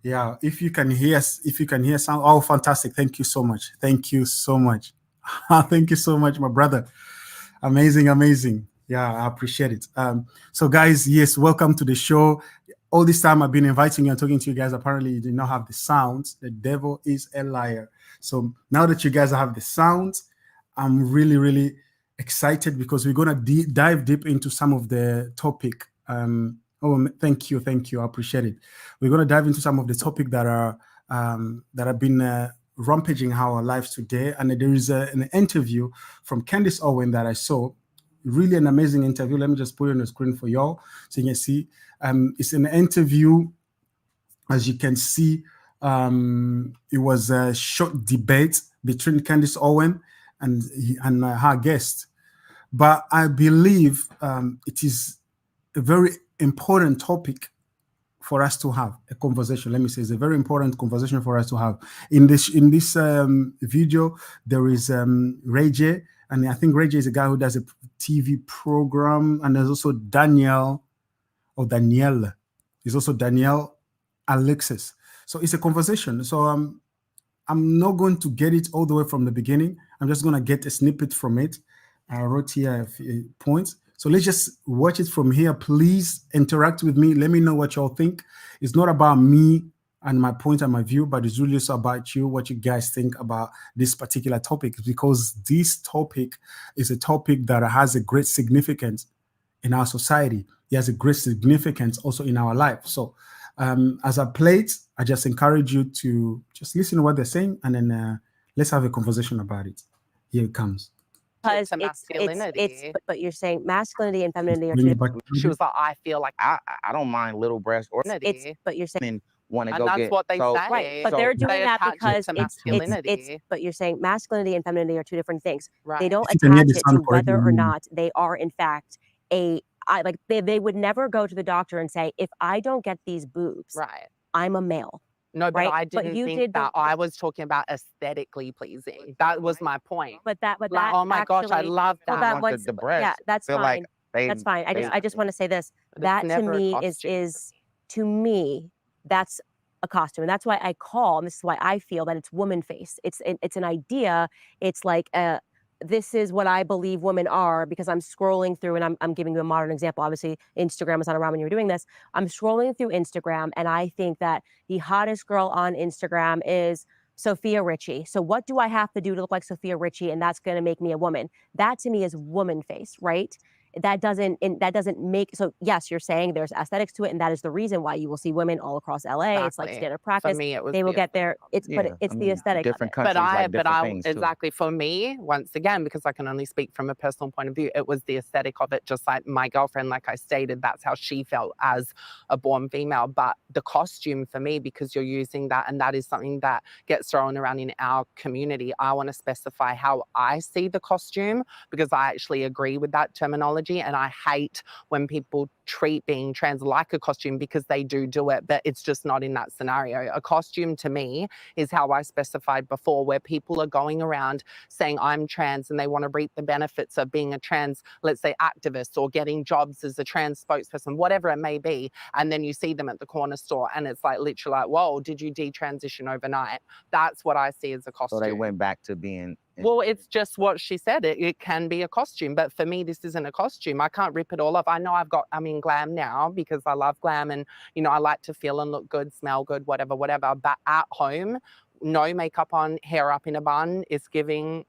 Yeah, if you can hear sound, oh, fantastic! Thank you so much. Thank you so much. Thank you so much, my brother. Amazing, amazing. Yeah, I appreciate it. So guys, yes, welcome to the show. All this time I've been inviting you and talking to you guys. Apparently, you did not have the sounds. The devil is a liar. So now that you guys have the sounds, I'm really, really excited because we're gonna dive deep into some of the topic. Thank you, thank you. I appreciate it. We're gonna dive into some of the topic that have been rampaging our lives today. And there is an interview from Candace Owens that I saw. Really an amazing interview. Let me just put it on the screen for y'all so you can see. It's an interview, as you can see. It was a short debate between Candace Owens and her guest. But I believe it is a very important topic for us to have a conversation. Let me say, it's a very important conversation for us to have. In this video, there is Ray J, and I think Ray J is a guy who does a TV program, and there's also Daniielle. There's also Daniielle Alexis. So it's a conversation. So I'm not going to get it all the way from the beginning. I'm just going to get a snippet from it. I wrote here a few points. So let's just watch it from here. Please interact with me. Let me know what y'all think. It's not about me and my point and my view, but it's really also about you, what you guys think about this particular topic, because this topic is a topic that has a great significance in our society. It has a great significance also in our life. So as I play it, I just encourage you to just listen to what they're saying, and then let's have a conversation about it. Here it comes. Because but you're saying masculinity and femininity are two different. She was like, I feel like I don't mind little breasts or but you're saying want to and go that's get what they say. Right, but they're doing that because it's but you're saying masculinity and femininity are two different things. Right. They don't attach it to whether or not they are in fact they would never go to the doctor and say, if I don't get these boobs, right, I'm a male. No, but right? I didn't think that. I was talking about aesthetically pleasing. That was my point. But that oh my gosh, I love that. The breast. Yeah, that's feel fine. Like that's fine. I just want to say this. That to me is to me that's a costume, and that's why I call. And this is why I feel that it's woman face. It's an idea. It's like this is what I believe women are, because I'm scrolling through, and I'm giving you a modern example. Obviously, Instagram was not around when you were doing this. I'm scrolling through Instagram, and I think that the hottest girl on Instagram is Sophia Richie. So what do I have to do to look like Sophia Richie, and that's going to make me a woman? That to me is woman face, right? That doesn't make, so yes, you're saying there's aesthetics to it, and that is the reason why you will see women all across LA. Exactly. It's like standard practice. For me, it was they will get there. It's but it's the aesthetic. Different countries, but I exactly, for me, once again, because I can only speak from a personal point of view, it was the aesthetic of it. Just like my girlfriend, like I stated, that's how she felt as a born female. But the costume for me, because you're using that, and that is something that gets thrown around in our community, I want to specify how I see the costume, because I actually agree with that terminology. And I hate when people treat being trans like a costume, because they do it, but it's just not in that scenario. A costume to me is how I specified before, where people are going around saying I'm trans and they want to reap the benefits of being a trans, let's say, activist, or getting jobs as a trans spokesperson, whatever it may be. And then you see them at the corner store, and it's like literally like, whoa, did you detransition overnight? That's what I see as a costume. So they went back to being... Well, it's just what she said. It can be a costume, but for me, this isn't a costume. I can't rip it all off. I know I'm in glam now because I love glam, and, you know, I like to feel and look good, smell good, whatever. But at home, no makeup on, hair up in a bun, is giving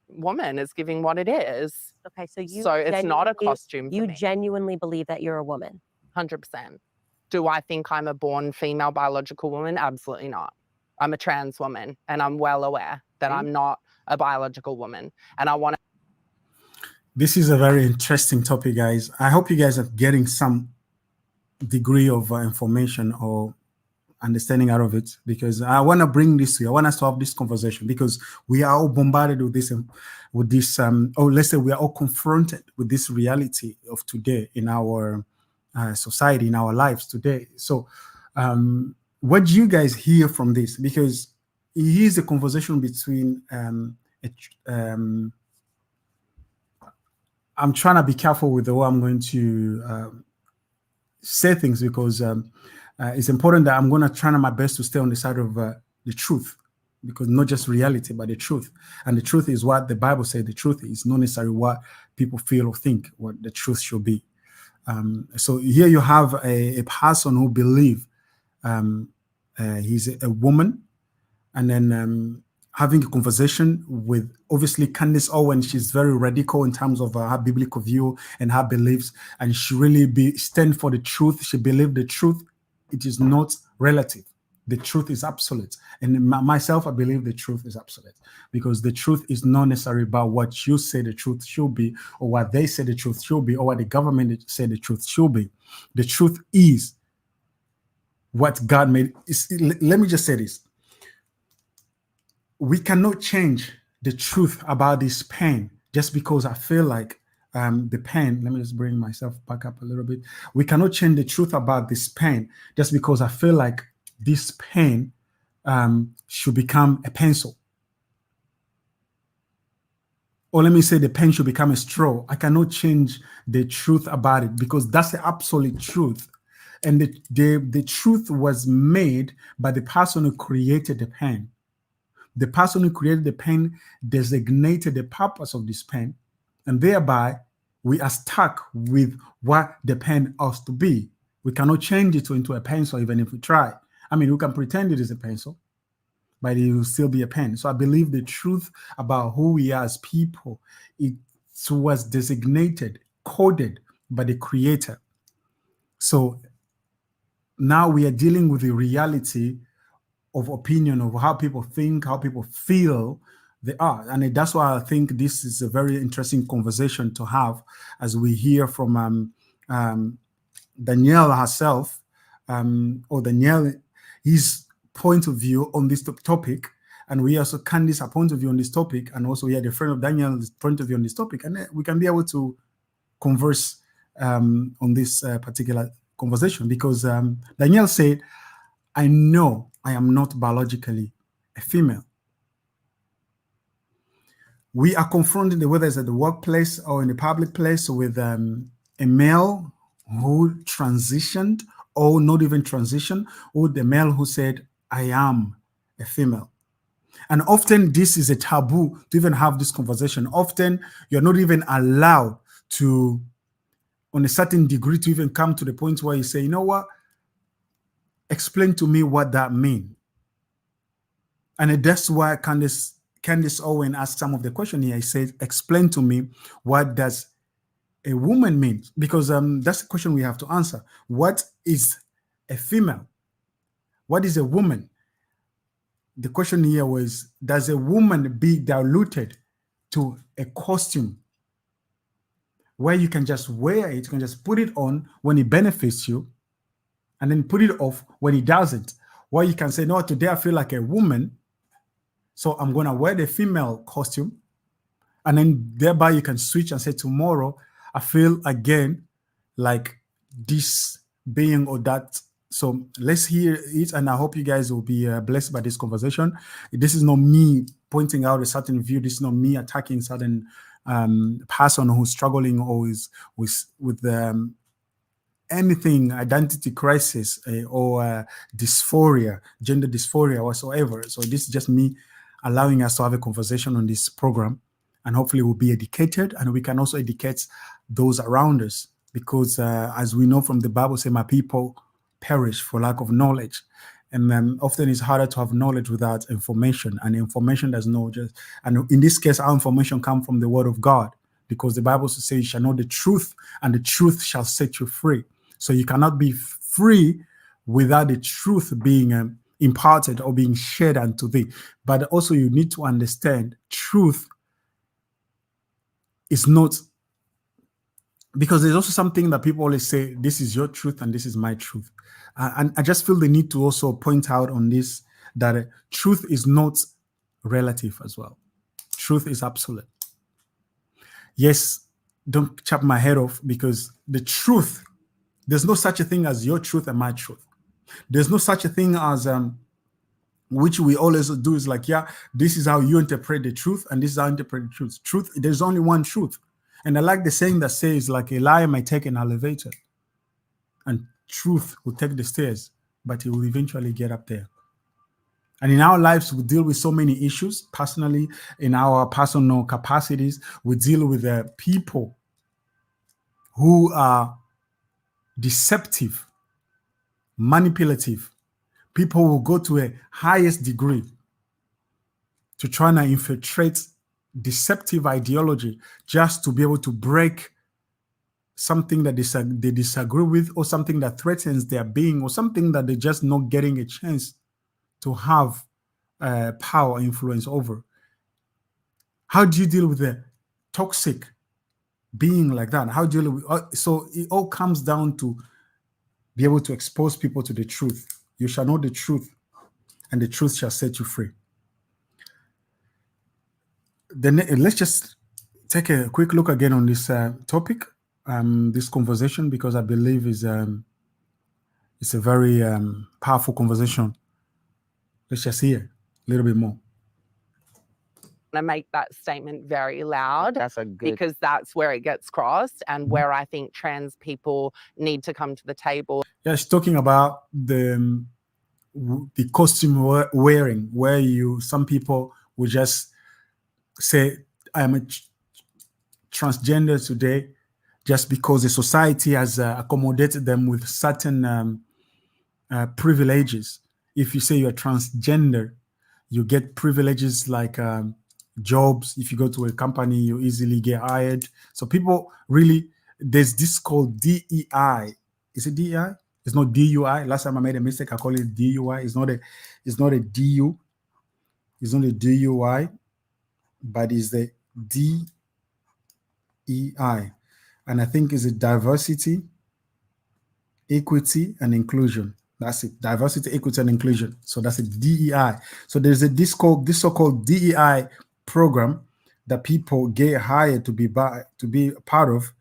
woman, is giving what it is. Okay, so it's not a costume. You genuinely believe that you're a woman? 100%. Do I think I'm a born female biological woman? Absolutely not. I'm a trans woman, and I'm well aware that I'm not a biological woman, and I want to. This is a very interesting topic, guys. I hope you guys are getting some degree of information or understanding out of it, because I want to bring this to you. I want us to have this conversation, because we are all bombarded with this, or let's say we are all confronted with this reality of today in our society, in our lives today. So what do you guys hear from this? Because it is a conversation between I'm trying to be careful with the way I'm going to say things, because it's important that I'm going to try my best to stay on the side of the truth, because not just reality, but the truth. And the truth is what the Bible says the truth is, not necessarily what people feel or think what the truth should be. So here you have a person who believes he's a woman, and then having a conversation with, obviously, Candace Owens. She's very radical in terms of her biblical view and her beliefs, and she really stand for the truth. She believes the truth. It is not relative. The truth is absolute. And myself, I believe the truth is absolute, because the truth is not necessarily about what you say the truth should be, or what they say the truth should be, or what the government say the truth should be. The truth is what God made. Let me just say this. We cannot change the truth about this pain just because I feel like the pain. Let me just bring myself back up a little bit. We cannot change the truth about this pain just because I feel like this pain should become a pencil. Or let me say the pen should become a straw. I cannot change the truth about it, because that's the absolute truth. And the truth was made by the person who created the pen. The person who created the pen designated the purpose of this pen, and thereby we are stuck with what the pen ought to be. We cannot change it into a pencil, even if we try. I mean, we can pretend it is a pencil, but it will still be a pen. So I believe the truth about who we are as people, it was designated, coded by the Creator. So now we are dealing with the reality of opinion, of how people think, how people feel they are. And that's why I think this is a very interesting conversation to have, as we hear from Daniielle herself, or Daniielle, his point of view on this topic. And we also Candace, a point of view on this topic. And also we had a friend of Daniielle's point of view on this topic. And we can be able to converse on this particular conversation, because Daniielle said, I know I am not biologically a female. We are confronted, whether it's at the workplace or in the public place, with a male who transitioned, or not even transitioned, or the male who said, I am a female. And often this is a taboo to even have this conversation. Often you're not even allowed to, on a certain degree, to even come to the point where you say, you know what? Explain to me what that means. And that's why Candace Owens asked some of the question here. He said, explain to me, what does a woman mean? Because that's the question we have to answer. What is a female? What is a woman? The question here was, does a woman be diluted to a costume where you can just wear it, you can just put it on when it benefits you, and then put it off when it doesn't? Where you can say, no, today I feel like a woman, so I'm going to wear the female costume, and then thereby you can switch and say, tomorrow I feel again like this being or that. So let's hear it, and I hope you guys will be blessed by this conversation. This is not me pointing out a certain view. This is not me attacking certain person who's struggling or is with anything, identity crisis or dysphoria, gender dysphoria whatsoever. So this is just me allowing us to have a conversation on this program, and hopefully we'll be educated, and we can also educate those around us, because as we know from the Bible, say, my people perish for lack of knowledge. And often it's harder to have knowledge without information, and information does not just, and in this case, our information comes from the word of God, because the Bible says, you shall know the truth, and the truth shall set you free. So you cannot be free without the truth being imparted or being shared unto thee. But also you need to understand truth is not, because there's also something that people always say, this is your truth and this is my truth. And I just feel the need to also point out on this, that truth is not relative as well. Truth is absolute. Yes, don't chop my head off, because the truth, there's no such a thing as your truth and my truth. There's no such a thing as which we always do is like, yeah, this is how you interpret the truth, and this is how I interpret the truth. Truth, there's only one truth. And I like the saying that says, like, a liar might take an elevator and truth will take the stairs. but he will eventually get up there. And in our lives, we deal with so many issues personally, in our personal capacities. We deal with people who are deceptive, manipulative. People who go to a highest degree to try and infiltrate deceptive ideology just to be able to break something that they disagree with, or something that threatens their being, or something that they're just not getting a chance to have power influence over. How do you deal with a toxic being like that? How do you deal with, so it all comes down to be able to expose people to the truth. You shall know the truth, and the truth shall set you free. Then let's just take a quick look again on this topic, this conversation, because I believe it's a very powerful conversation. Let's just hear a little bit more. To make that statement very loud, That's a good, because that's where it gets crossed, and where I think trans people need to come to the table. Yeah, she's talking about the costume wearing, where some people will just say, I'm a transgender today, just because the society has accommodated them with certain privileges. If you say you're transgender, you get privileges like jobs. If you go to a company, you easily get hired. So people really, there's this called DEI. Is it DEI? It's not DUI. Last time I made a mistake, I call it DUI. It's not a DU. It's not a DUI, but it's the DEI. And I think it's a diversity, equity, and inclusion. That's it. Diversity, equity, and inclusion. So that's a DEI. So there's this so-called DEI program that people get hired to be a part of.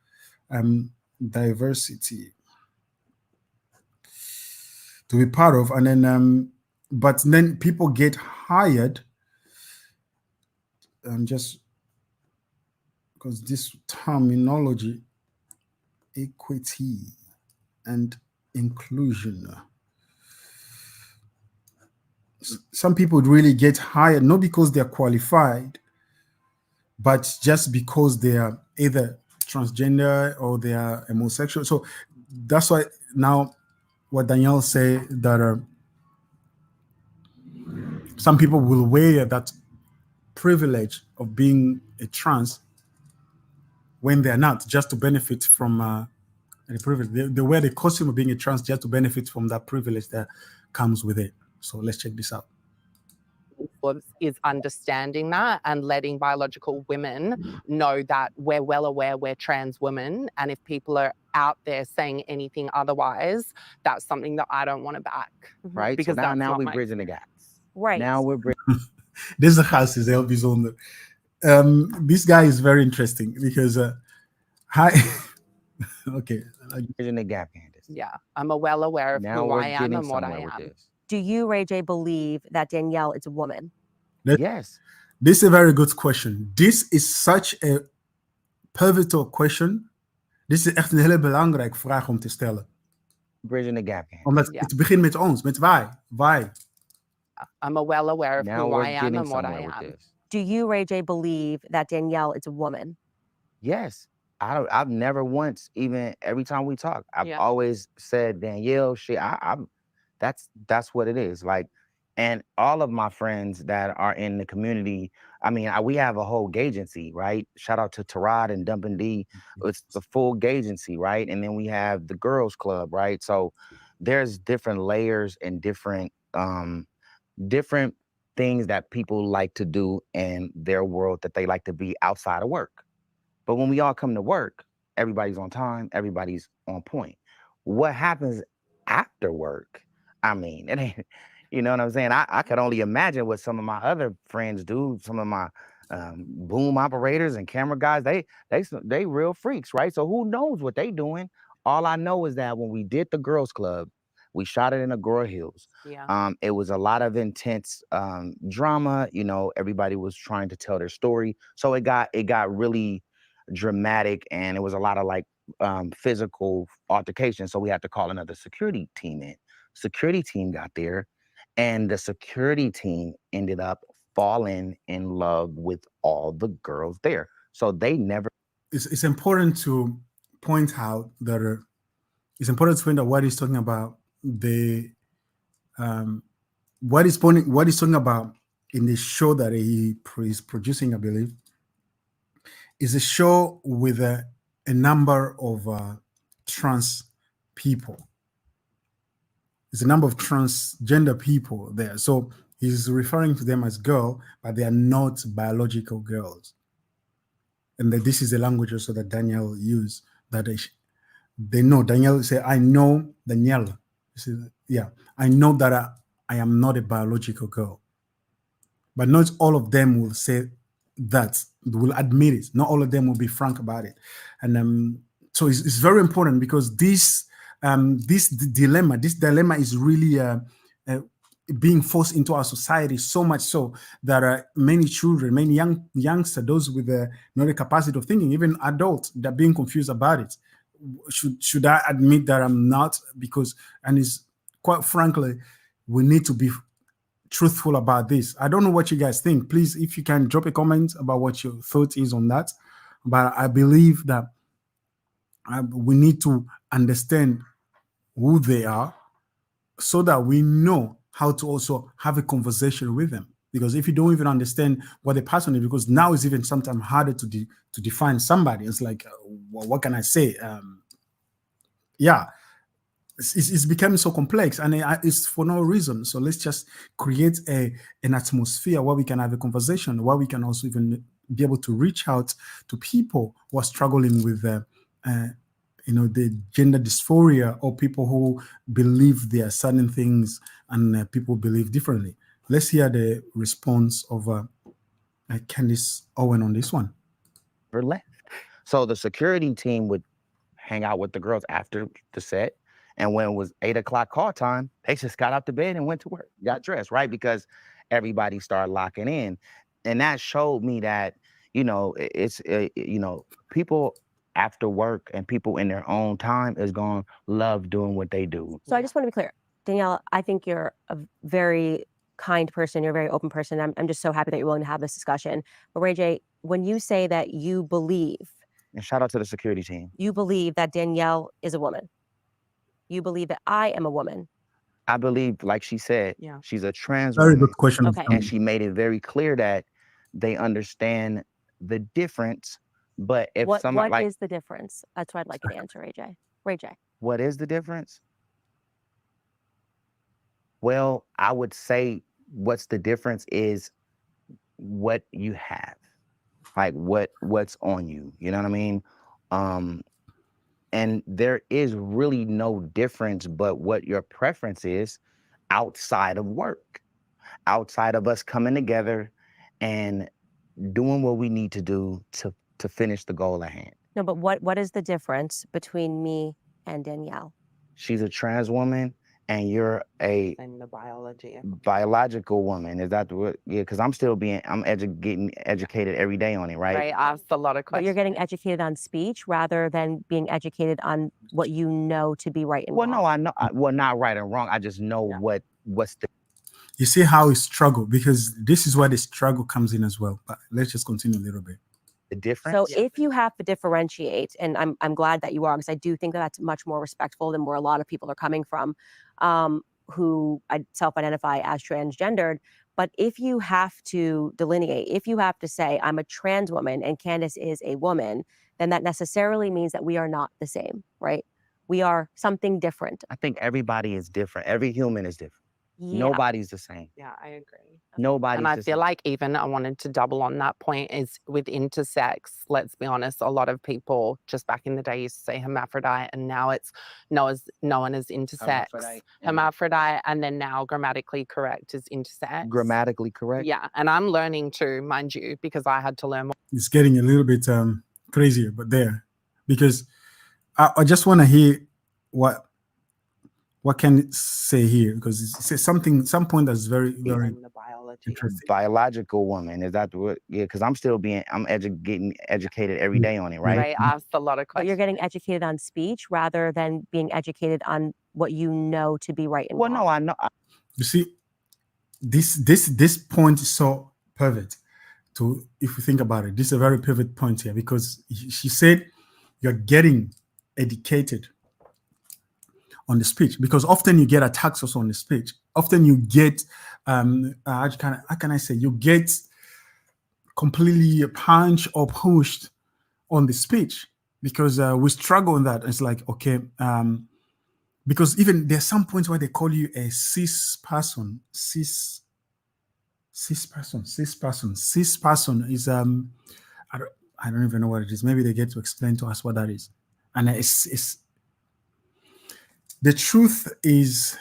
Diversity to be part of, and then but then people get hired, just because this terminology, equity and inclusion. Some people really get hired not because they're qualified, but just because they are either transgender or they are homosexual. So that's why now what Danielle said, that some people will wear that privilege of being a trans when they're not, just to benefit from the privilege. They wear the costume of being a trans just to benefit from that privilege that comes with it. So let's check this out. Is understanding that and letting biological women know that we're well aware we're trans women, and if people are out there saying anything otherwise, that's something that I don't want to back. right? Because so now, that's now not we're my- bridging the gaps. Right. Now we're bridging. Deze gast is heel bijzonder. This guy is very interesting because okay. Bridging the gap, Candace. Yeah, I'm well aware of Now who we're I am getting and what I somewhere with am. this. Do you, Ray J, believe that Danielle is a woman? Yes. This is a very good question. This is such a pivotal question. Dit is echt een hele belangrijke vraag om te stellen. Bridging the gap, Candace. Omdat het begint met ons, met wij. I'm well aware of Now who we're I am getting and what I somewhere with am. this. Do you, Ray J, believe that Danielle is a woman? Yes. I've never once, even every time we talk, I've Yeah. always said, Danielle, shit, that's what it is. Like, and all of my friends that are in the community, I mean, we have a whole agency, right? Shout out to Tarad and Dumpin' D. It's the full agency, right? And then we have the girls club, right? So there's different layers and different things that people like to do in their world that they like to be outside of work. But when we all come to work, everybody's on time, everybody's on point. What happens after work? I mean, it ain't, you know what I'm saying? I could only imagine what some of my other friends do, some of my boom operators and camera guys, they real freaks, right? So who knows what they doing? All I know is that when we did the girls club, we shot it in Agora Hills. Yeah. It was a lot of intense drama. You know, everybody was trying to tell their story. So it got really dramatic, and it was a lot of like physical altercation. So we had to call another security team in. security team got there, and the security team ended up falling in love with all the girls there. So they never. It's important to point out that what he's talking about, what he's talking about in the show that he is producing, I believe, is a show with a number of trans people. There's a number of transgender people there. So he's referring to them as girl, but they are not biological girls. And that this is the language also that Danielle used, that they know. Danielle say, I know, Danielle. Yeah, I know that I am not a biological girl. But not all of them will say that, will admit it. Not all of them will be frank about it. And so it's very important, because this dilemma is really being forced into our society, so much so that many children, many youngsters, those with not the capacity of thinking, even adults, they're being confused about it. Should I admit that I'm not? Because, and it's quite frankly, we need to be truthful about this. I don't know what you guys think. Please, if you can, drop a comment about what your thought is on that. But I believe that we need to understand who they are, so that we know how to also have a conversation with them. Because if you don't even understand what the person is, because now it's even sometimes harder to define somebody. It's like, well, what can I say? Yeah, it's becoming so complex, and it's for no reason. So let's just create an atmosphere where we can have a conversation, where we can also even be able to reach out to people who are struggling with the gender dysphoria, or people who believe there are certain things and people believe differently. Let's hear the response of Candace Owens on this one. Left. So the security team would hang out with the girls after the set. And when it was 8 o'clock call time, they just got out the bed and went to work, got dressed, right? Because everybody started locking in. And that showed me that, it's, people after work and people in their own time is going to love doing what they do. So I just want to be clear, Danielle, I think you're a very kind person. You're a very open person. I'm just so happy that you're willing to have this discussion. But Ray J, when you say that you believe, and shout out to the security team, you believe that Danielle is a woman. You believe that I am a woman. I believe, like she said, she's a trans Very woman. good question. Okay. And she made it very clear that they understand the difference. But if what like, is the difference? That's what I'd like you to answer, Ray J. Ray J. What is the difference? Well, I would say what's the difference is what you have, like what's on you. You know what I mean? And there is really no difference but what your preference is outside of work, outside of us coming together and doing what we need to do to finish the goal at hand. No, but what is the difference between me and Danielle? She's a trans woman and you're a biological woman. Is that what? Yeah, because I'm getting educated every day on it, right? Ray asked a lot of questions. But you're getting educated on speech rather than being educated on what you know to be right and wrong. Well, no, I know. Well, not right and wrong. I just know what's the. You see how he struggled, because this is where the struggle comes in as well. But let's just continue a little bit. The difference. So if you have to differentiate, and I'm glad that you are, because I do think that that's much more respectful than where a lot of people are coming from, who self-identify as transgendered. But if you have to delineate, if you have to say I'm a trans woman and Candace is a woman, then that necessarily means that we are not the same, right? We are something different. I think everybody is different. Every human is different. Yeah. Nobody's the same. Yeah, I agree. Nobody's and I the feel same. like even I wanted to double on that point is with intersex, let's be honest, a lot of people just back in the day used to say hermaphrodite, and now it's known as intersex. Hermaphrodite, and then now grammatically correct is intersex. Grammatically correct? Yeah, and I'm learning too, mind you, because I had to learn more. It's getting a little bit crazier, but there, because I just want to hear what can it say here, because it's some point that's very Interesting. Biological woman, is that what? Yeah, because I'm still getting educated every day on it, right? Ray asked a lot of But you're questions. getting educated on speech rather than being educated on what you know to be right and Well, wrong. no, I know. You see, this point is so perfect. If you think about it, this is a very pivot point here, because she said you're getting educated on the speech, because often you get attacks also on the speech. Often you get how can I say, you get completely punched or pushed on the speech, because we struggle in that. It's like, okay, because even there's some points where they call you a cis person. Cis person is I don't even know what it is. Maybe they get to explain to us what that is. And it's the truth is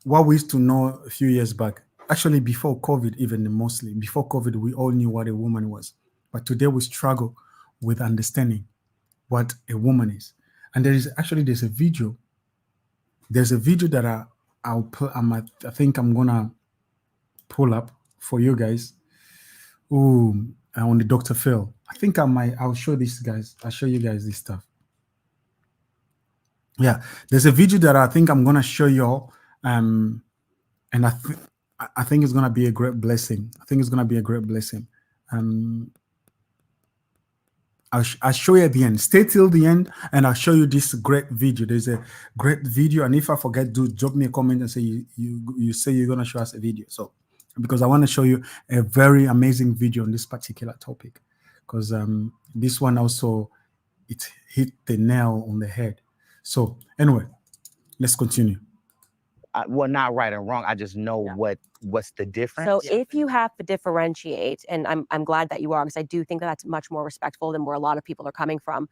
what we used to know a few years back. Actually, before COVID, even mostly before COVID, we all knew what a woman was. But today we struggle with understanding what a woman is. And there's a video. There's a video that I think I'm gonna pull up for you guys. Ooh, on the Dr. Phil. I think I'll show this guys. I'll show you guys this stuff. Yeah, there's a video that I think I'm gonna show y'all. And I think it's gonna be a great blessing. I think it's gonna be a great blessing. I'll show you at the end. Stay till the end, and I'll show you this great video. There's a great video, and if I forget, do drop me a comment and say you say you're gonna show us a video. So, because I want to show you a very amazing video on this particular topic, because this one also it hit the nail on the head. So anyway, let's continue. Well, not right and wrong. I just know what's the difference. So if you have to differentiate, and I'm glad that you are, because I do think that that's much more respectful than where a lot of people are coming from,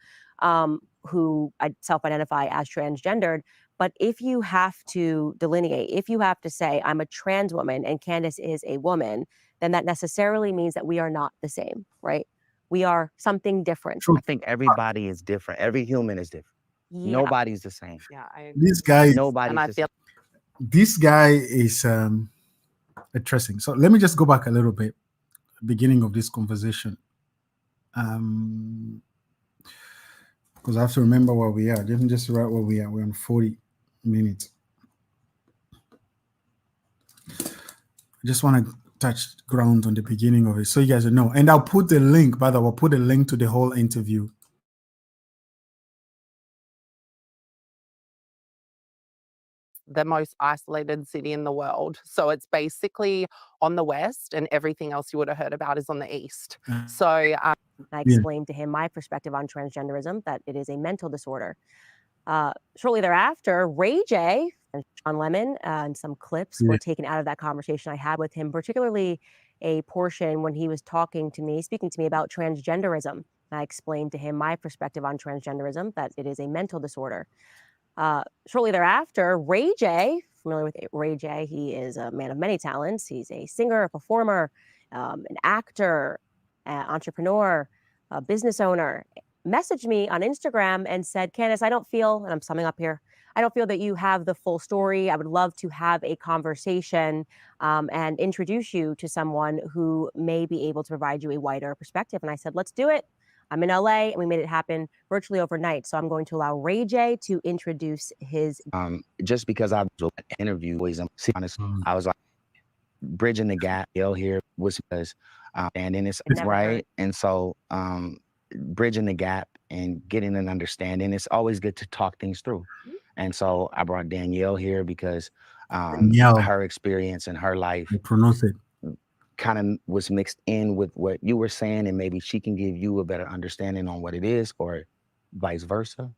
who self-identify as transgendered. But if you have to delineate, if you have to say I'm a trans woman and Candace is a woman, then that necessarily means that we are not the same, right? We are something different. I think everybody is different. Every human is different. Yeah. Nobody's the same. Yeah, This guy, nobody's the same. This guy is interesting. So let me just go back a little bit, beginning of this conversation, because I have to remember where we are. Let me just write where we are. We're on 40 minutes. I just want to touch ground on the beginning of it, so you guys will know. And I'll put the link. By the way, I'll put a link to the whole interview. The most isolated city in the world. So it's basically on the west, and everything else you would have heard about is on the east. So I explained to him my perspective on transgenderism, that it is a mental disorder. Shortly thereafter, Ray J and Sean Lemon and some clips were taken out of that conversation I had with him, particularly a portion when he was speaking to me about transgenderism. I explained to him my perspective on transgenderism, that it is a mental disorder. Shortly thereafter, Ray J, familiar with Ray J, he is a man of many talents. He's a singer, a performer, an actor, an entrepreneur, a business owner, messaged me on Instagram and said, Candace, I don't feel, and I'm summing up here, I don't feel that you have the full story. I would love to have a conversation and introduce you to someone who may be able to provide you a wider perspective. And I said, let's do it. I'm in LA, and we made it happen virtually overnight. So I'm going to allow Ray J to introduce his. Just because I was interviewed, I was like, bridging the gap here was because, and then it's right. And so bridging the gap and getting an understanding, it's always good to talk things through. And so I brought Daniielle here because her experience and her life. I pronounce it. Kind of was mixed in with what you were saying, and maybe she can give you a better understanding on what it is, or vice versa,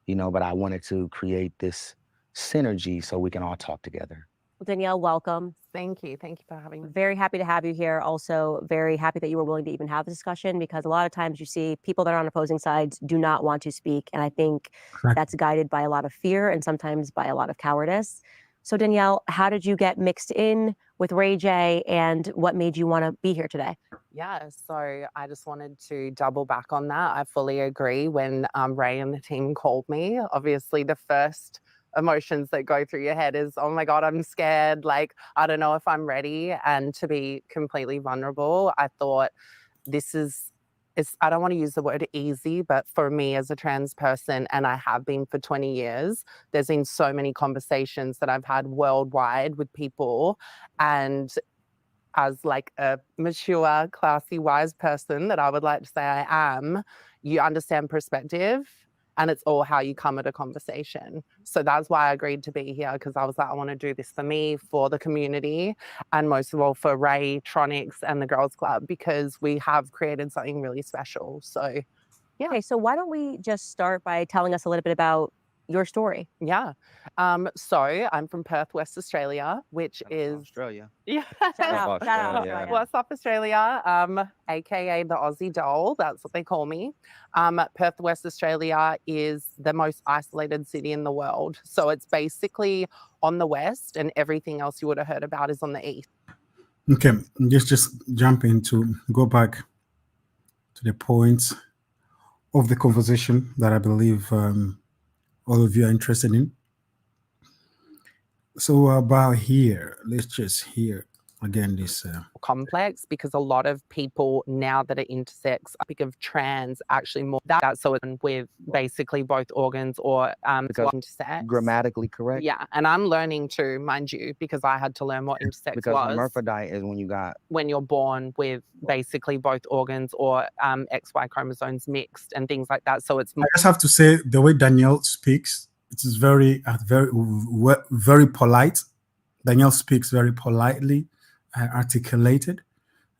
but I wanted to create this synergy so we can all talk together. Well, Daniielle, welcome. Thank you for having me. Very happy to have you here. Also very happy that you were willing to even have the discussion, because a lot of times you see people that are on opposing sides do not want to speak, and I think that's guided by a lot of fear and sometimes by a lot of cowardice. So Daniielle, how did you get mixed in with Ray J, and what made you want to be here today? Yeah, so I just wanted to double back on that. I fully agree when Ray and the team called me. Obviously, the first emotions that go through your head is, oh my God, I'm scared. Like, I don't know if I'm ready. And to be completely vulnerable, I thought I don't want to use the word easy, but for me as a trans person, and I have been for 20 years, there's been so many conversations that I've had worldwide with people. And as like a mature, classy, wise person that I would like to say I am, you understand perspective, and it's all how you come at a conversation. So that's why I agreed to be here, because I was like, I want to do this for me, for the community, and most of all for Ray, Tronics, and the Girls Club, because we have created something really special. So yeah. Okay, so why don't we just start by telling us a little bit about your story? Yeah. So I'm from Perth, West Australia, which is Australia. Yeah. Shout out, Australia. What's up, Australia? AKA the Aussie doll. That's what they call me. Perth, West Australia is the most isolated city in the world. So it's basically on the west, and everything else you would have heard about is on the east. Okay, just jump into go back to the points of the conversation that I believe all of you are interested in. So about here, let's just hear again this. Complex, because a lot of people now that are intersex, think of trans actually more that so it's with basically both organs or Because intersex. Grammatically correct. Yeah, and I'm learning to, mind you, because I had to learn what intersex Because was. hermaphrodite is when you're born with basically both organs or XY chromosomes mixed and things like that. So it's I just have to say the way Danielle speaks, it is very polite. Danielle speaks very politely, articulated,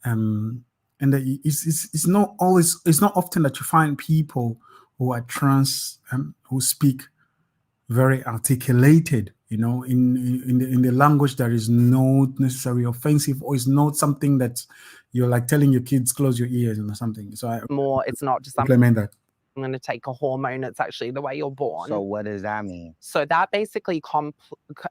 and it's not often that you find people who are trans who speak very articulated, in the language that is not necessarily offensive, or is not something that you're like telling your kids close your ears or something. So it's not just implement that. I'm going to take a hormone. It's actually the way you're born. So what does that mean? So that basically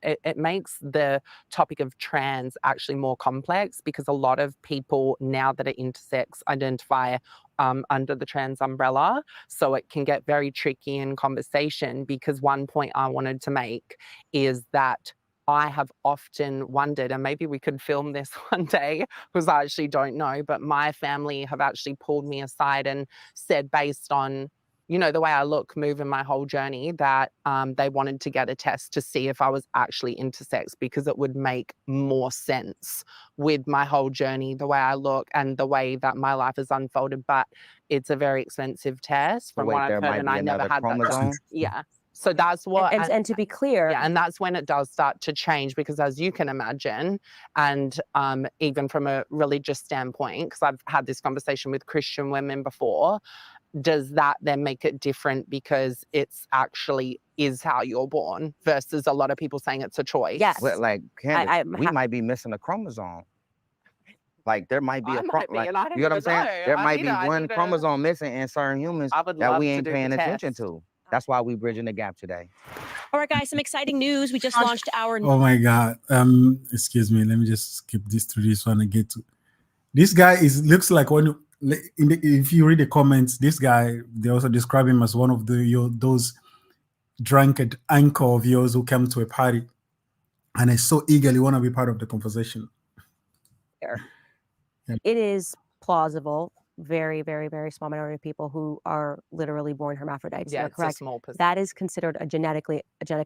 it makes the topic of trans actually more complex, because a lot of people now that are intersex identify under the trans umbrella. So it can get very tricky in conversation, because one point I wanted to make is that I have often wondered, and maybe we could film this one day, because I actually don't know, but my family have actually pulled me aside and said, based on, the way I look, move, in my whole journey, that they wanted to get a test to see if I was actually intersex, because it would make more sense with my whole journey, the way I look and the way that my life has unfolded. But it's a very expensive test from what I've heard, and I never had that done. Yeah. So that's what, and to be clear, yeah, and that's when it does start to change, because as you can imagine, and even from a religious standpoint, because I've had this conversation with Christian women before, does that then make it different because it's actually is how you're born, versus a lot of people saying it's a choice? Yes. Well, like Candace, we might be missing a chromosome. Like there might be you know what I'm saying? There might be one chromosome missing in certain humans that we ain't paying attention to. That's why we bridging the gap today. All right, guys, some exciting news. We just launched our... Oh my God. Excuse me. Let me just skip this to this one and get to... This guy looks like one... if you read the comments, this guy, they also describe him as one of those drunkard anchor of yours who come to a party and I so eagerly want to be part of the conversation. Yeah. It is plausible. Very, very, very small minority of people who are literally born hermaphrodites. Yeah, You're correct. A small percentage. That is considered a genetic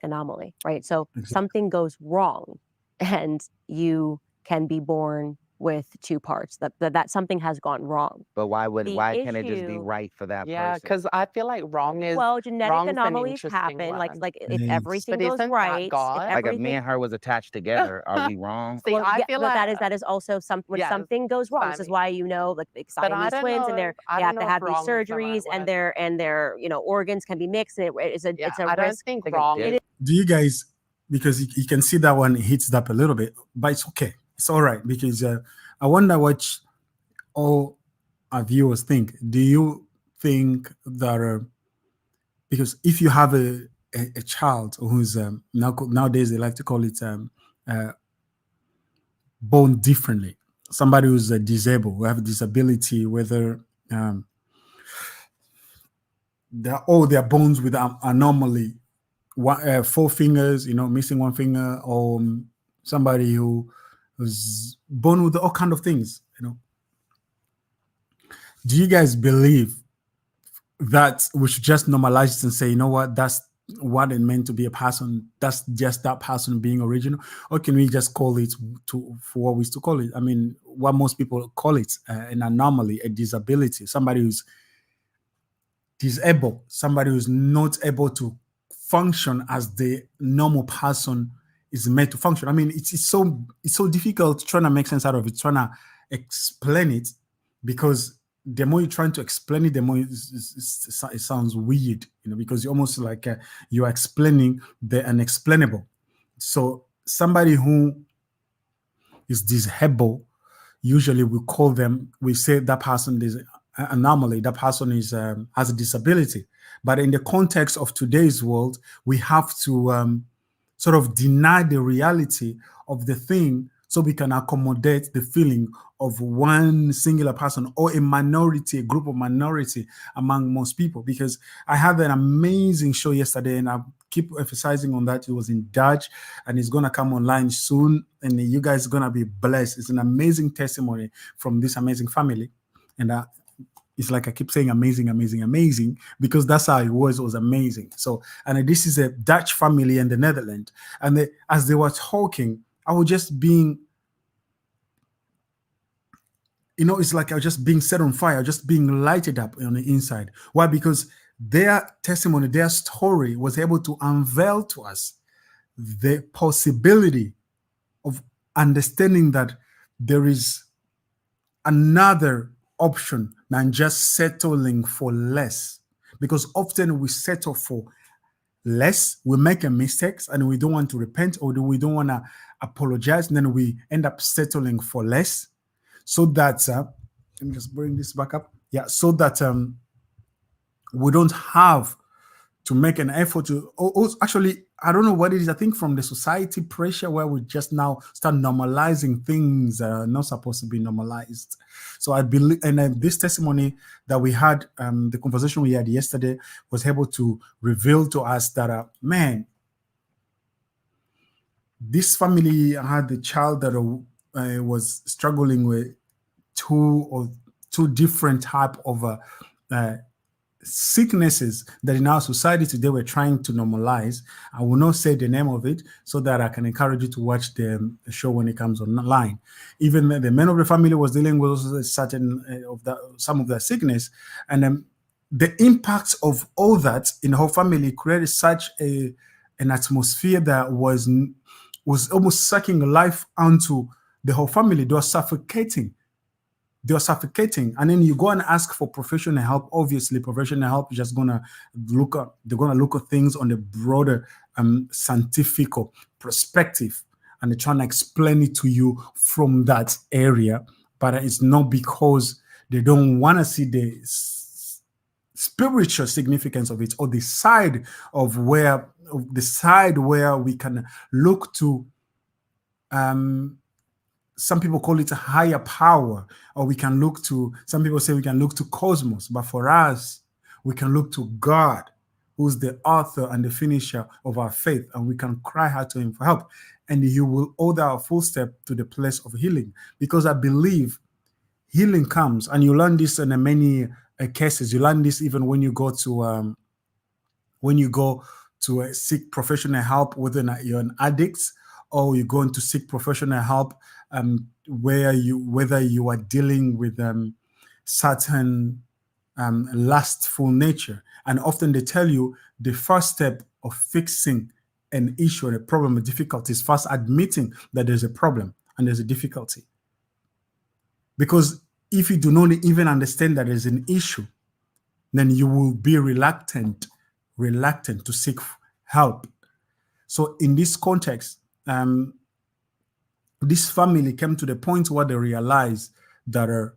anomaly, right? So something goes wrong, and you can be born with two parts. That something has gone wrong. But why can't it just be right for that person? Yeah, because I feel like wrong is genetic anomalies happen. Like if everything goes right, like if me and her was attached together, are we wrong? See, I feel like that is also when something goes wrong. This is why like Siamese twins, and they have to have these surgeries, and their organs can be mixed. And it's a I don't think wrong. Do you guys, because you can see that one hits up a little bit, but it's okay. It's all right, because I wonder what all our viewers think. Do you think that because if you have a child who's nowadays they like to call it born differently, somebody who's disabled, who have a disability, whether they're bones with anomaly, 4 fingers, missing 1 finger, or somebody who was born with all kind of things. Do you guys believe that we should just normalize it and say, you know what, that's what it meant to be a person, that's just that person being original? Or can we just call it for what we used to call it? I mean, what most people call it, an anomaly, a disability, somebody who's disabled, somebody who's not able to function as the normal person is meant to function. I mean, it's so difficult trying to make sense out of it, trying to explain it, because the more you're trying to explain it, the more it sounds weird, because you're almost like you're explaining the unexplainable. So somebody who is disabled, usually we say that person is an anomaly, that person is has a disability. But in the context of today's world, we have to sort of deny the reality of the thing so we can accommodate the feeling of one singular person or a group of minority among most people. Because I had an amazing show yesterday, and I keep emphasizing on that. It was in Dutch, and it's going to come online soon, and you guys are going to be blessed. It's an amazing testimony from this amazing family. And it's like I keep saying amazing, amazing, amazing, because that's how it was. It was amazing. So, and this is a Dutch family in the Netherlands. And as they were talking, I was just being, it's like I was just being set on fire, just being lighted up on the inside. Why? Because their testimony, their story was able to unveil to us the possibility of understanding that there is another option than just settling for less. Because often we settle for less, we make a mistakes and we don't want to repent, or we don't want to apologize, and then we end up settling for less, so that let me just bring this back up. Yeah, so that we don't have to make an effort to actually, I don't know what it is. I think from the society pressure, where we just now start normalizing things that are not supposed to be normalized. So I believe, and this testimony that we had, the conversation we had yesterday, was able to reveal to us that, man, this family had a child that was struggling with two different type of sicknesses that in our society today we're trying to normalize. I will not say the name of it so that I can encourage you to watch the show when it comes online. Even the man of the family was dealing with some of the sickness, and the impact of all that in the whole family created such an atmosphere that was almost sucking life onto the whole family. They were suffocating. And then you go and ask for professional help. Obviously, professional help is just they're gonna look at things on a broader scientific perspective, and they're trying to explain it to you from that area. But it's not because they don't want to see the spiritual significance of it, or the side where we can look to some people call it a higher power, or some people say we can look to cosmos, but for us, we can look to God, who's the author and the finisher of our faith, and we can cry out to him for help, and he will order our full step to the place of healing. Because I believe healing comes, and you learn this in many cases. You learn this even when you go to seek professional help, whether you're an addict, or you're going to seek professional help whether you are dealing with certain lustful nature. And often they tell you the first step of fixing an issue or a problem or difficulty is first admitting that there's a problem and there's a difficulty. Because if you do not even understand that there's an issue, then you will be reluctant to seek help. So in this context, this family came to the point where they realized that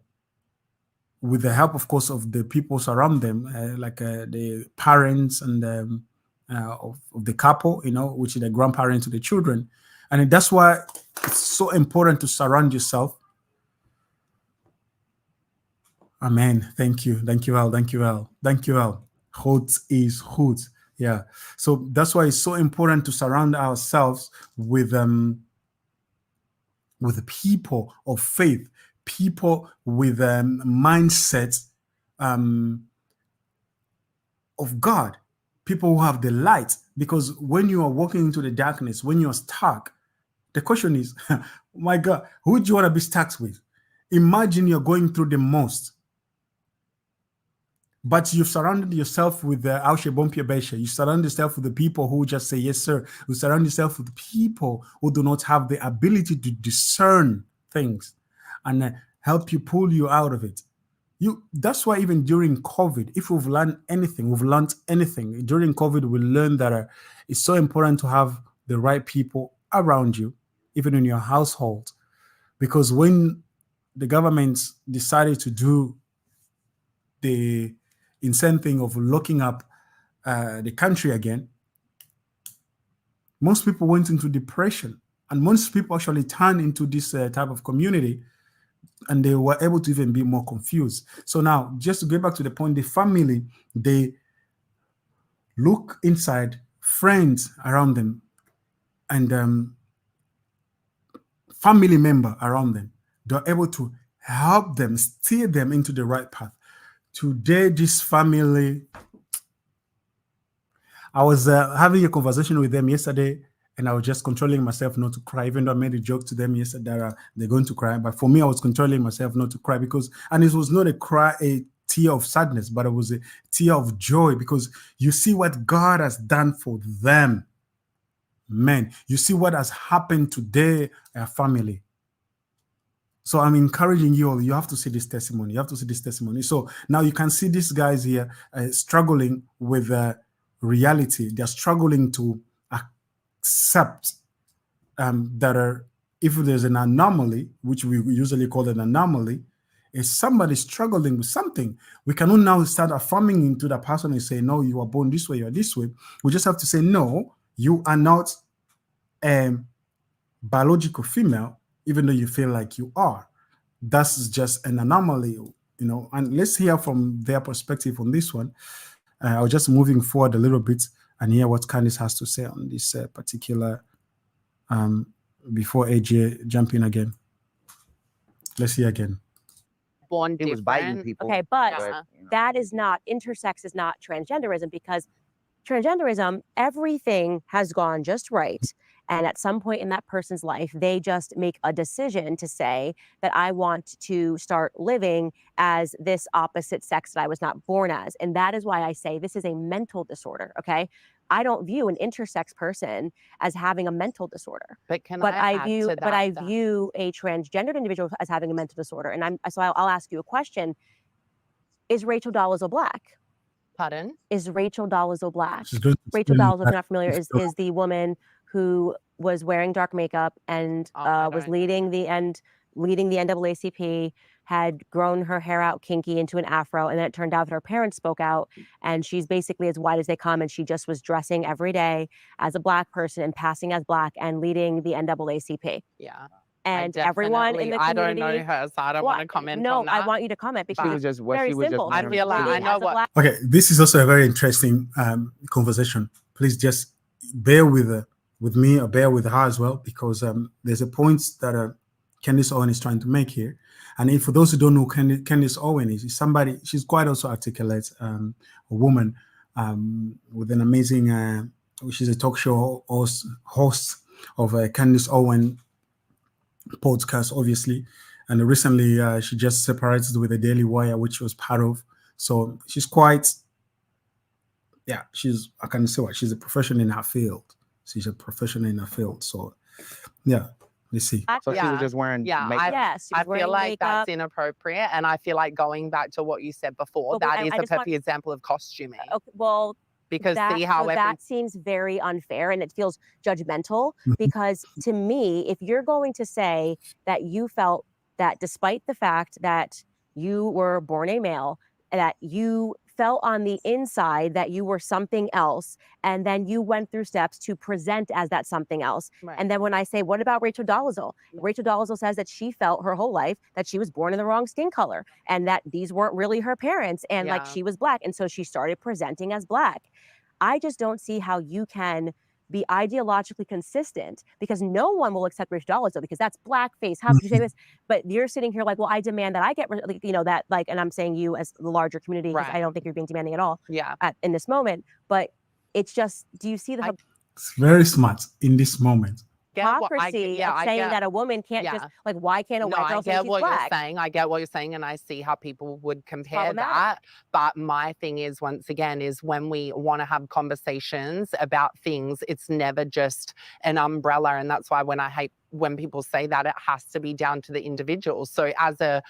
with the help, of course, of the people around them, like the parents and of the couple, which is the grandparents to the children. And that's why it's so important to surround yourself. Amen. Thank you. Thank you, Al. Thank you, Al. Thank you, Al. Goed is goed. Yeah. So that's why it's so important to surround ourselves with people of faith, people with mindsets of God, people who have the light. Because when you are walking into the darkness, when you're stuck, the question is, my God, who do you want to be stuck with? Imagine you're going through the most, but you've surrounded yourself with the you surround yourself with the people who just say yes, sir. You surround yourself with people who do not have the ability to discern things and help you pull you out of it. That's why even during COVID, if we've learned anything during COVID. We learned that it's so important to have the right people around you, even in your household, because when the government decided to do the insane thing of locking up the country again, most people went into depression, and most people actually turned into this type of community, and they were able to even be more confused. So now, just to get back to the point, the family, they look inside friends around them and family member around them. They're able to help them, steer them into the right path. Today, this family, I was having a conversation with them yesterday, and I was just controlling myself not to cry, even though I made a joke to them yesterday that they're going to cry. But for me, I was controlling myself not to cry and it was not a tear of sadness, but it was a tear of joy, because you see what God has done for them. Man, you see what has happened to their family. So I'm encouraging you all. You have to see this testimony. So now you can see these guys here struggling with reality. They're struggling to accept that if there's an anomaly, which we usually call an anomaly, is somebody struggling with something. We cannot now start affirming into that person and say, no, you are born this way, you are this way. We just have to say, no, you are not a biological female, even though you feel like you are. That's just an anomaly, and let's hear from their perspective on this one. I was just moving forward a little bit and hear what Candace has to say on this particular before AJ jump in again. Let's hear again. Born He was biting people. Okay, but Yeah. that is not, intersex is not transgenderism, because transgenderism, everything has gone just right. And at some point in that person's life, they just make a decision to say that I want to start living as this opposite sex that I was not born as. And that is why I say this is a mental disorder, okay? I don't view an intersex person as having a mental disorder. But I view a transgendered individual as having a mental disorder. And I'll ask you a question. Is Rachel Dolezal black? Pardon? Is Rachel Dolezal black? She's going to Rachel explain Dolezal, if you're not familiar, is the woman who was wearing dark makeup and was leading the NAACP, had grown her hair out kinky into an afro, and then it turned out that her parents spoke out, and she's basically as white as they come, and she just was dressing every day as a black person and passing as black and leading the NAACP. Yeah. And everyone in the community. I don't know her, so I don't want to comment on that. I want you to comment, because She was just what very she was simple. just I feel like I know what. Okay, this is also a very interesting conversation. Please just bear with me or bear with her as well, because there's a point that Candace Owens is trying to make here. And for those who don't know who Candace Owens is somebody, she's quite also articulate, a woman with an amazing, she's a talk show host of Candace Owens podcast, obviously. And recently she just separated with the Daily Wire, which she was part of. So she's quite, I can say what, she's a professional in her field. So yeah, let's see. So she was just wearing makeup. I feel like that's inappropriate, and I feel like going back to what you said before, that is a perfect example of costuming. Okay, well, because that seems very unfair, and it feels judgmental, because to me, if you're going to say that you felt that despite the fact that you were born a male, that you felt on the inside that you were something else, and then you went through steps to present as that something else. Right. And then when I say, what about Rachel Dolezal? Yeah. Rachel Dolezal says that she felt her whole life that she was born in the wrong skin color, and that these weren't really her parents, and like she was black. And so she started presenting as black. I just don't see how you can be ideologically consistent, because no one will accept racial dollars, though, because that's blackface. How could you say this? But you're sitting here like, well, I demand that I get, you know, that, like, and I'm saying you as the larger community, because I don't think you're being demanding at all in this moment. But it's just, do you see the It's very smart in this moment. hypocrisy of saying that a woman can't just, like, why can't a white girl say she's black? I get what you're saying, and I see how people would compare that. But my thing is, once again, is when we want to have conversations about things, it's never just an umbrella. And that's why when I hate when people say that, it has to be down to the individual. So as a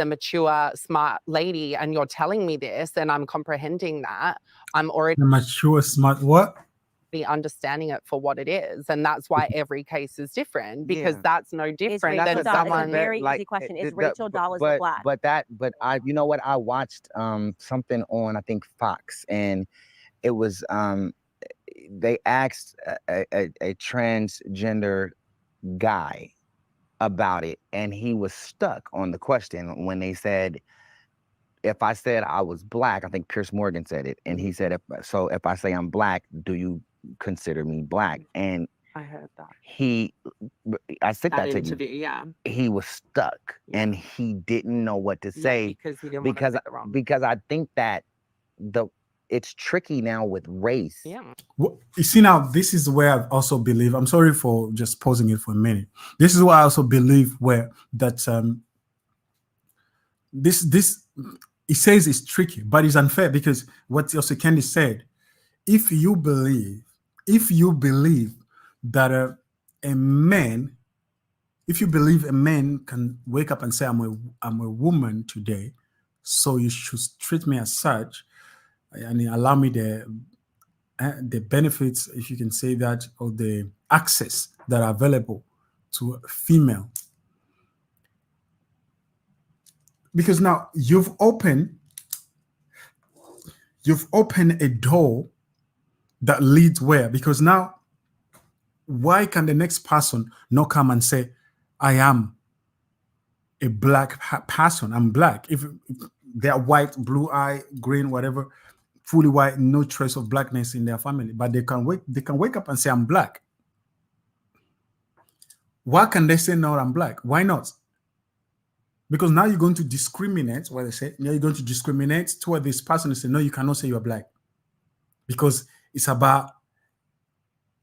mature, smart lady, and you're telling me this, and I'm comprehending that, I'm already mature, smart, what? Be understanding it for what it is, and that's why every case is different, because that's no different than someone. It's a very easy question. Is Rachel Dolezal black? But you know what? I watched something on, I think, Fox, and it was they asked a transgender guy about it, and he was stuck on the question when they said, if I said I was black, I think Pierce Morgan said it, and he said, if I say I'm black, do you consider me black? And I heard that. I said that to interview, you. He was stuck, and he didn't know what to say, because he didn't because I think that it's tricky now with race. Yeah. Well, you see, now this is where I also believe. I'm sorry for just pausing it for a minute. This is why I also believe where that this it says it's tricky, but it's unfair, because what also Candace said, if you believe that a man, if you believe a man can wake up and say, I'm a woman today, so you should treat me as such, and allow me the benefits, if you can say that, or the access that are available to a female. Because now you've opened a door that leads where? Because now, why can the next person not come and say, I am a black person, I'm black? If they're white, blue eye, green, whatever, fully white, no trace of blackness in their family, but they can wake up and say, I'm black. Why can they say, no, I'm black? Why not? Because now you're going to discriminate, what they say, now you're going to discriminate toward this person and say, no, you cannot say you're black. Because it's about,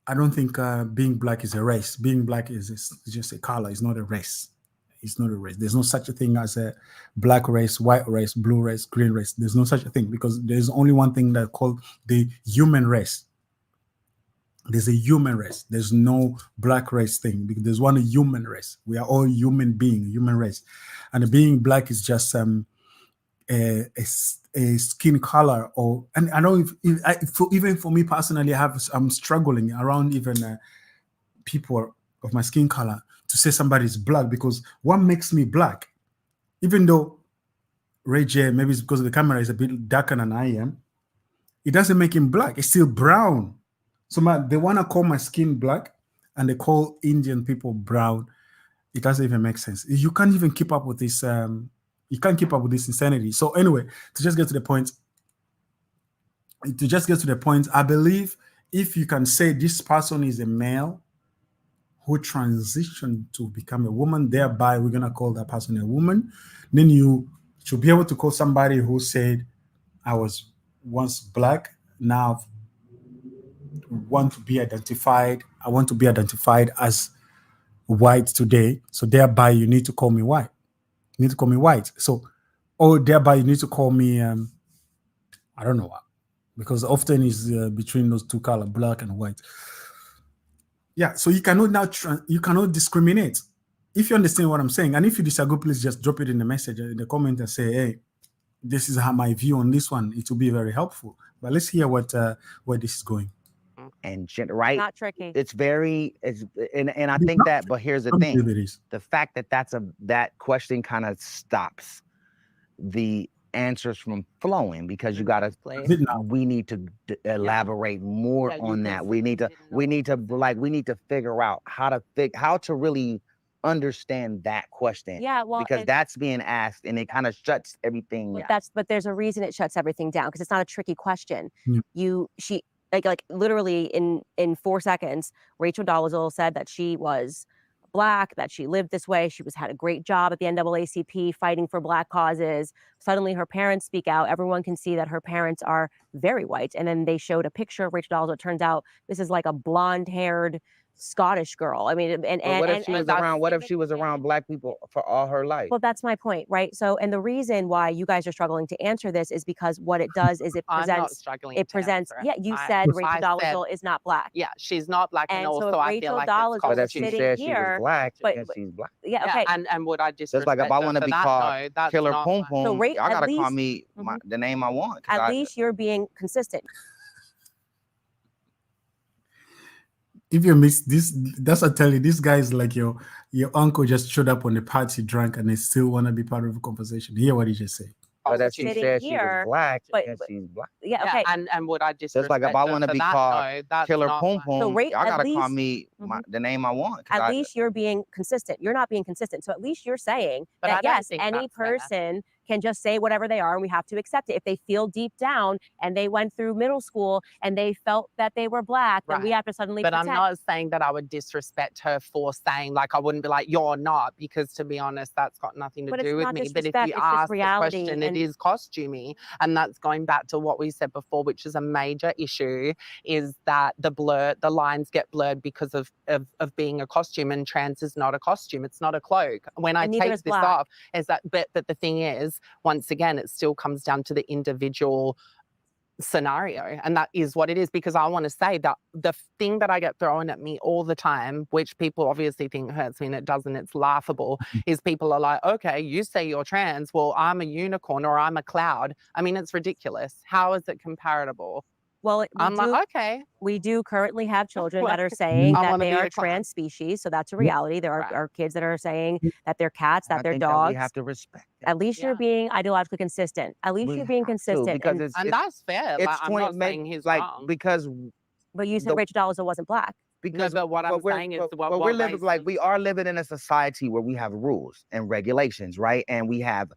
I don't think being black is a race. Being black is just a color. It's not a race. It's not a race. There's no such a thing as a black race, white race, blue race, green race. There's no such a thing, because there's only one thing that's called the human race. There's a human race. There's no black race thing, because there's one human race. We are all human beings, human race. And being black is just a skin color, or, and I know even for me personally, I'm struggling around even people of my skin color to say somebody's black, because what makes me black? Even though Ray J, maybe it's because the camera is a bit darker than I am, it doesn't make him black. It's still brown. So they want to call my skin black, and they call Indian people brown. It doesn't even make sense. You can't even keep up with this. You can't keep up with this insanity. So anyway, to just get to the point, I believe if you can say this person is a male who transitioned to become a woman, thereby we're going to call that person a woman, then you should be able to call somebody who said, I was once black, now want to be identified. I want to be identified as white today. So thereby you need to call me white. You need to call me white. So, or thereby you need to call me, I don't know what, because often is between those two colors, black and white. Yeah, so you cannot now you cannot discriminate. If you understand what I'm saying, and if you disagree, please just drop it in the message, in the comment, and say, hey, this is how my view on this one. It will be very helpful. But let's hear where this is going. And right, not tricky. It's very, and I think that, but here's the thing: the fact that that question kind of stops the answers from flowing, because you gotta, we need to elaborate more on that. We need to figure out how to really understand that question. Yeah, well, because that's being asked, and it kind of shuts everything. But there's a reason it shuts everything down, because it's not a tricky question. like literally in 4 seconds, Rachel Dolezal said that she was Black, that she lived this way. She had a great job at the NAACP fighting for Black causes. Suddenly her parents speak out. Everyone can see that her parents are very white. And then they showed a picture of Rachel Dolezal. It turns out this is like a blonde-haired Scottish girl. I mean, What if she was that's- around? What if she was around Black people for all her life? well, that's my point, right? So, and the reason why you guys are struggling to answer this is because what it does is it I'm not presents, struggling it to presents, answer it. yeah, you said Rachel I said- Dolezal is not Black. Yeah, she's not Black, and And so also if I Rachel feel like Dolezal it's was But if she sitting said she here, was Black, but- then she's Black. Yeah, okay. and would I Just like if I want to be called Killer Poom Poom, So y'all at gotta call least- me the name I want. 'cause At I- least you're being consistent. If you miss this, that's what I tell you. This guy is like your uncle just showed up on the party drunk and they still want to be part of the conversation. Hear what he just said. But if she sitting said she here, was Black, but- then she's Black. Yeah, okay. And would I just Just like if I want to be called Killer Poom Poom, So y'all at gotta call least- me the name I want. 'cause At I- least you're being consistent. You're not being consistent. So at least you're saying But I that don't yes, think any that's fair. person can just say whatever they are and we have to accept it. If they feel deep down and they went through middle school and they felt that they were Black, then we Right. have to suddenly But I'm pretend. not saying that I would disrespect her for saying, like, I wouldn't be like, you're not, because to be honest, that's got nothing to But it's do with not me. But if disrespect, you it's just ask the reality, question, and- it is costumey. And that's going back to what we said before, which is a major issue, is that the lines get blurred because of being a costume, and trans is not a costume. It's not a cloak. When I And neither take is this Black. off, is that, but the thing is, once again, it still comes down to the individual scenario, and that is what it is. Because I want to say that the thing that I get thrown at me all the time, which people obviously think hurts me and it doesn't, it's laughable, is people are like, okay, you say you're trans, well, I'm a unicorn or I'm a cloud. I mean, it's ridiculous. How is it comparable? Well, I'm like, okay. we do currently have children that are Like, saying I that wanna they be are a clown. trans species. So that's a reality. There Right. are kids that are saying that they're cats, I that they're think that dogs. we have to respect that. At least you're Yeah. being ideologically consistent. At least We you're being have to, consistent. because And- it's And that's fair. it's Like, I'm 20 not saying he's like wrong. because but you said the- Rachel Dolezal wasn't Black. because but what I'm saying is what we're living race like is- we are living in a society where we have rules and regulations, right? And we have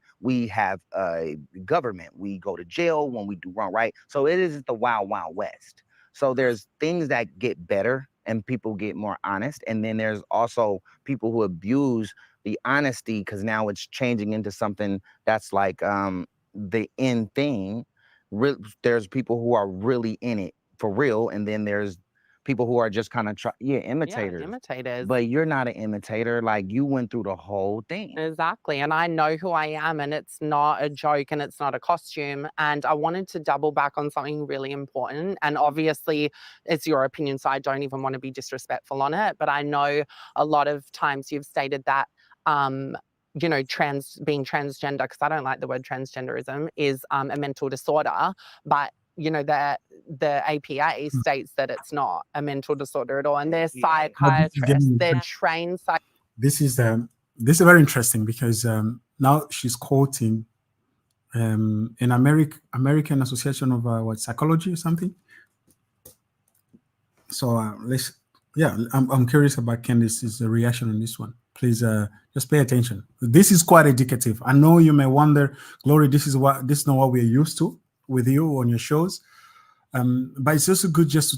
government. We go to jail when we do wrong, right? So it isn't the wild west. So there's things that get better and people get more honest, and then there's also people who abuse the honesty because now it's changing into something that's like the end thing. There's people who are really in it for real, and then there's people who are just kind of imitators. Yeah, imitators. But you're not an imitator. Like, you went through the whole thing. Exactly. And I know who I am, and it's not a joke and it's not a costume. And I wanted to double back on something really important. And obviously, it's your opinion, so I don't even want to be disrespectful on it. But I know a lot of times you've stated that, you know, being transgender, because I don't like the word transgenderism, is a mental disorder. But you know, the APA states that it's not a mental disorder at all, and they're psychiatrists, they're trained This is very interesting because now she's quoting an American Association of Psychology or something. So I'm curious about Candace's reaction on this one. Please just pay attention. This is quite educative. I know you may wonder, Glory, this is not what we're used to with you on your shows. But it's also good just to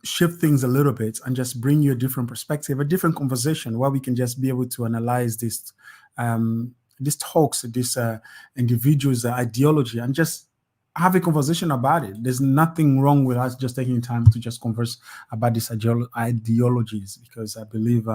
shift things a little bit and just bring you a different perspective, a different conversation where we can just be able to analyze these talks, this individual's ideology, and just have a conversation about it. There's nothing wrong with us just taking time to just converse about these ideologies, because I believe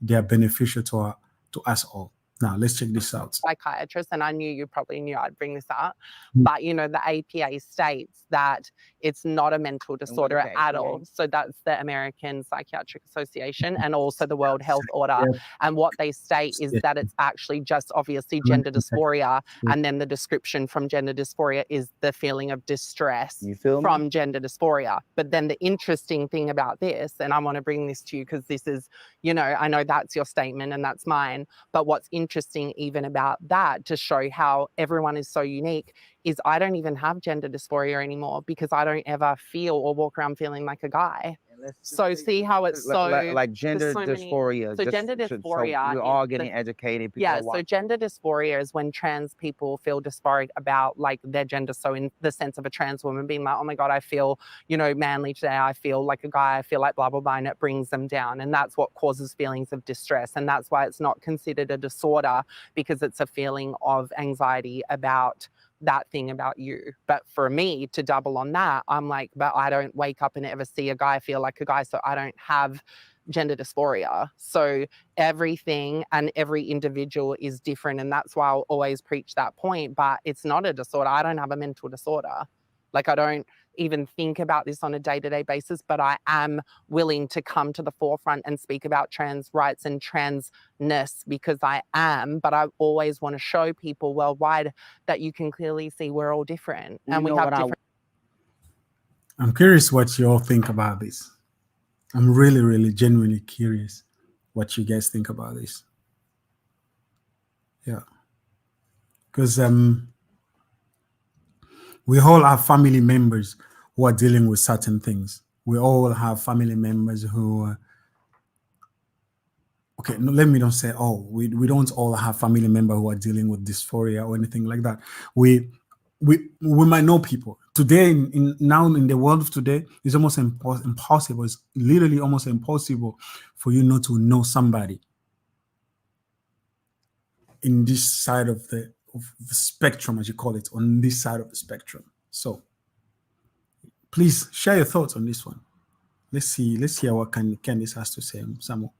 they are beneficial to us all. Now, let's check this out. Psychiatrist, and I knew you probably knew I'd bring this up, but you know, the APA states that it's not a mental disorder at all. So that's the American Psychiatric Association and also the World Health Order. Yeah. And what they state is that it's actually just obviously gender dysphoria, and then the description from gender dysphoria is the feeling of distress You feel me? from gender dysphoria. But then the interesting thing about this, and I want to bring this to you because this is, you know, I know that's your statement and that's mine, but what's interesting even about that, to show how everyone is so unique, is I don't even have gender dysphoria anymore because I don't ever feel or walk around feeling like a guy. So see how it's so like gender so many- dysphoria. so gender dysphoria we're is all the- getting educated. People Yeah, are so watching. gender dysphoria is when trans people feel dysphoric about like their gender. So in the sense of a trans woman being like, oh my God, I feel, you know, manly today. I feel like a guy. I feel like blah, blah, blah. And it brings them down. And that's what causes feelings of distress. And that's why it's not considered a disorder, because it's a feeling of anxiety about that thing about you. But for me to double on that, I'm like, but I don't wake up and ever see a guy feel like a guy. So I don't have gender dysphoria. So everything and every individual is different. And that's why I'll always preach that point. But it's not a disorder. I don't have a mental disorder. Like, I don't even think about this on a day-to-day basis, but I am willing to come to the forefront and speak about trans rights and transness because I am. But I always want to show people worldwide that you can clearly see we're all different and we have different. I'm curious what you all think about this. I'm really, really genuinely curious what you guys think about this. Yeah. Because we all have family members who are dealing with certain things. We all have family members who okay, no, let me not say all. We don't all have family members who are dealing with dysphoria or anything like that. We might know people today now in the world of today. It's almost impossible. It's literally almost impossible for you not to know somebody in this side of the spectrum, as you call it, on this side of the spectrum. So please share your thoughts on this one. Let's hear what Candace has to say. Samuel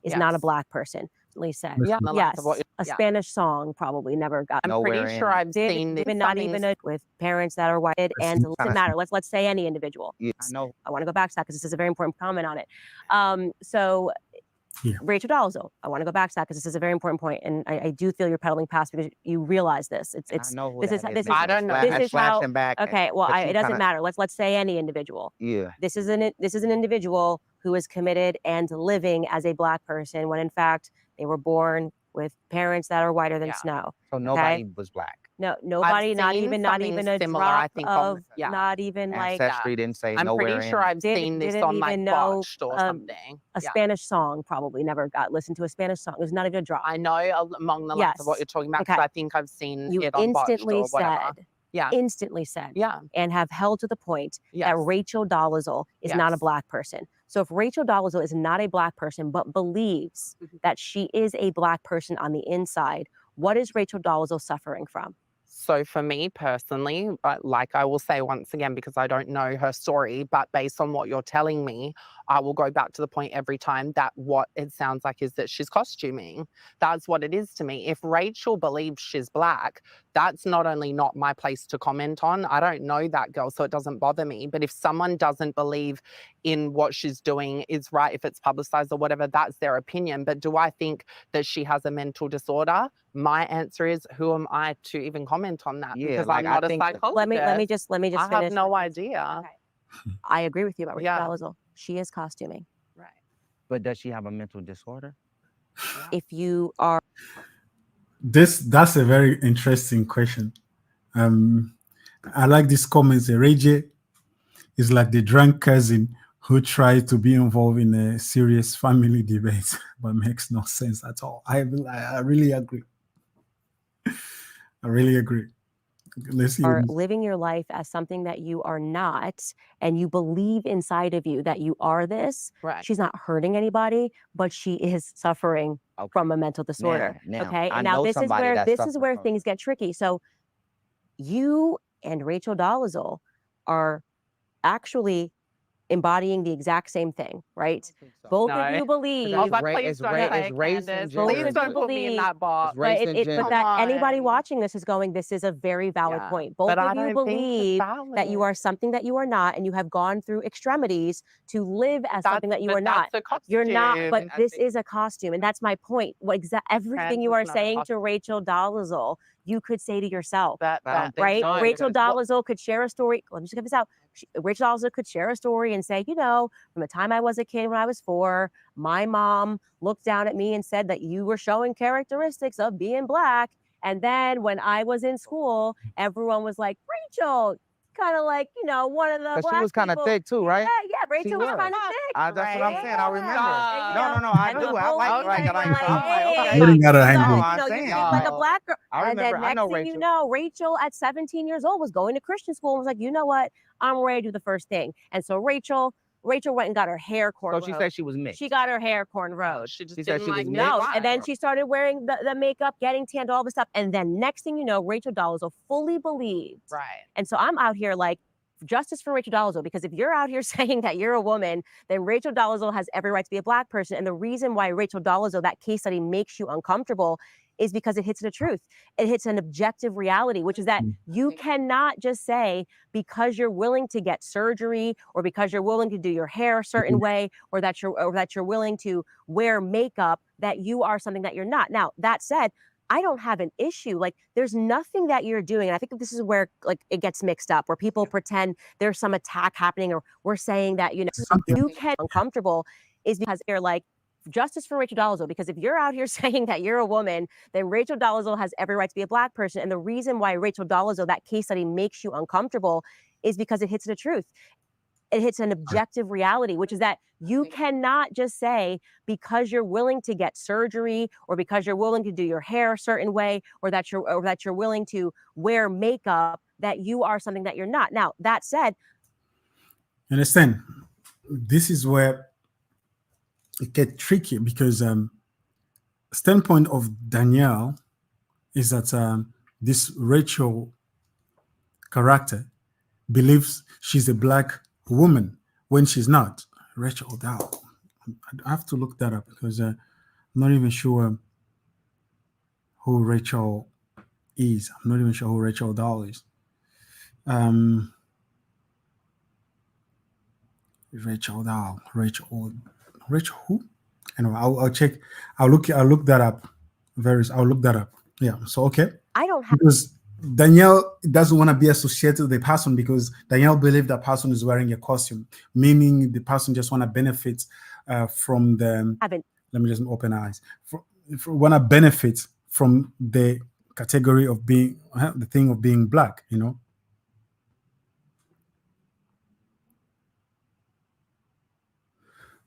is not a black person. Lee said, Yeah, yes, a Spanish song probably never got. I'm pretty sure I've seen this. Not even with parents that are white, and it doesn't matter. Let's say any individual. Yeah, I know. I want to go back to that because this is a very important comment on it. So yeah. Rachel Dolezal, I want to go back to that because this is a very important point, and I do feel you're pedaling past because you realize this. It's I know who this is that this is I don't know. this is how. flashing back. Okay, well, but it you doesn't kinda- matter. Let's say any individual. Yeah. This is an individual who is committed and living as a black person when in fact they were born with parents that are whiter than snow. So nobody was black. No, nobody, not even a similar, drop I think, of, yeah. not even like Ancestry didn't say I'm nowhere pretty sure in. I've seen this didn't on like even know, Botched or something. a Spanish song probably never got listened to a Spanish song. It was not even a drop. I know among the lines of what Yes. you're talking about because Okay. I think I've seen You it on Botched instantly or whatever. said, Yeah. instantly said, Yeah. and have held to the point Yes. that Rachel Dolezal is not a Yes. black person. So if Rachel Dolezal is not a black person, but believes that she is a black person on the inside, what is Rachel Dolezal suffering from? So for me personally, like I will say once again, because I don't know her story, but based on what you're telling me, I will go back to the point every time that what it sounds like is that she's costuming. That's what it is to me. If Rachel believes she's black, that's not only not my place to comment on. I don't know that girl, so it doesn't bother me. But if someone doesn't believe in what she's doing is right, if it's publicized or whatever, that's their opinion. But do I think that she has a mental disorder? My answer is, who am I to even comment on that? Yeah, because like, I'm I not a think- psychologist. Let me just I finish. have no idea. Okay. I agree with you about Rachel Yeah. Dolezal. She is costuming. Right. But does she have a mental disorder? If you are That's a very interesting question. I like this comment. Reje is like the drunk cousin who tried to be involved in a serious family debate, but makes no sense at all. I really agree. I really agree. Let's see. are living your life as something that you are not, and you believe inside of you that you are this, Right. she's not hurting anybody, but she is suffering Okay. from a mental disorder. Now, Okay. I And now know this is somebody where that suffers from- things get tricky. So you and Rachel Dolezal are actually embodying the exact same thing, right? Both No. of you believe. I was like, Ra- please it's don't ra- say it's race and Candace. gender. Please don't put me in that box. It's race and but gender. that anybody Come on. watching this is going, this is a very valid Yeah, point. Both but I of you don't think it's believe that you valid. are something that you are not, and you have gone through extremities to live as something that you are not. That's a costume. You're not, but I this think- is a costume, and that's my point. Everything you Trans are is not a saying to costume. Rachel Dolezal, you could say to yourself, I don't think right? so, Rachel because- Dolezal could share a story. Let me just get this out. Rachel Dolezal could share a story and say, you know, from the time I was a kid when I was 4, my mom looked down at me and said that you were showing characteristics of being black. And then when I was in school, everyone was like, Rachel, kind of like, you know, one of the But black she was kind of people. thick too, right? Yeah, Rachel was was. kind of thick. That's what I'm saying. I remember. And, you No, know, no, I and do. the I whole like weekend, like you're like. like, I'm like, hey, okay. Jordan got her you handle. No, know, I'm you're saying, treated like a black girl. I And then remember. I next know thing you Rachel. know, Rachel at 17 years old was going to Christian school and was like, you know what? I'm ready to do the first thing. And so Rachel went and got her hair cornrowed. So she said she was mixed. She got her hair cornrowed. She just She said didn't she was like mixed? No, black. and then she started wearing the makeup, getting tanned, all this stuff. And then next thing you know, Rachel Dolezal fully believed. Right. And so I'm out here like, justice for Rachel Dolezal, because if you're out here saying that you're a woman, then Rachel Dolezal has every right to be a black person. And the reason why Rachel Dolezal, that case study makes you uncomfortable is because it hits the truth. It hits an objective reality, which is that you cannot just say because you're willing to get surgery or because you're willing to do your hair a certain way or that you're willing to wear makeup that you are something that you're not. Now, that said, I don't have an issue. Like, there's nothing that you're doing. And I think this is where like it gets mixed up, where people pretend there's some attack happening or we're saying that, you know, you can uncomfortable is because they're like, justice for Rachel Dolezal, because if you're out here saying that you're a woman, then Rachel Dolezal has every right to be a black person. And the reason why Rachel Dolezal, that case study makes you uncomfortable is because it hits the truth. It hits an objective reality, which is that you cannot just say because you're willing to get surgery or because you're willing to do your hair a certain way or that you're willing to wear makeup that you are something that you're not. Now, that said, Understand? This is where it gets tricky because standpoint of Danielle is that this Rachel character believes she's a black woman when she's not. Rachel Dow. I have to look that up because I'm not even sure who Rachel is. I'm not even sure who Rachel Doll is. Rachel Doll. Rachel who? Anyway, I'll check. I'll look that up. I'll look that up. Yeah. So okay. I don't have Because Danielle doesn't want to be associated with the person because Danielle believes that person is wearing a costume, meaning the person just want to benefit from the. Let me just open eyes. Want to benefit from the category of being the thing of being black, you know.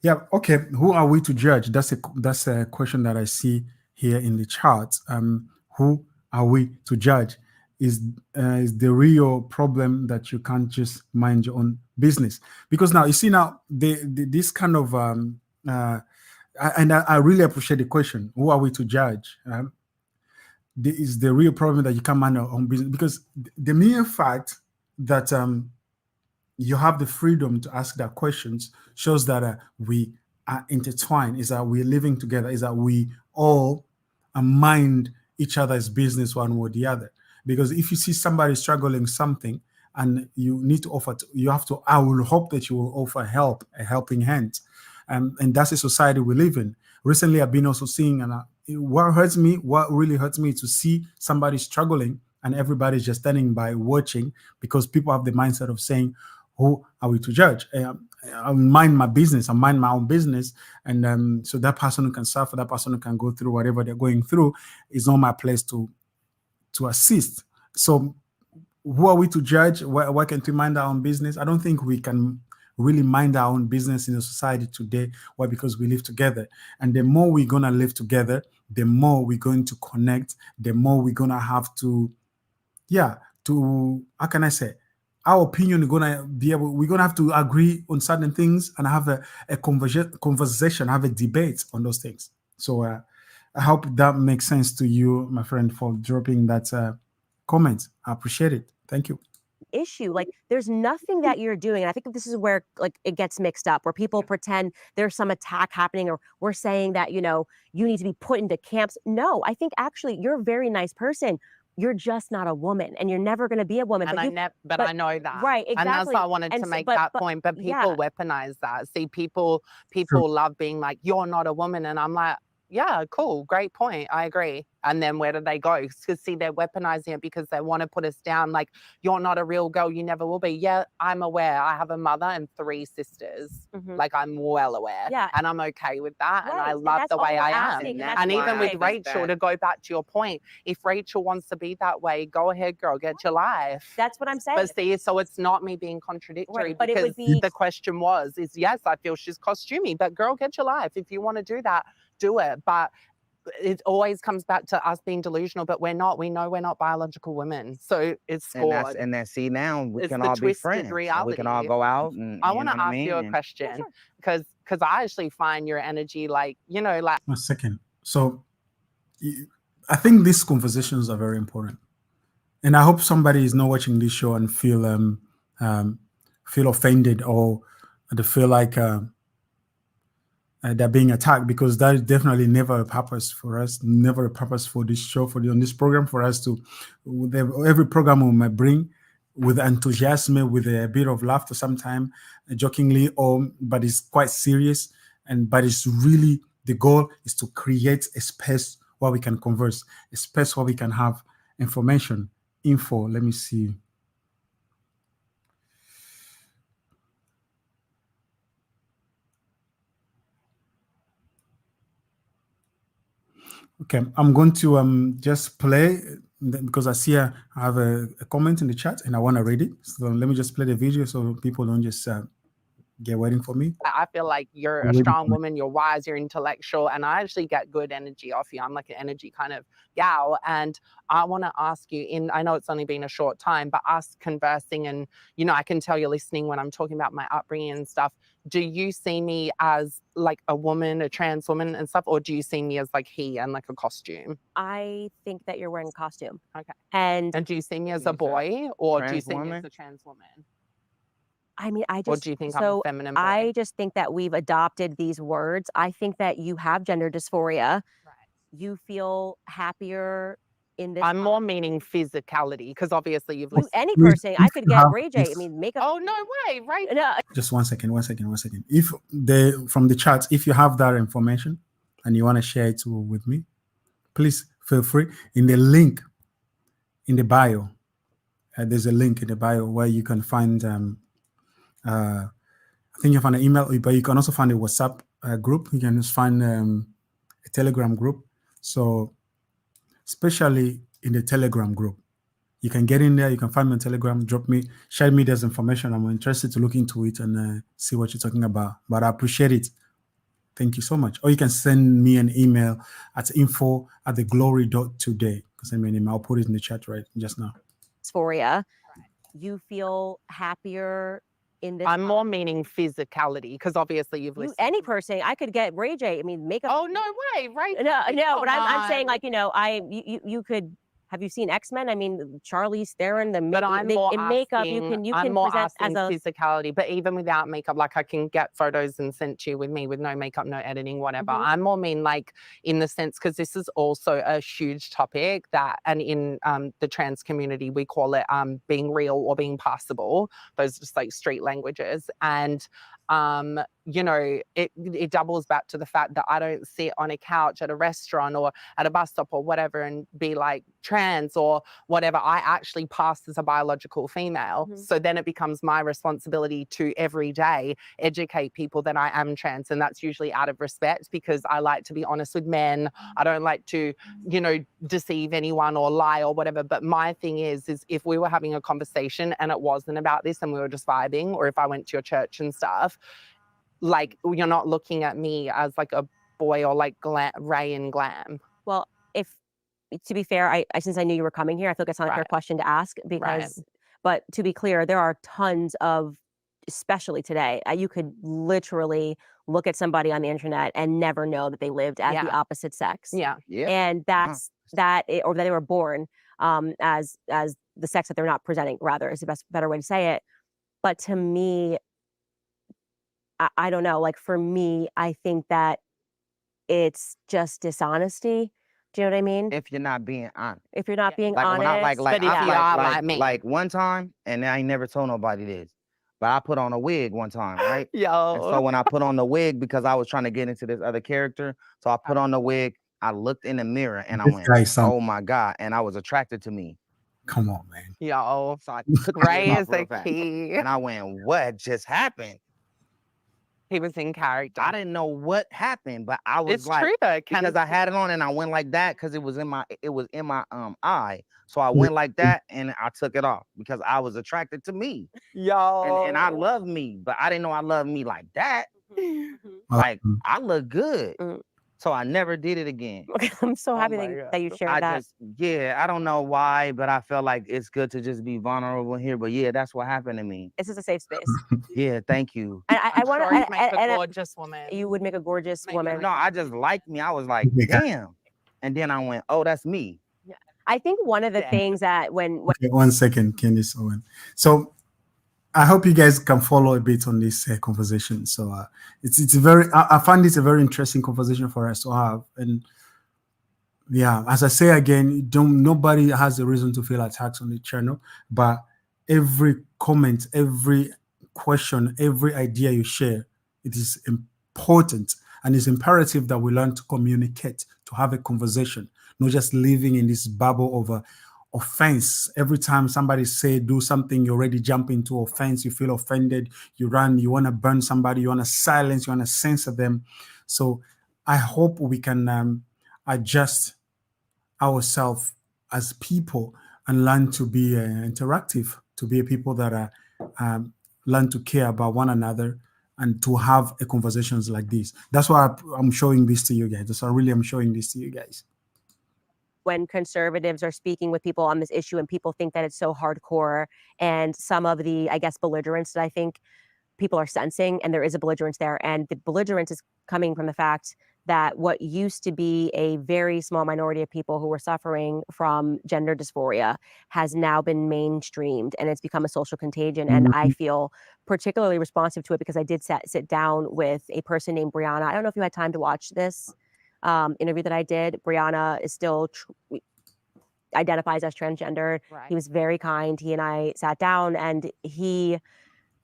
Yeah. Okay. Who are we to judge? That's a question that I see here in the chart. Who are we to judge? Is the real problem that you can't just mind your own business? Because now you see this kind of I really appreciate the question. Who are we to judge? Is the real problem that you can't mind your own business? Because the mere fact that you have the freedom to ask that questions shows that we are intertwined, is that we're living together, is that we all mind each other's business one way or the other. Because if you see somebody struggling something and you need to offer, I will hope that you will offer help, a helping hand. And that's a society we live in. Recently, I've been also seeing, and what really hurts me to see somebody struggling and everybody's just standing by watching because people have the mindset of saying, who are we to judge? I mind my business. I mind my own business. And so that person who can suffer, that person who can go through whatever they're going through is not my place to assist. So who are we to judge? Why can't we mind our own business? I don't think we can really mind our own business in a society today. Why? Because we live together. And the more we're going to live together, the more we're going to connect, the more we're going to have to, how can I say? Our opinion is we're gonna have to agree on certain things and have a conversation, have a debate on those things. So I hope that makes sense to you, my friend, for dropping that comment. I appreciate it. Thank you. Issue. Like, there's nothing that you're doing. And I think this is where like it gets mixed up, where people pretend there's some attack happening or we're saying that, you know, you need to be put into camps. No, I think actually you're a very nice person. You're just not a woman, and you're never going to be a woman. And I know that. Right, exactly. And that's why I wanted to make that point. But people weaponize that. See, people love being like, you're not a woman. And I'm like, yeah, cool, great point. I agree. And then where do they go? Because see, they're weaponizing it because they want to put us down. Like, you're not a real girl. You never will be. Yeah, I'm aware. I have a mother and 3 sisters. Like, I'm well aware. Yeah. And I'm okay with that. Right. And I And love that's the all way we're I asking, am. and And that's even why with Rachel, to go back to your point, if Rachel wants to be that way, go ahead, girl, get your life. That's what I'm saying. But see, so it's not me being contradictory, Right, but it because would be the question is yes, I feel she's costumey, but girl, get your life. If you want to do that, do it. But it always comes back to us being delusional, but we're not. We know we're not biological women, so it's scored. And that's see, now we It's can the all be twisted friends. And we reality. can all go out and I you want know to what I ask you mean? a question, because I actually find your energy like, you know, like. A second. So I think these conversations are very important, and I hope somebody is not watching this show and feel offended, or they feel like they're being attacked, because that is definitely never a purpose for us, never a purpose for this show, on this program, for us to, with every program we might bring with enthusiasm, with a bit of laughter, sometimes jokingly, but it's quite serious, but it's really, the goal is to create a space where we can converse, a space where we can have info. Let me see. Okay, I'm going to just play, because I see I have a comment in the chat and I want to read it. So let me just play the video so people don't just get waiting for me. I feel like you're a strong woman, you're wise, you're intellectual, and I actually get good energy off you. I'm like an energy kind of gal. And I want to ask you, I know it's only been a short time, but us conversing, and, you know, I can tell you're listening when I'm talking about my upbringing and stuff. Do you see me as like a woman, a trans woman and stuff, or do you see me as like he and like a costume? I think that you're wearing a costume. Okay. And do you see me as a boy, or do you see me as a trans woman? I mean, Or do you think I'm a feminine boy? I just think that we've adopted these words. I think that you have gender dysphoria. Right. You feel happier in this. I'm more meaning physicality, because obviously you've listened. Any person, I could get Ray J. I mean, makeup. Oh, no way, right? No. Just one second. If from the chat, if you have that information and you want to share it with me, please feel free. In the link in the bio, there's a link in the bio where you can find I think you find an email, but you can also find a WhatsApp group. You can just find a Telegram group. So especially in the Telegram group, you can get in there. You can find me on Telegram, share me this information. I'm interested to look into it and see what you're talking about. But I appreciate it. Thank you so much. Or you can send me an email at info@theglory.today. Send me an email. I'll put it in the chat right just now. Dysphoria. You feel happier in this. I'm more meaning physicality, because obviously you've listened. Any person, I could get Ray J. I mean, makeup. Oh, no way, right? No, but I'm saying, like, you know, you could. Have you seen X-Men? I mean, Charlize Theron, But I'm more in makeup, you can present as a physicality. But even without makeup, like I can get photos and sent to you with me with no makeup, no editing, whatever. I'm more mean like in the sense, because this is also a huge topic that, and in the trans community, we call it being real or being passable. Those are just like street languages. And you know, it doubles back to the fact that I don't sit on a couch at a restaurant or at a bus stop or whatever and be like trans or whatever. I actually pass as a biological female. So then it becomes my responsibility to every day educate people that I am trans. And that's usually out of respect, because I like to be honest with men. I don't like to, you know, deceive anyone or lie or whatever. But my thing is if we were having a conversation and it wasn't about this and we were just vibing, or if I went to your church and stuff, like, you're not looking at me as like a boy or like Ray and glam. Well, to be fair, I since I knew you were coming here, I feel like it's not a fair question to ask, because, but to be clear, there are tons of, especially today, you could literally look at somebody on the internet and never know that they lived as the opposite sex. And that's or that they were born as the sex that they're not presenting, rather, is the better way to say it. But to me, I don't know, like, for me, I think that it's just dishonesty. Do you know what I mean? If you're not being honest. If you're not being Like honest. when I But if you are like me. like one time, and I ain't never told nobody this, but I put on a wig one time, right? Yo. And so when I put on the wig, because I was trying to get into this other character, so I put on the wig, I looked in the mirror and I This went, guy is some. oh my God. And I was attracted to me. Come on, man. Yo, So I took my Ray shirt is off real a fast. key. And I went, what just happened? He was in character. I didn't know what happened, but I was It's like, true though. because I had it on and I went like that because it was in my eye. So I went like that and I took it off because I was attracted to me. Yo. And I love me, but I didn't know I loved me like that. Well, Like I look good. Mm. So I never did it again. Okay, I'm so Oh happy my that you God. shared I that. I don't know why, but I felt like it's good to just be vulnerable here. But yeah, that's what happened to me. This is a safe space. Yeah, thank you. And I I'm want sure to, you'd make a gorgeous woman. you would make a gorgeous Make woman. No, I just liked me. I was like, damn. And then I went, oh, that's me. I think one of the Yeah. things that when okay, 1 second, Candace Owens. So I hope you guys can follow a bit on this conversation. So it's very, I find this a very interesting conversation for us to have. And yeah, as I say again, nobody has a reason to feel attacked on the channel, but every comment, every question, every idea you share, it is important and it's imperative that we learn to communicate, to have a conversation, not just living in this bubble of offense. Every time somebody say do something, you already jump into offense, you feel offended, you run, you want to burn somebody, you want to silence, you want to censor them. So I hope we can adjust ourselves as people and learn to be interactive, to be people that are learn to care about one another and to have a conversations like this. That's why I'm showing this to you guys. That's why really I'm showing this to you guys. when conservatives are speaking with people on this issue and people think that it's so hardcore, and some of the, I guess, belligerence that I think people are sensing, and there is a belligerence there, and the belligerence is coming from the fact that what used to be a very small minority of people who were suffering from gender dysphoria has now been mainstreamed, and it's become a social contagion. And I feel particularly responsive to it because I did sit down with a person named Brianna. I don't know if you had time to watch this interview that I did. Brianna is still identifies as transgender. Right. He was very kind. He and I sat down, and he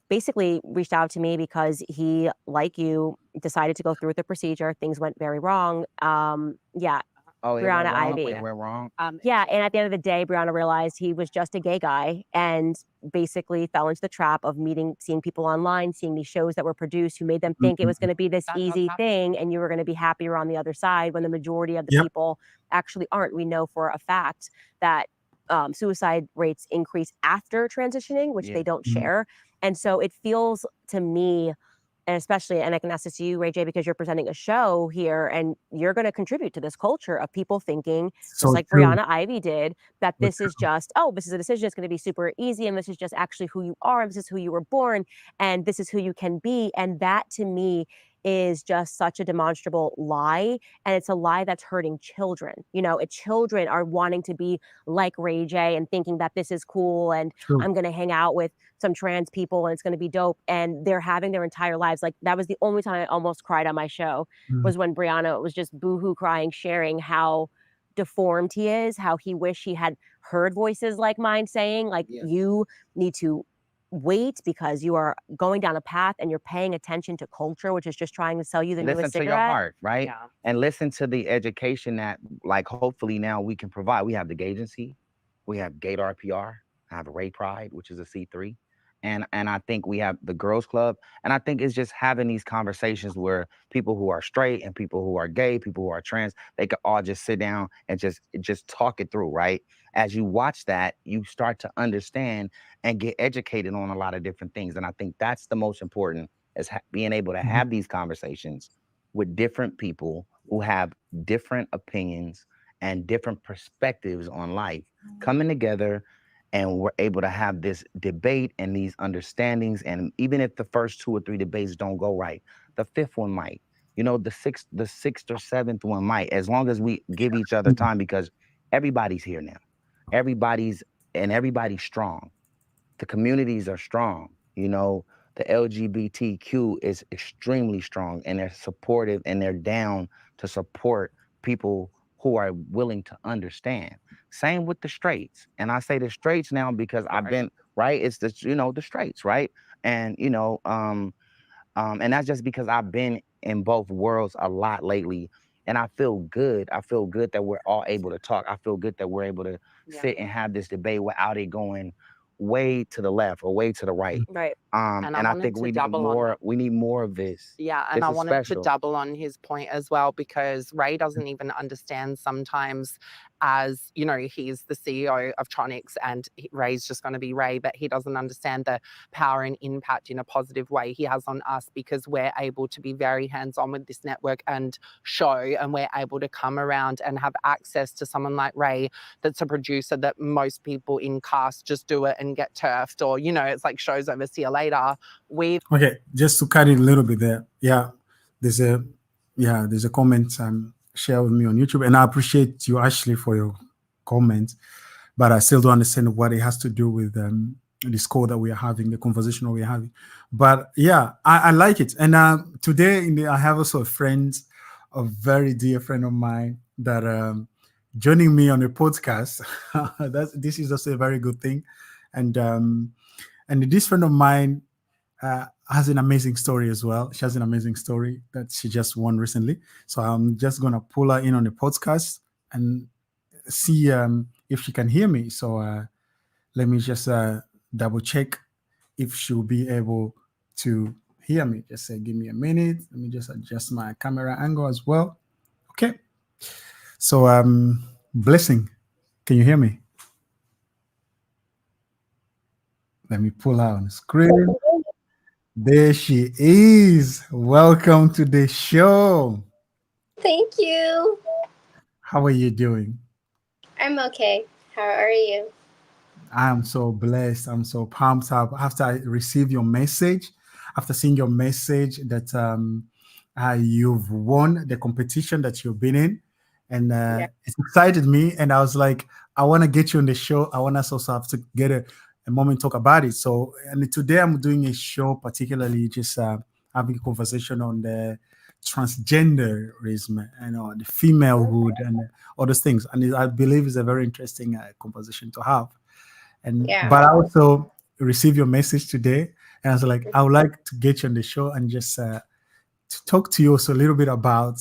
basically reached out to me because he, like you, decided to go through with the procedure. Things went very wrong. Yeah. Oh, it Brianna went wrong. Ivy. It went wrong. Yeah, and at the end of the day, Brianna realized he was just a gay guy and basically fell into the trap of seeing people online, seeing these shows that were produced who made them think it was going to be this That does easy happen. thing and you were going to be happier on the other side when the majority of the Yep. people actually aren't. We know for a fact that suicide rates increase after transitioning, which Yeah. they don't share. And so it feels to me, and especially, and I can ask this to you, Ray J, because you're presenting a show here and you're going to contribute to this culture of people thinking, So just like true. Brianna Ivy did, that this is just, oh, this is a decision, it's going to be super easy, and this is just actually who you are, and this is who you were born, and this is who you can be. And that to me is just such a demonstrable lie, and it's a lie that's hurting children. You know, children are wanting to be like Ray J and thinking that this is cool, and True. I'm going to hang out with some trans people and it's going to be dope, and they're having their entire lives. Like, that was the only time I almost cried on my show, was when Brianna was just boohoo crying, sharing how deformed he is, how he wished he had heard voices like mine saying, like, you need to wait because you are going down a path and you're paying attention to culture, which is just trying to sell you the Listen newest to your cigarette. heart, right? Yeah. And listen to the education that, like, hopefully now we can provide. We have the gay agency, we have Gator RPR, I have Ray Pride, which is a C3. And I think we have the Girls Club. And I think it's just having these conversations where people who are straight and people who are gay, people who are trans, they could all just sit down and just talk it through, right? As you watch that, you start to understand and get educated on a lot of different things. And I think that's the most important, is being able to have these conversations with different people who have different opinions and different perspectives on life, coming together, and we're able to have this debate and these understandings. And even if the first 2 or 3 debates don't go right, the 5th one might, you know, the sixth or 7th one might, as long as we give each other time, because everybody's here now. Everybody's strong. The communities are strong. You know, the LGBTQ is extremely strong, and they're supportive, and they're down to support people who are willing to understand. Same with the straights. And I say the straights now because I've been, right? It's the, you know, the straights, right? And, you know, and that's just because I've been in both worlds a lot lately. And I feel good. I feel good that we're all able to talk. I feel good that we're able to sit and have this debate without it going way to the left or way to the right. Right. And I And I wanted think to we need double on more. We need more of this. Yeah, and This I is wanted to special. double on his point as well, because Ray doesn't even understand sometimes, as you know, he's the CEO of Tronics and Ray's just going to be Ray, but he doesn't understand the power and impact in a positive way he has on us, because we're able to be very hands-on with this network and show, and we're able to come around and have access to someone like Ray that's a producer that most people in cast just do it and get turfed, or, you know, it's like shows over, see you later. Okay, just to cut it a little bit there. There's a there's a comment share with me on YouTube, and I appreciate you, Ashley, for your comment, but I still don't understand what it has to do with this call that we are having, the conversation that we are having. But yeah, I like it. And today I have also a friend, a very dear friend of mine that joining me on a podcast. This is also a very good thing, and this friend of mine has an amazing story as well. She has an amazing story that she just won recently. So I'm just gonna pull her in on the podcast and see if she can hear me. So let me just double check if she'll be able to hear me. Just give me a minute. Let me just adjust my camera angle as well. Okay. So Blessing, can you hear me? Let me pull her on the screen. There she is. Welcome to the show. Thank you. How are you doing? I'm okay. How are you? I'm so blessed. I'm so pumped up after I received your message, after seeing your message that you've won the competition that you've been in. And Yeah. it excited me. And I was like, I want to get you on the show. I want us also have to get a moment to talk about it. So, and today I'm doing a show, particularly just having a conversation on the transgenderism, the femalehood and all those things. And I believe it's a very interesting conversation to have. And Yeah. but I also received your message today, and I was like, I would like to get you on the show and just to talk to you also a little bit about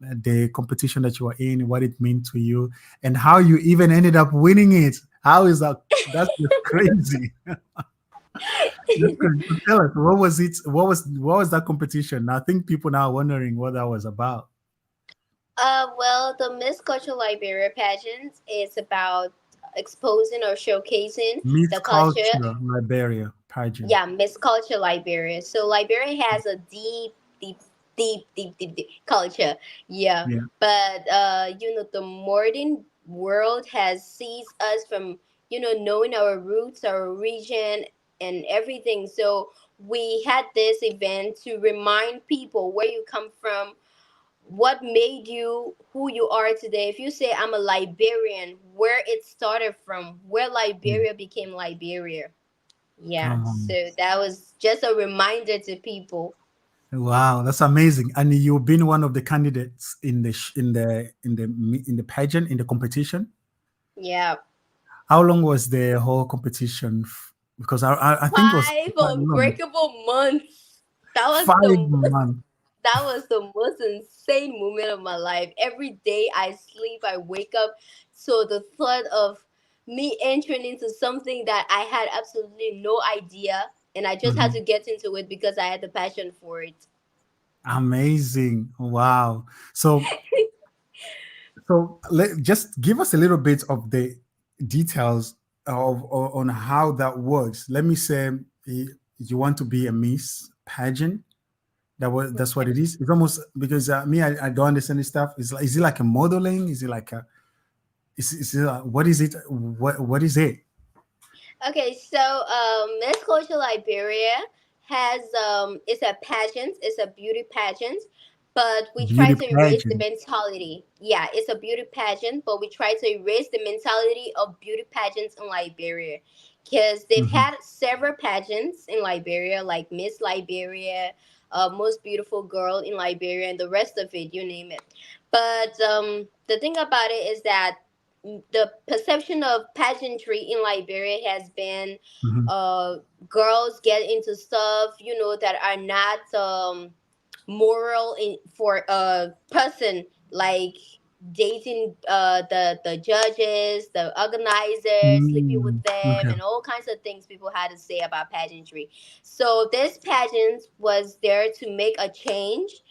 the competition that you are in, what it meant to you, and how you even ended up winning it. How is that? That's just crazy. That's crazy. So tell us, what was it? What was that competition? I think people now are wondering what that was about. Well, the Miss Culture Liberia pageant is about exposing or showcasing Miss the culture. Culture Liberia pageant. Yeah, Miss Culture Liberia. So Liberia has a deep culture. Yeah, Yeah. but the modern world has seized us from knowing our roots, our region, and everything. So we had this event to remind people where you come from, what made you who you are today. If you say I'm a Liberian, where it started from, where Yeah. Liberia became Liberia. Yeah, Come on. so that was just a reminder to people. Wow, that's amazing. And you've been one of the candidates in the in the pageant, in the competition. Yeah, How long was the whole competition? Because I think it was five quite long. unbreakable months. That was Five the months. that was the most insane moment of my life. Every day I sleep, I wake up. So the thought of me entering into something that I had absolutely no idea, and I just had Mhm. to get into it because I had the passion for it. Amazing. Wow. Just give us a little bit of the details on how that works. Let me say you want to be a Miss pageant. That's what it is. It's almost because me, I don't understand this stuff. Is it like a modeling? Is it like a is it what is it? What is it? Okay, so Miss Culture Liberia has it's a pageant, it's a beauty pageant, but we try Beauty to erase the pageant. mentality. Yeah, it's a beauty pageant, but we try to erase the mentality of beauty pageants in Liberia, because they've Mhm. had several pageants in Liberia, like Miss Liberia, Most Beautiful Girl in Liberia, and the rest of it, you name it. But the thing about it is that the perception of pageantry in Liberia has been Mhm. uh, girls get into stuff that are not moral for a person, like dating the judges, the organizers, sleeping with them, Okay. and all kinds of things people had to say about pageantry. So this pageant was there to make a change,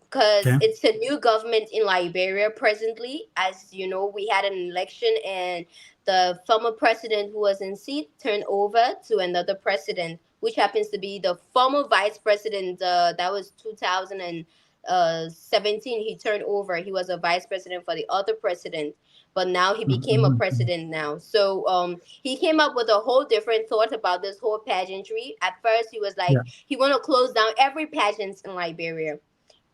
because Okay. it's a new government in Liberia presently. As you know, we had an election, and the former president who was in seat turned over to another president, which happens to be the former vice president. That was 2017. He turned over. He was a vice president for the other president, but now he became a president now. So he came up with a whole different thought about this whole pageantry. At first, he was like, Yeah. he want to close down every pageant in Liberia.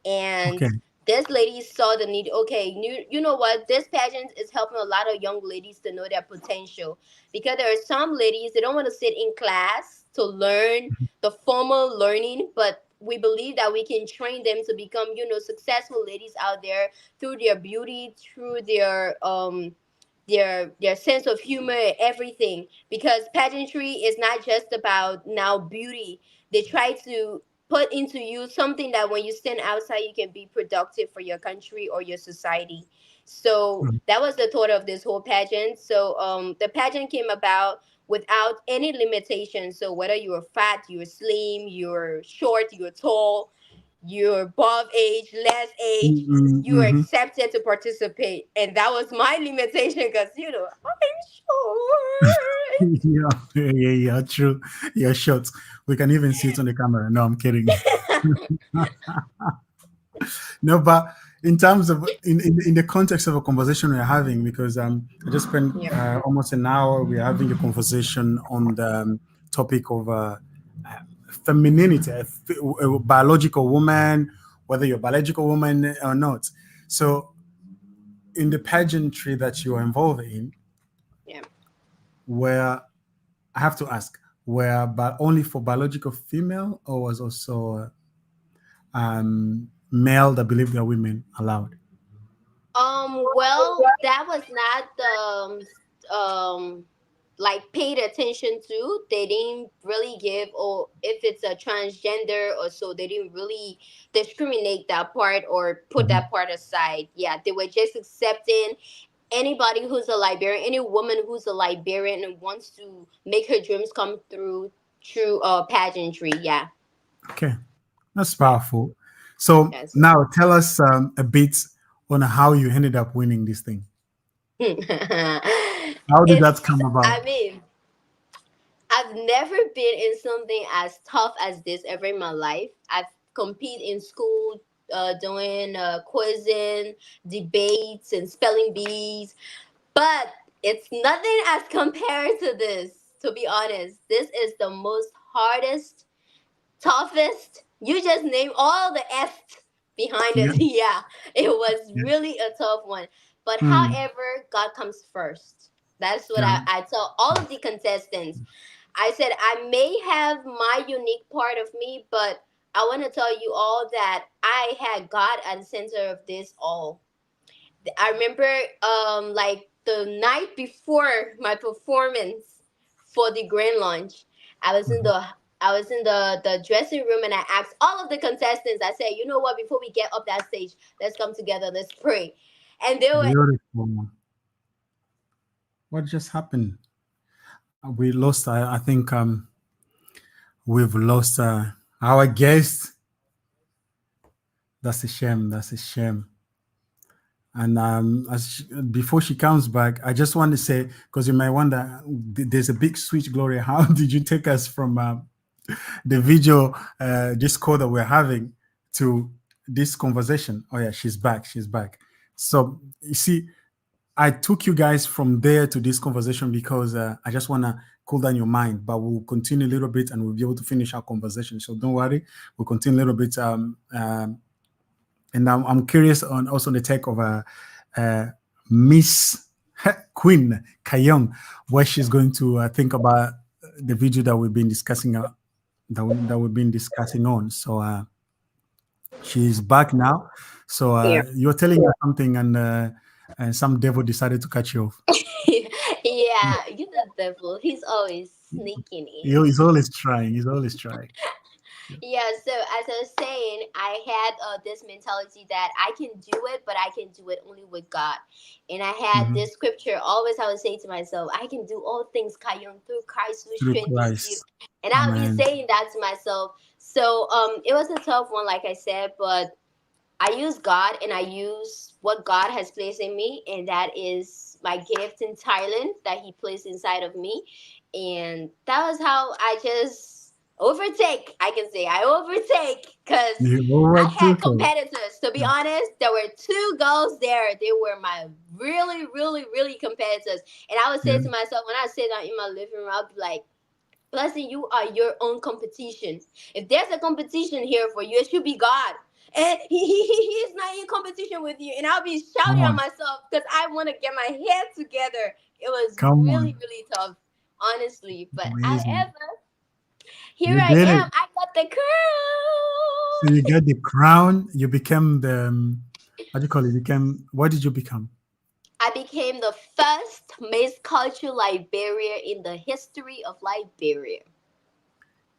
And Okay. this lady saw the need. Okay, you know what, this pageant is helping a lot of young ladies to know their potential, because there are some ladies, they don't want to sit in class to learn the formal learning, but we believe that we can train them to become, successful ladies out there through their beauty, through their sense of humor, everything. Because pageantry is not just about now beauty. They try to put into you something that when you stand outside, you can be productive for your country or your society. So Mhm. that was the thought of this whole pageant. So the pageant came about without any limitations. So whether you were fat, you were slim, you're short, you're tall, you're above age, less age, you were Mhm. accepted to participate. And that was my limitation, because, I'm short. Yeah, yeah. True. Yeah, short. We can even see it on the camera. No, I'm kidding. No, but in terms of in the context of a conversation we're having, because I just spent Yeah. almost an hour, we're having a conversation on the topic of femininity, a biological woman, whether you're a biological woman or not. So in the pageantry that you are involved in, Yeah. where I have to ask, were but only for biological female, or was also male that believe they're women allowed? Well, that was not like paid attention to. They didn't really give, or if it's a transgender or so, they didn't really discriminate that part or put Mhm. that part aside. Yeah, they were just accepting anybody who's a Liberian, any woman who's a Liberian and wants to make her dreams come through pageantry. Yeah. Okay, that's Yeah. powerful. So Yes. now tell us a bit on how you ended up winning this thing. How did that It's, come about? I mean, I've never been in something as tough as this ever in my life. I've competed in school, doing quizzing, debates, and spelling bees, but it's nothing as compared to this. To be honest, this is the most hardest, toughest. You just name all the F behind Yeah. it. Yeah, it was Yeah. really a tough one. But Mm, however, God comes first. That's what yeah. I tell all of the contestants. I said I may have my unique part of me, but I want to tell you all that I had God at the center of this all. I remember like the night before my performance for the grand launch, I was in Mhm. the I was in the dressing room, and I asked all of the contestants, I said, you know what, before we get up that stage, let's come together, let's pray. And they were Beautiful. What just happened? We lost. I think we've lost our guest. That's a shame. That's a shame. And before she comes back, I just want to say, because you might wonder, there's a big switch, Gloria. How did you take us from the video Discord that we're having to this conversation? Oh yeah, she's back. She's back. So you see, I took you guys from there to this conversation because I just want to cool down your mind, but we'll continue a little bit and we'll be able to finish our conversation. So don't worry, we'll continue a little bit. And I'm curious on also the take of uh, Miss Queen Kayong, what she's going to think about the video that we've been discussing, that we've been discussing on. So she's back now. So yeah. you're telling her something, and some devil decided to cut you off. Yeah. Yeah, you the devil. He's always sneaking in. He's always trying. He's always trying. Yeah, so as I was saying, I had this mentality that I can do it, but I can do it only with God. And I had Mhm. this scripture always I would say to myself, I can do all things Kayun through Christ who Through strengthens you. Christ. And I'll be Amen. saying that to myself. So it was a tough one, like I said, but I use God and I use what God has placed in me, and that is my gift in Thailand that He placed inside of me. And that was how I just overtake. I can say I overtake because You I had overtook it. competitors. To be honest, there were two girls there. They were my really, really, really competitors. And I would say Yeah. to myself, when I sit down in my living room, I'll be like, Blessing, you are your own competition. If there's a competition here for you, it should be God. And he's not in competition with you. And I'll be Come shouting at on. myself because I want to get my head together. It was Come really, on. really tough, honestly. But Amazing. however, here You I did it. am. I got the So you crown. get the crown. You became the, what do you call it? What did you become? I became the first Miss Culture Liberia in the history of Liberia.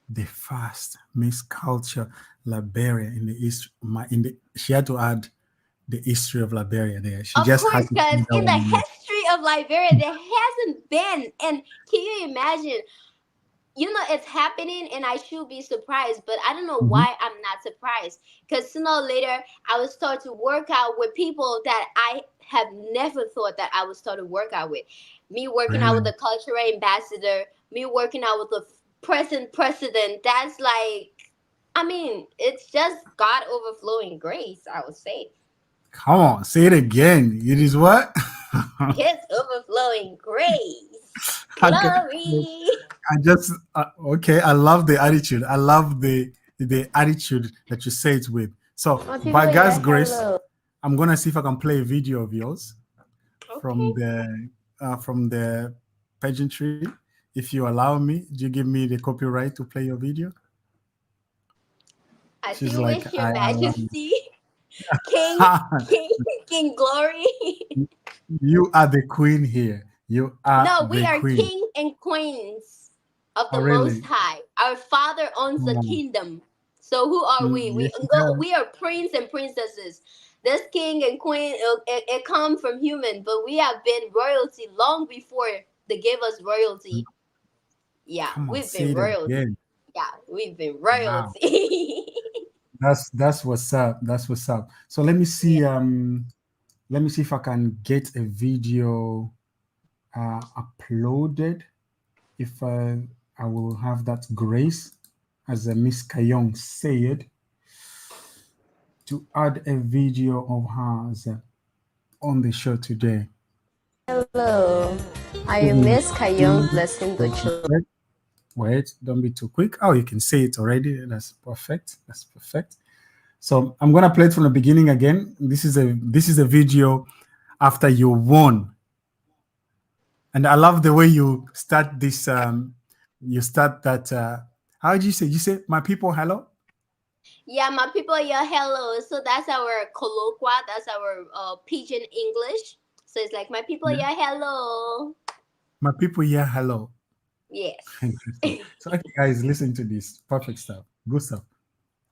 The first Miss Culture Liberia in the history. She had to add the history of Liberia there. She Of just course, had to because put that in the one in there. history of Liberia, there hasn't been. And can you imagine? It's happening and I should be surprised, but I don't know Mhm. why I'm not surprised. Because sooner or later, I would start to work out with people that I have never thought that I would start to work out with. Me working out with Really? the cultural ambassador, me working out with the present president. That's like, I mean, it's just God overflowing grace, I would say. Come on, say it again. It is what? His overflowing grace. Okay. Glory. I just okay. I love the attitude. I love the attitude that you say it with. So Oh, by people, God's yeah, grace, hello. I'm gonna see if I can play a video of yours Okay. from the pageantry. If you allow me, do you give me the copyright to play your video? As She's you like, wish, Your I allow Majesty. King, King, King Glory. you. You are the queen here. You are No, we the are queen. king and queens of Oh, the Most really? High. Our Father owns the Oh, kingdom. So who are we? We yes, you go. have. We are prince and princesses. This king and queen, it come from human, but we have been royalty long before they gave us royalty. Yeah, Come on, we've say been it royalty. again. Yeah, we've been Wow. royalty. That's what's up. That's what's up. So Yeah. let me see if I can get a video uploaded. If I will have that grace, as Miss Kayong said, to add a video of hers on the show today. Hello, I Give me Miss Kayong blessing the children. wait, don't be too quick. Oh, you can say it already. That's perfect. That's perfect. So I'm gonna play it from the beginning again. This is a video after you won, and I love the way you start this. You start that. How do you say? You say, "My people, hello." Yeah, my people, yeah, hello. So that's our colloquia, that's our pidgin English. So it's like, my people, Yeah. yeah, hello. My people, yeah, hello. Yes. Interesting. So, okay, guys, listen to this. Perfect stuff. Good stuff.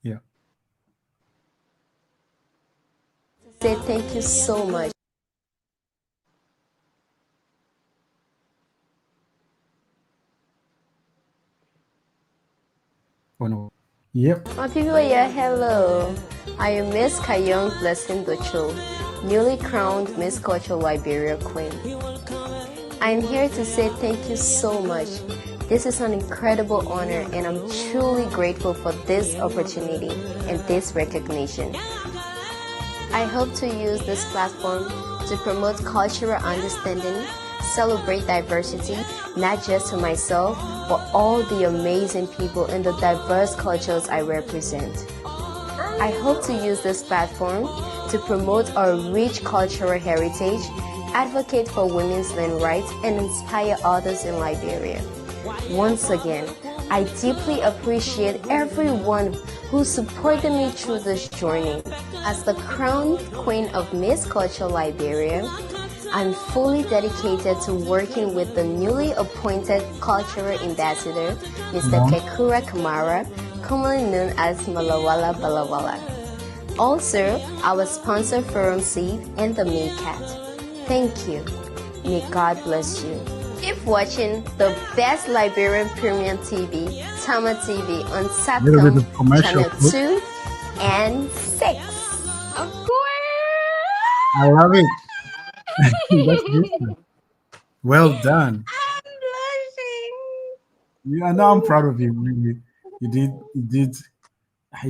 Yeah. Say thank you so much. Oh no. Yep. My people, yeah, hello. I am Miss Kayong Blessing Ducho, newly crowned Miss Culture Liberia Queen. I am here to say thank you so much. This is an incredible honor, and I'm truly grateful for this opportunity and this recognition. I hope to use this platform to promote cultural understanding, celebrate diversity, not just to myself, but all the amazing people in the diverse cultures I represent. I hope to use this platform to promote our rich cultural heritage, advocate for women's land rights, and inspire others in Liberia. Once again, I deeply appreciate everyone who supported me through this journey. As the crowned Queen of Miss Culture Liberia, I'm fully dedicated to working with the newly appointed Cultural Ambassador, Mr. Kekura Kamara, commonly known as Malawala Balawala. Also, our sponsor Forum Seed and the Maycat. Thank you. May God bless you. Keep watching the best Liberian premium TV, Tama TV, on Satcom Channel 2 and 6. Of course! I love it. That's beautiful. Well done. I'm blushing. Yeah, no, I'm proud of you. Really, you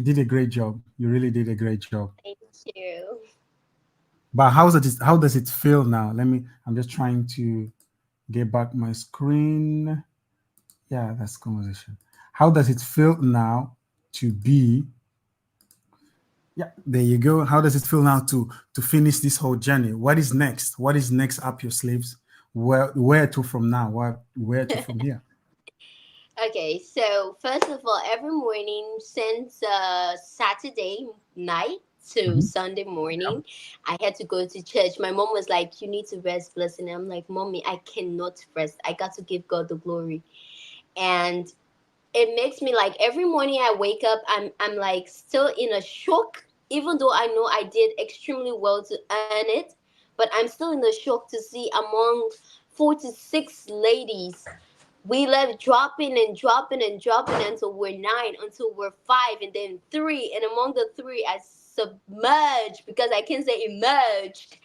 did a great job. You really did a great job. Thank you. But how does it feel now? I'm just trying to get back my screen. Yeah, that's conversation. How does it feel now to be? Yeah, there you go. How does it feel now to finish this whole journey? What is next? What is next up your sleeves? Where to from now? Where to from here? Okay, so first of all, every morning since Saturday night to Sunday morning, I had to go to church. My mom was like, "You need to rest, blessing." I'm like, "Mommy, I cannot rest. I got to give God the glory." And it makes me like every morning I wake up, I'm like still in a shock, even though I know I did extremely well to earn it, but I'm still in the shock to see among 46 ladies we left dropping and dropping and dropping until we're 9, until we're 5, and then 3. And among the 3, I submerged, because I can say emerged,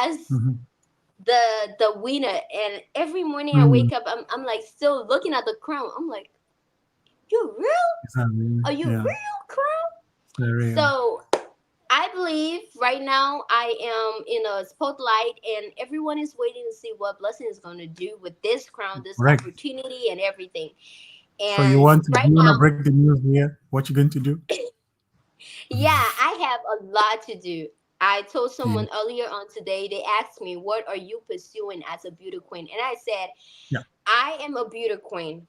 as the winner. And every morning I wake up, I'm like still looking at the crown. I'm like, you real? Are you real, crown? So I believe right now I am in a spotlight, and everyone is waiting to see what Blessing is going to do with this crown, this opportunity, and everything. And so you want to break the news here? What you going to do? Yeah, I have a lot to do. I told someone earlier on today, they asked me, what are you pursuing as a beauty queen? And I said, I am a beauty queen,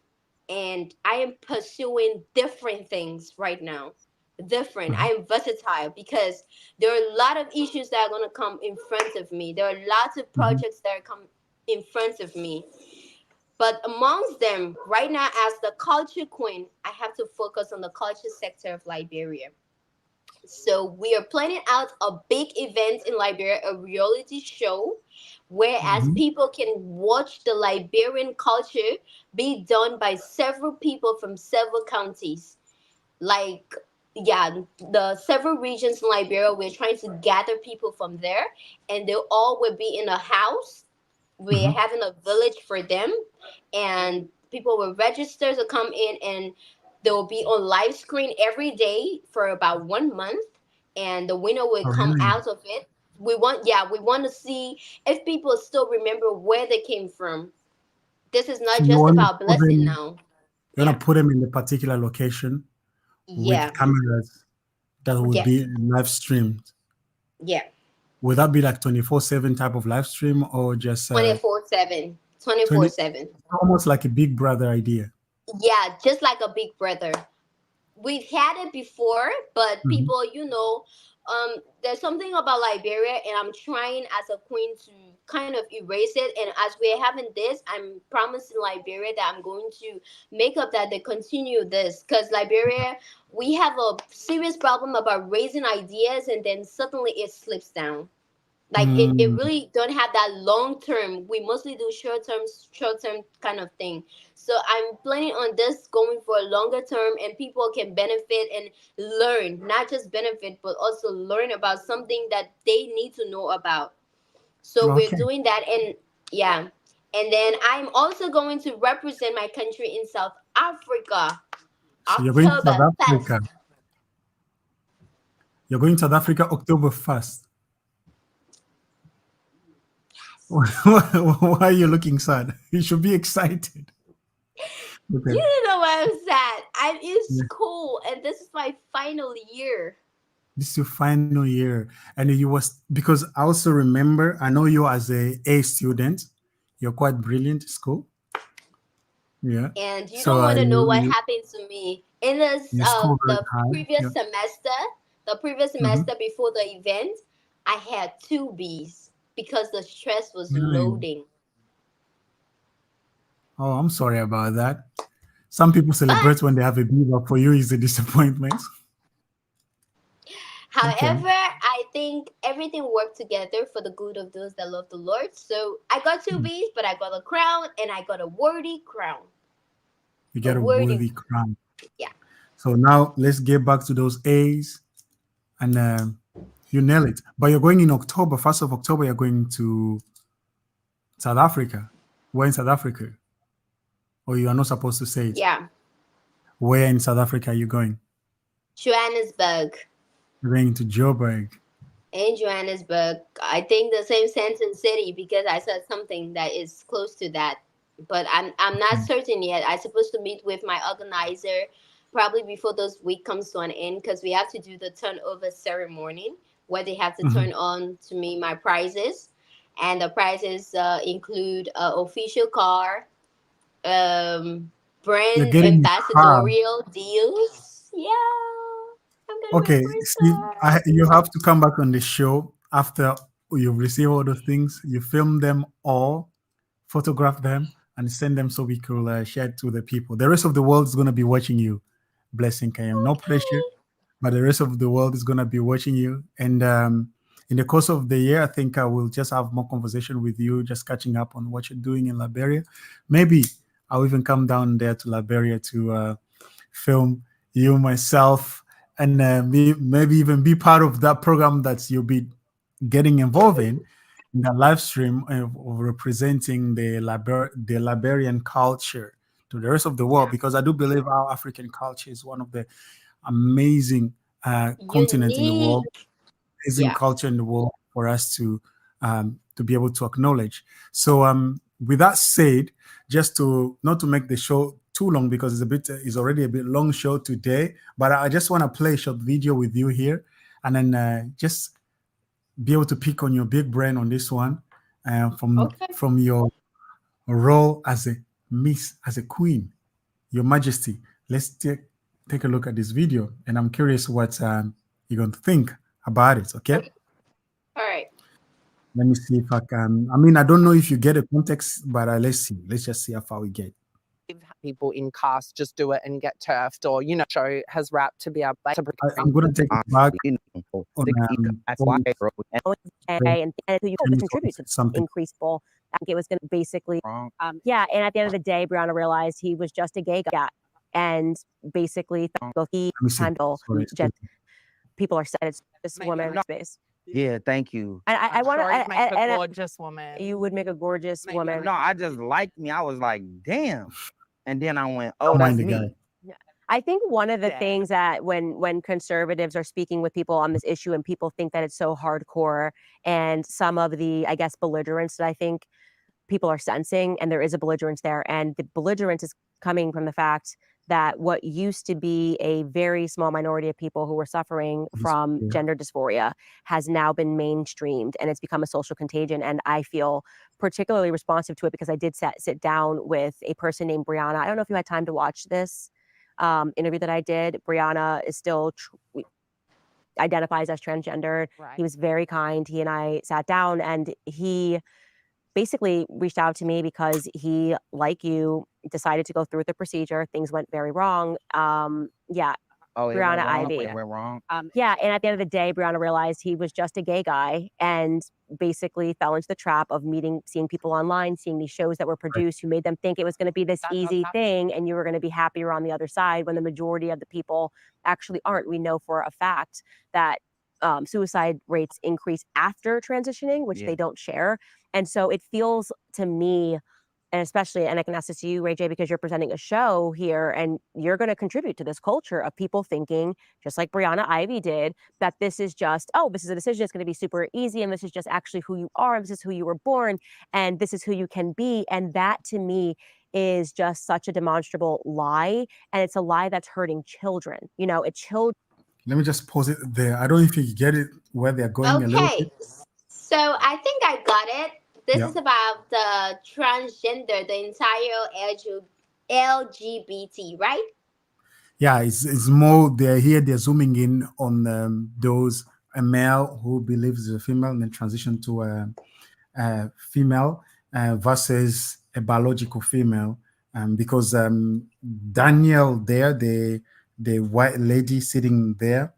and I am pursuing different things right now. I am versatile, because there are a lot of issues that are going to come in front of me. There are lots of projects that are coming in front of me. But amongst them, right now, as the culture queen, I have to focus on the culture sector of Liberia. So we are planning out a big event in Liberia, a reality show, whereas people can watch the Liberian culture be done by several people from several counties. Like, the several regions in Liberia, we're trying to gather people from there, and they all will be in a house. We're having a village for them, and people will register to come in, and they will be on live screen every day for about 1 month, and the winner will come out of it. We want to see if people still remember where they came from. This is not just about Blessing now. You want to put them in a particular location with cameras that would be live streamed. Yeah. Would that be like 24/7 type of live stream, or just 24/7? 24/7. Almost like a Big Brother idea. Yeah, just like a Big Brother. We've had it before, but people, there's something about Liberia, and I'm trying as a queen to kind of erase it. And as we're having this, I'm promising Liberia that I'm going to make up that they continue this, because Liberia, we have a serious problem about raising ideas, and then suddenly it slips down. Like it really don't have that long term. We mostly do short term kind of thing. So I'm planning on this going for a longer term, and people can benefit and learn, not just benefit, but also learn about something that they need to know about. So we're doing that, and and then I'm also going to represent my country in South Africa. So you're going to South Africa. You're going to South Africa October 1st. Why are you looking sad? You should be excited. Okay. You don't know why I'm sad. I'm in school, and this is my final year. This is your final year, and because I also remember, I know you as a student. You're quite brilliant at school. Yeah. And you don't want to know what happened to me in this the previous semester. The previous semester before the event, I had 2 B's. Because the stress was loading. Oh, I'm sorry about that. Some people celebrate when they have a baby, but for you, it's a disappointment. However, I think everything worked together for the good of those that love the Lord. So I got two B's, but I got a crown, and I got a worthy crown. You get a worthy crown. Yeah. So now let's get back to those A's, and you nail it. But you're going in October, 1st of October, you're going to South Africa. Where in South Africa? Or you are not supposed to say it? Yeah. Where in South Africa are you going? Johannesburg. You're going to Joburg. In Johannesburg. I think the same sentence city, because I said something that is close to that. But I'm not certain yet. I'm supposed to meet with my organizer probably before this week comes to an end, because we have to do the turnover ceremony where they have to turn on to me my prizes. And the prizes include official car, brand ambassadorial deals. Yeah. Okay, Steve, you have to come back on the show after you receive all those things. You film them all, photograph them, and send them so we could share it to the people. The rest of the world is going to be watching you. Blessing Kayam. No pressure, but the rest of the world is going to be watching you. And in the course of the year, I think I will just have more conversation with you, just catching up on what you're doing in Liberia. Maybe I'll even come down there to Liberia to film you, myself, and maybe even be part of that program that you'll be getting involved in the live stream of representing the Liberian culture to the rest of the world, because I do believe our African culture is one of the amazing continents in the world, amazing culture in the world for us to be able to acknowledge. So with that said, just to not to make the show too long, because it's already a bit long show today, but I just want to play a short video with you here, and then just be able to pick on your big brain on this one, from your role as a miss, as a queen, Your Majesty. Let's take a look at this video, and I'm curious what you're going to think about it. Okay. All right. Let me see if I can. I mean, I don't know if you get a context, but let's see. Let's just see how far we get. People in cast just do it and get turfed, or show has wrapped to be able to. I'm going to take it back and who you contribute to something increased bowl. I think it was going to basically, and at the end of the day, Brianna realized he was just a gay guy, and basically he handle people are said it's this woman space. Yeah, thank you. I want to make a gorgeous woman. You would make a gorgeous woman. No, I just liked me. I was like, damn. And then I went, oh, that's me. Yeah. I think one of the things that when conservatives are speaking with people on this issue and people think that it's so hardcore, and some of the, I guess, belligerence that I think people are sensing, and there is a belligerence there, and the belligerence is coming from the fact that what used to be a very small minority of people who were suffering from gender dysphoria has now been mainstreamed, and it's become a social contagion. And I feel particularly responsive to it because I did sit down with a person named Brianna. I don't know if you had time to watch this interview that I did. Brianna is still identifies as transgendered. Right. He was very kind. He and I sat down, and he basically reached out to me because he, like you, decided to go through with the procedure. Things went very wrong. Brianna Ivy. It went wrong. And at the end of the day, Brianna realized he was just a gay guy, and basically fell into the trap of seeing people online, seeing these shows that were produced who made them think it was going to be this easy thing, and you were going to be happier on the other side, when the majority of the people actually aren't. We know for a fact that suicide rates increase after transitioning, which they don't share. And so it feels to me, and especially, and I can ask this to you, Ray J, because you're presenting a show here and you're going to contribute to this culture of people thinking, just like Brianna Ivy did, that this is just, this is a decision, it's going to be super easy, and this is just actually who you are, and this is who you were born, and this is who you can be. And that to me is just such a demonstrable lie, and it's a lie that's hurting children. Let me just pause it there. I don't know if you get it where they're going a little bit. So I think I got it. This is about the transgender, the entire LGBT, right? Yeah, it's more, they're zooming in on those, a male who believes is a female and then transition to a female versus a biological female. because Danielle there, the white lady sitting there,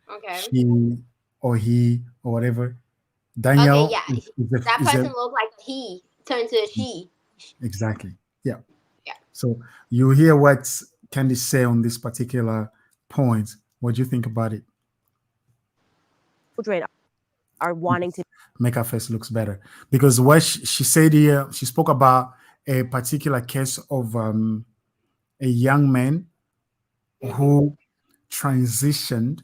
Okay. she or he or whatever, Okay, Danielle yeah. That is person a looked like he turned to a she. exactly, yeah. Yeah. So you hear what Candice say on this particular point. What do you think about it? Children are wanting to Make her face looks better because what she said here, she spoke about a particular case of a young man Mm-hmm. who transitioned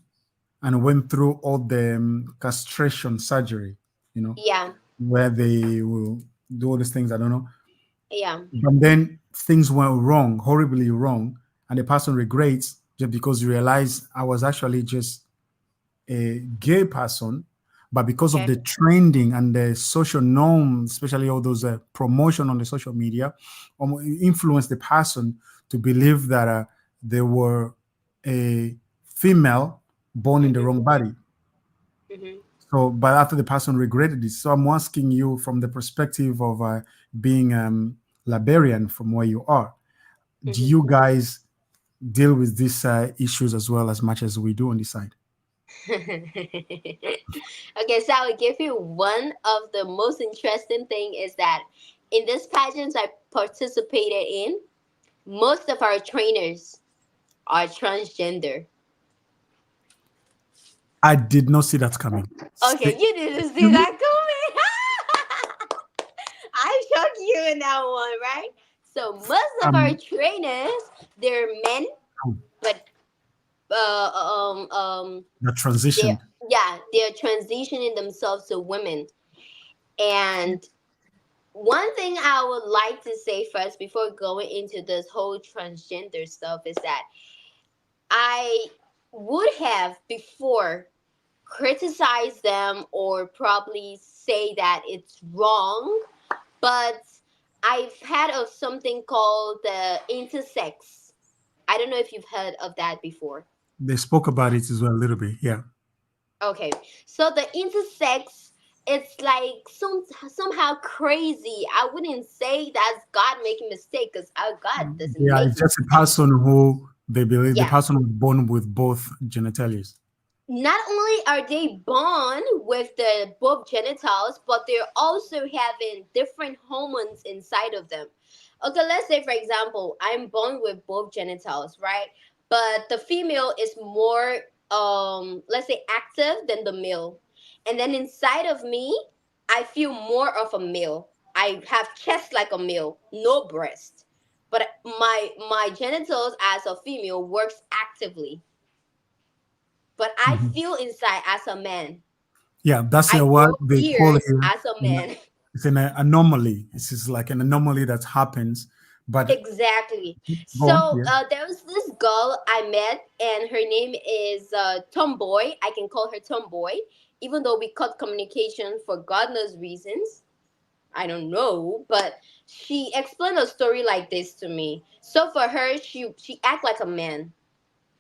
and went through all the castration surgery, you know, Yeah. where they will do all these things. I don't know. Yeah. But then things went wrong, horribly wrong, and the person regrets just because you realize I was actually just a gay person, but because of Okay. the trending and the social norms, especially all those promotion on the social media, influence the person to believe that they were a female born in the Mm-hmm. wrong body. Mm-hmm. So, but after the person regretted it, so I'm asking you from the perspective of being Liberian from where you are, do Mm-hmm. you guys deal with these issues as well as much as we do on this side? Okay, so I will give you one of the most interesting thing is that in this pageants I participated in, most of our trainers are transgender. I did not see that coming. Okay, you didn't see that coming. I shocked you in that one, right? So most of our Um, trainers, they're men, but uh um um that they're, transitioned. yeah, they're transitioning themselves to women. And one thing I would like to say first before going into this whole transgender stuff is that I would have before criticized them or probably say that it's wrong, but I've had of something called the intersex. I don't know if you've heard of that before. They spoke about it as well a little bit. Yeah. Okay, so the intersex, it's like somehow crazy. I wouldn't say that's God making mistake because our God doesn't Yeah, make it's just a mistake. person who they believe the Yeah, person was born with both genitalias. not only are they born with the both genitals, but they're also having different hormones inside of them. Okay, let's say for example, I'm born with both genitals, right? But the female is more let's say active than the male. And then inside of me, I feel more of a male. I have chest like a male, no breast. But my genitals as a female works actively, but I Mhm. feel inside as a man. Yeah, that's I what grow they call ears it. as a man. It's an anomaly. This is like an anomaly that happens. But Exactly. go So on. Yeah. there was this girl I met, and her name is Tomboy. I can call her Tomboy, even though we cut communication for God knows reasons. I don't know, but she explained a story like this to me. So for her, she act like a man.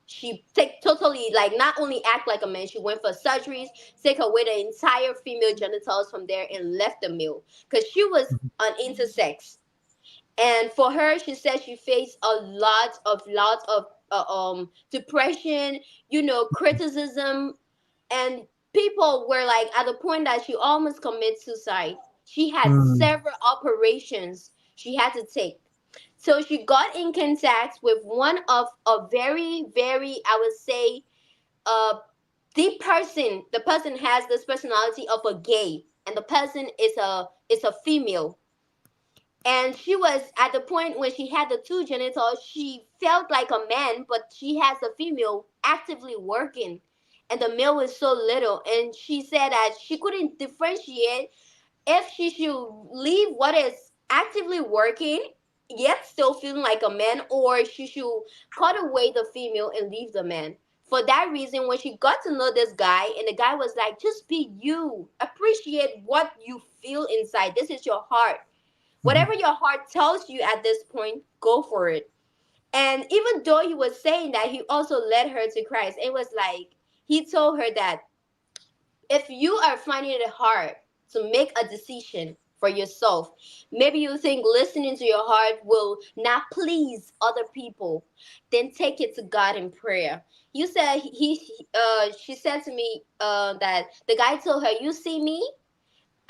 She take totally like not only act like a man, she went for surgeries, take away the entire female genitals from there and left the male because she was an intersex. And for her, she said she faced a lot of depression, criticism, and people were like at the point that she almost commit suicide. She had Mm, several operations she had to take. So she got in contact with one of a very, very, I would say, uh, the person. The person has this personality of a gay, and the person is a female. And she was at the point when she had the two genitals, she felt like a man, but she has a female actively working, and the male was so little. And she said that she couldn't differentiate if she should leave what is actively working yet still feeling like a man, or she should cut away the female and leave the man. For that reason, when she got to know this guy, and the guy was like, just be you, appreciate what you feel inside, this is your heart, mhm. whatever your heart tells you at this point, go for it. And even though he was saying that, he also led her to Christ. It was like he told her that if you are finding it hard to make a decision for yourself. Maybe you think listening to your heart will not please other people. Then take it to God in prayer. You said she said to me that the guy told her, "You see me?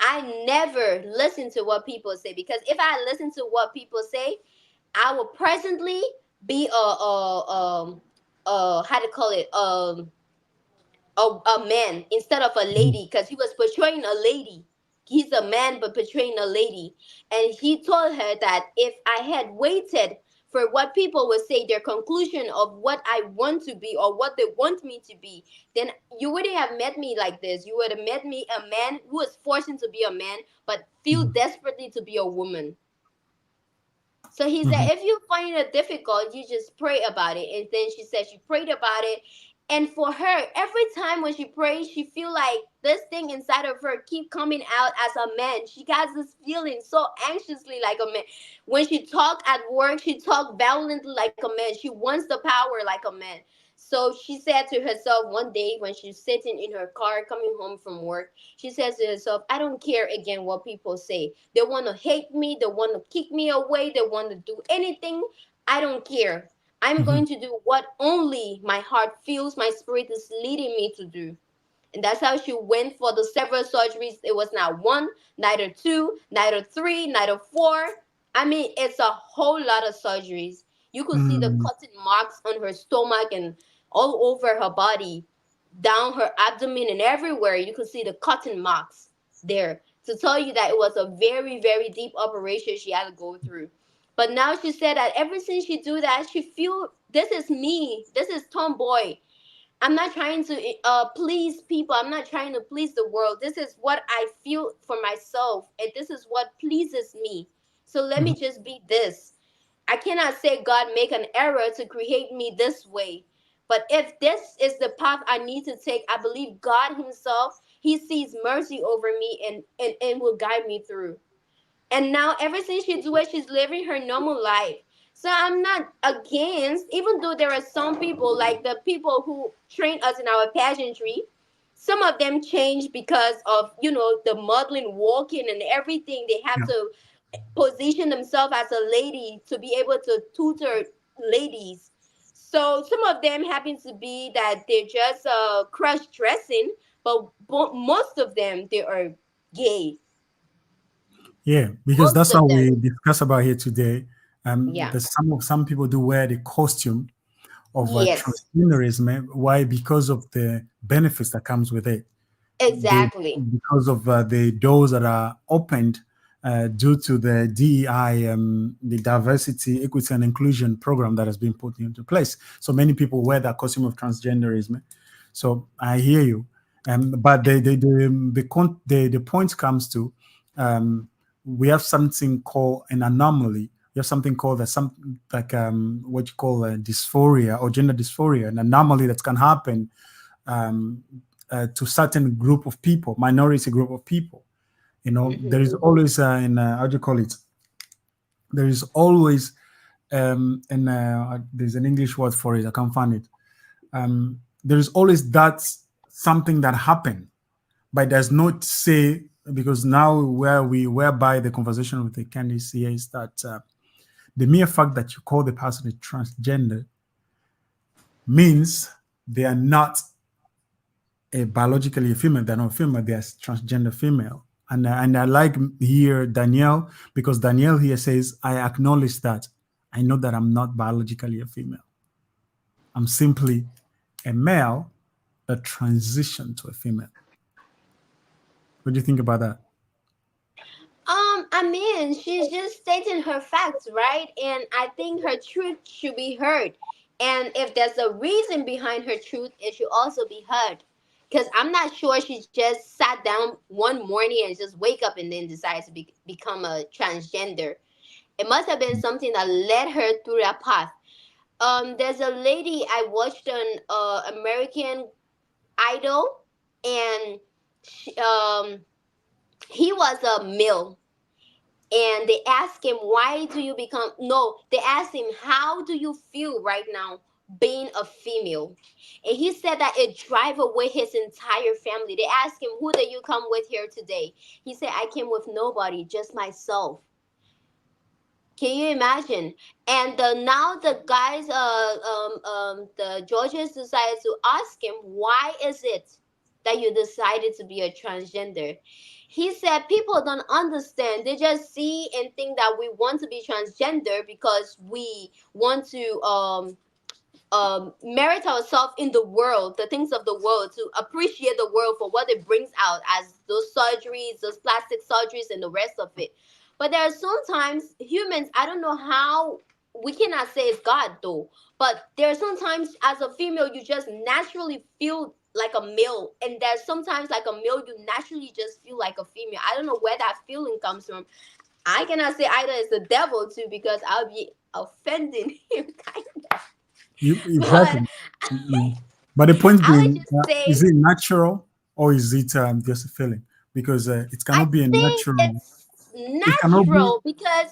I never listen to what people say, because if I listen to what people say, I will presently be how to call it, a man instead of a Mhm. lady, because he was portraying a lady. He's a man but portraying a lady. And he told her that if I had waited for what people would say, their conclusion of what I want to be or what they want me to be, then you wouldn't have met me like this. You would have met me a man who was forcing to be a man but feel Mhm. desperately to be a woman." So he said, Mhm. if you find it difficult, you just pray about it. And then she said she prayed about it. And for her, every time when she prays, she feel like this thing inside of her keep coming out as a man. She has this feeling so anxiously like a man. When she talk at work, she talk violently like a man. She wants the power like a man. So she said to herself one day when she's sitting in her car coming home from work, she says to herself, "I don't care again what people say. They want to hate me. They want to kick me away. They want to do anything. I don't care. I'm Mhm. going to do what only my heart feels my spirit is leading me to do." And that's how she went for the several surgeries. It was not one, neither two, neither three, neither four. I mean, it's a whole lot of surgeries. You could see the Mhm. cutting marks on her stomach and all over her body, down her abdomen and everywhere. You could see the cutting marks there to tell you that it was a very, very deep operation she had to go through. But now she said that ever since she do that, she feel this is me. This is tomboy. I'm not trying to please people. I'm not trying to please the world. This is what I feel for myself, and this is what pleases me. So let Mhm. me just be this. I cannot say God make an error to create me this way. But if this is the path I need to take, I believe God Himself, He sees mercy over me and will guide me through. And now ever since she do it, she's living her normal life. So I'm not against, even though there are some people like the people who train us in our pageantry, some of them change because of, the modeling, walking and everything. They have Yeah. to position themselves as a lady to be able to tutor ladies. So some of them happen to be that they're just cross dressing, but most of them they are gay. Yeah, because Most that's of what them. we discuss about here today. Yeah. Some people do wear the costume of Yes. transgenderism. Why? Because of the benefits that comes with it. The Exactly. because of the doors that are opened due to the DEI, the diversity, equity, and inclusion program that has been put into place. So many people wear that costume of transgenderism. So I hear you, but the point comes to we have something called an anomaly. We have something called what you call dysphoria or gender dysphoria, an anomaly that can happen um, to certain group of people, minority group of people. There Hmm. is always how do you call it? There is always there's an English word for it. I can't find it. There is always that something that happened, but there's no say because now whereby the conversation with the Candace here is that the mere fact that you call the person a transgender means they are not a biologically a female. They're not female. They're transgender female. And I like here Danielle because Danielle here says, I acknowledge that. I know that I'm not biologically a female. I'm simply a male that transitioned to a female. What do you think about that? I mean, she's just stating her facts, right? And I think her truth should be heard. And if there's a reason behind her truth, it should also be heard. Because I'm not sure she just sat down one morning and just wake up and then decided to become a transgender. It must have been something that led her through that path. There's a lady I watched on American Idol, and he was a male, and they asked him, why do you become, no, they asked him, how do you feel right now being a female. And he said that it drive away his entire family. They asked him, "Who did you come with here today?" He said, "I came with nobody, just myself." Can you imagine? And now the guys, the judges decided to ask him, "Why is it that you decided to be a transgender?" He said, "People don't understand. They just see and think that we want to be transgender because we want to merit ourselves in the world, the things of the world, to appreciate the world for what it brings out as those surgeries, those plastic surgeries, and the rest of it." But there are sometimes humans, I don't know how, we cannot say it's God though, but there are sometimes as a female, you just naturally feel like a male. And there's sometimes like a male, you naturally just feel like a female. I don't know where that feeling comes from. I cannot say either it's the devil too, because I'll be offending him kind of. You But exactly. Mm. But the point I would being, just is say, it natural or is it just a feeling? Because it I cannot be a think natural. it's It cannot be. natural because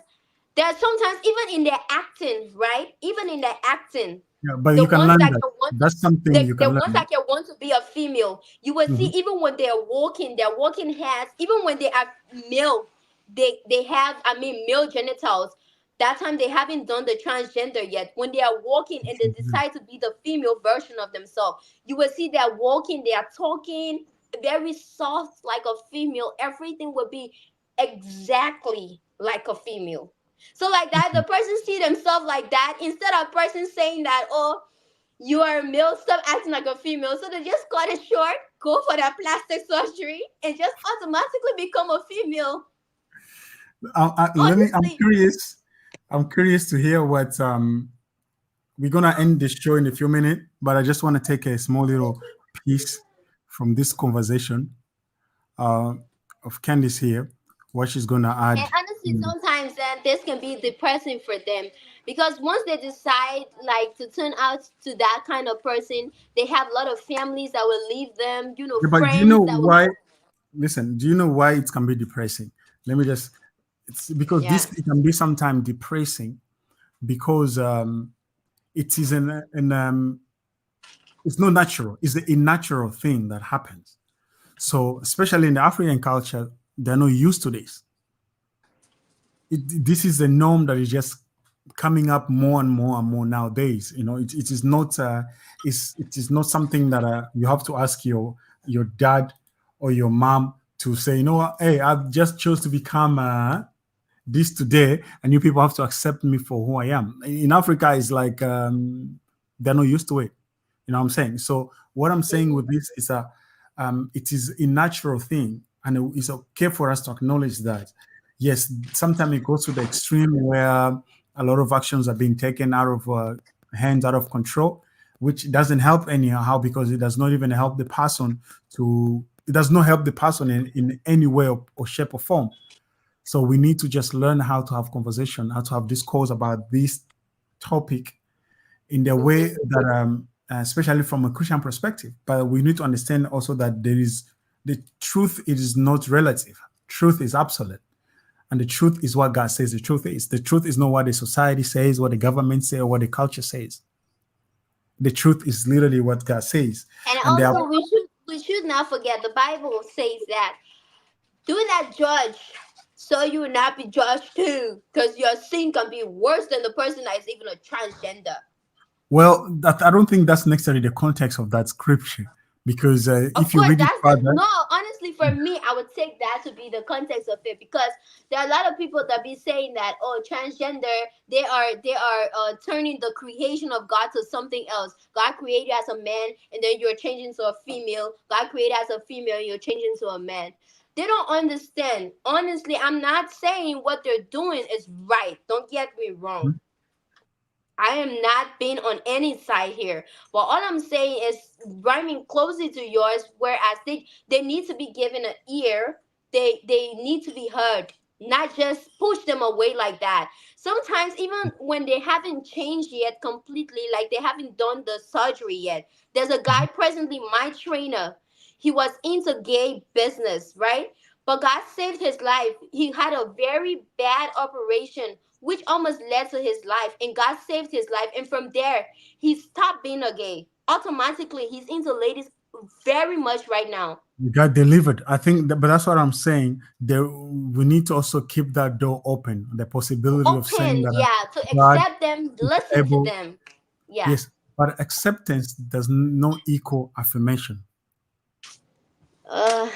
there are sometimes even in their acting, right? Even in their acting, Yeah, but the you can ones learn that that. can want to, That's something you the can ones learn. that can want to be a female, you will see Mhm. even when they're walking hands, even when they are male, they have, I mean, male genitals. That time they haven't done the transgender yet. When they are walking and they decide to be the female version of themselves, you will see they're walking, they are talking very soft like a female. Everything will be exactly like a female. So like that, the person see themselves like that, instead of person saying that, "Oh, you are a male, stop acting like a female." So they just cut it short, go for that plastic surgery, and just automatically become a female. Let me. I'm Honestly, curious. I'm curious to hear what we're gonna end this show in a few minutes, but I just want to take a small little piece from this conversation uh, of Candice here, what she's gonna and add. honestly, sometimes then this can be depressing for them, because once they decide like to turn out to that kind of person, they have a lot of families that will leave them, Yeah, but do you know friends that will. why? Listen, do you know why it can be depressing? Let me just. It's because Yeah. this it can be sometimes depressing because it is it's not natural. It's a natural thing that happens. So especially in the African culture, they're not used to this. This is a norm that is just coming up more and more and more nowadays. You know, it is not it is not something that you have to ask your dad or your mom to say, you know what, hey, I've just chose to become this today, and you people have to accept me for who I am. In Africa, it's like they're not used to it. You know what I'm saying? So what I'm saying with this is it is a natural thing, and it's okay for us to acknowledge that. Yes, sometimes it goes to the extreme where a lot of actions are being taken out of hands, out of control, which doesn't help anyhow because it does not even help the person to. It does not help the person in any way or shape or form. So we need to just learn how to have conversation, how to have discourse about this topic in the way Mhm. that, especially from a Christian perspective. But we need to understand also that there is the truth. It is not relative. Truth is absolute, and the truth is what God says. The truth is. The truth is not what the society says, what the government says, or what the culture says. The truth is literally what God says, And and there. also we should not forget the Bible says that, "Do not judge, so you will not be judged too," because your sin can be worse than the person that is even a transgender. Well, that, I don't think that's necessarily the context of that scripture because Of if you course, read it that's the further, no. Honestly, for me, I would take that to be the context of it, because there are a lot of people that be saying that, "Oh, transgender, they are turning the creation of God to something else. God created you as a man, and then you're changing to a female. God created as a female, and you're changing to a man." They don't understand. Honestly, I'm not saying what they're doing is right. Don't get me wrong. I am not being on any side here. But all I'm saying is rhyming closely to yours, whereas they need to be given an ear. They need to be heard, not just push them away like that. Sometimes even when they haven't changed yet completely, like they haven't done the surgery yet. There's a guy presently, my trainer. He was into gay business, right? But God saved his life. He had a very bad operation which almost led to his life, and God saved his life. And from there, he stopped being a gay. Automatically, he's into ladies very much right now. You got delivered. I think, but that's what I'm saying. There, we need to also keep that door open. The possibility of saying Open, that yeah, to God accept them, is listen to able. them. Yeah. Yes, but acceptance does not equal affirmation. Uh,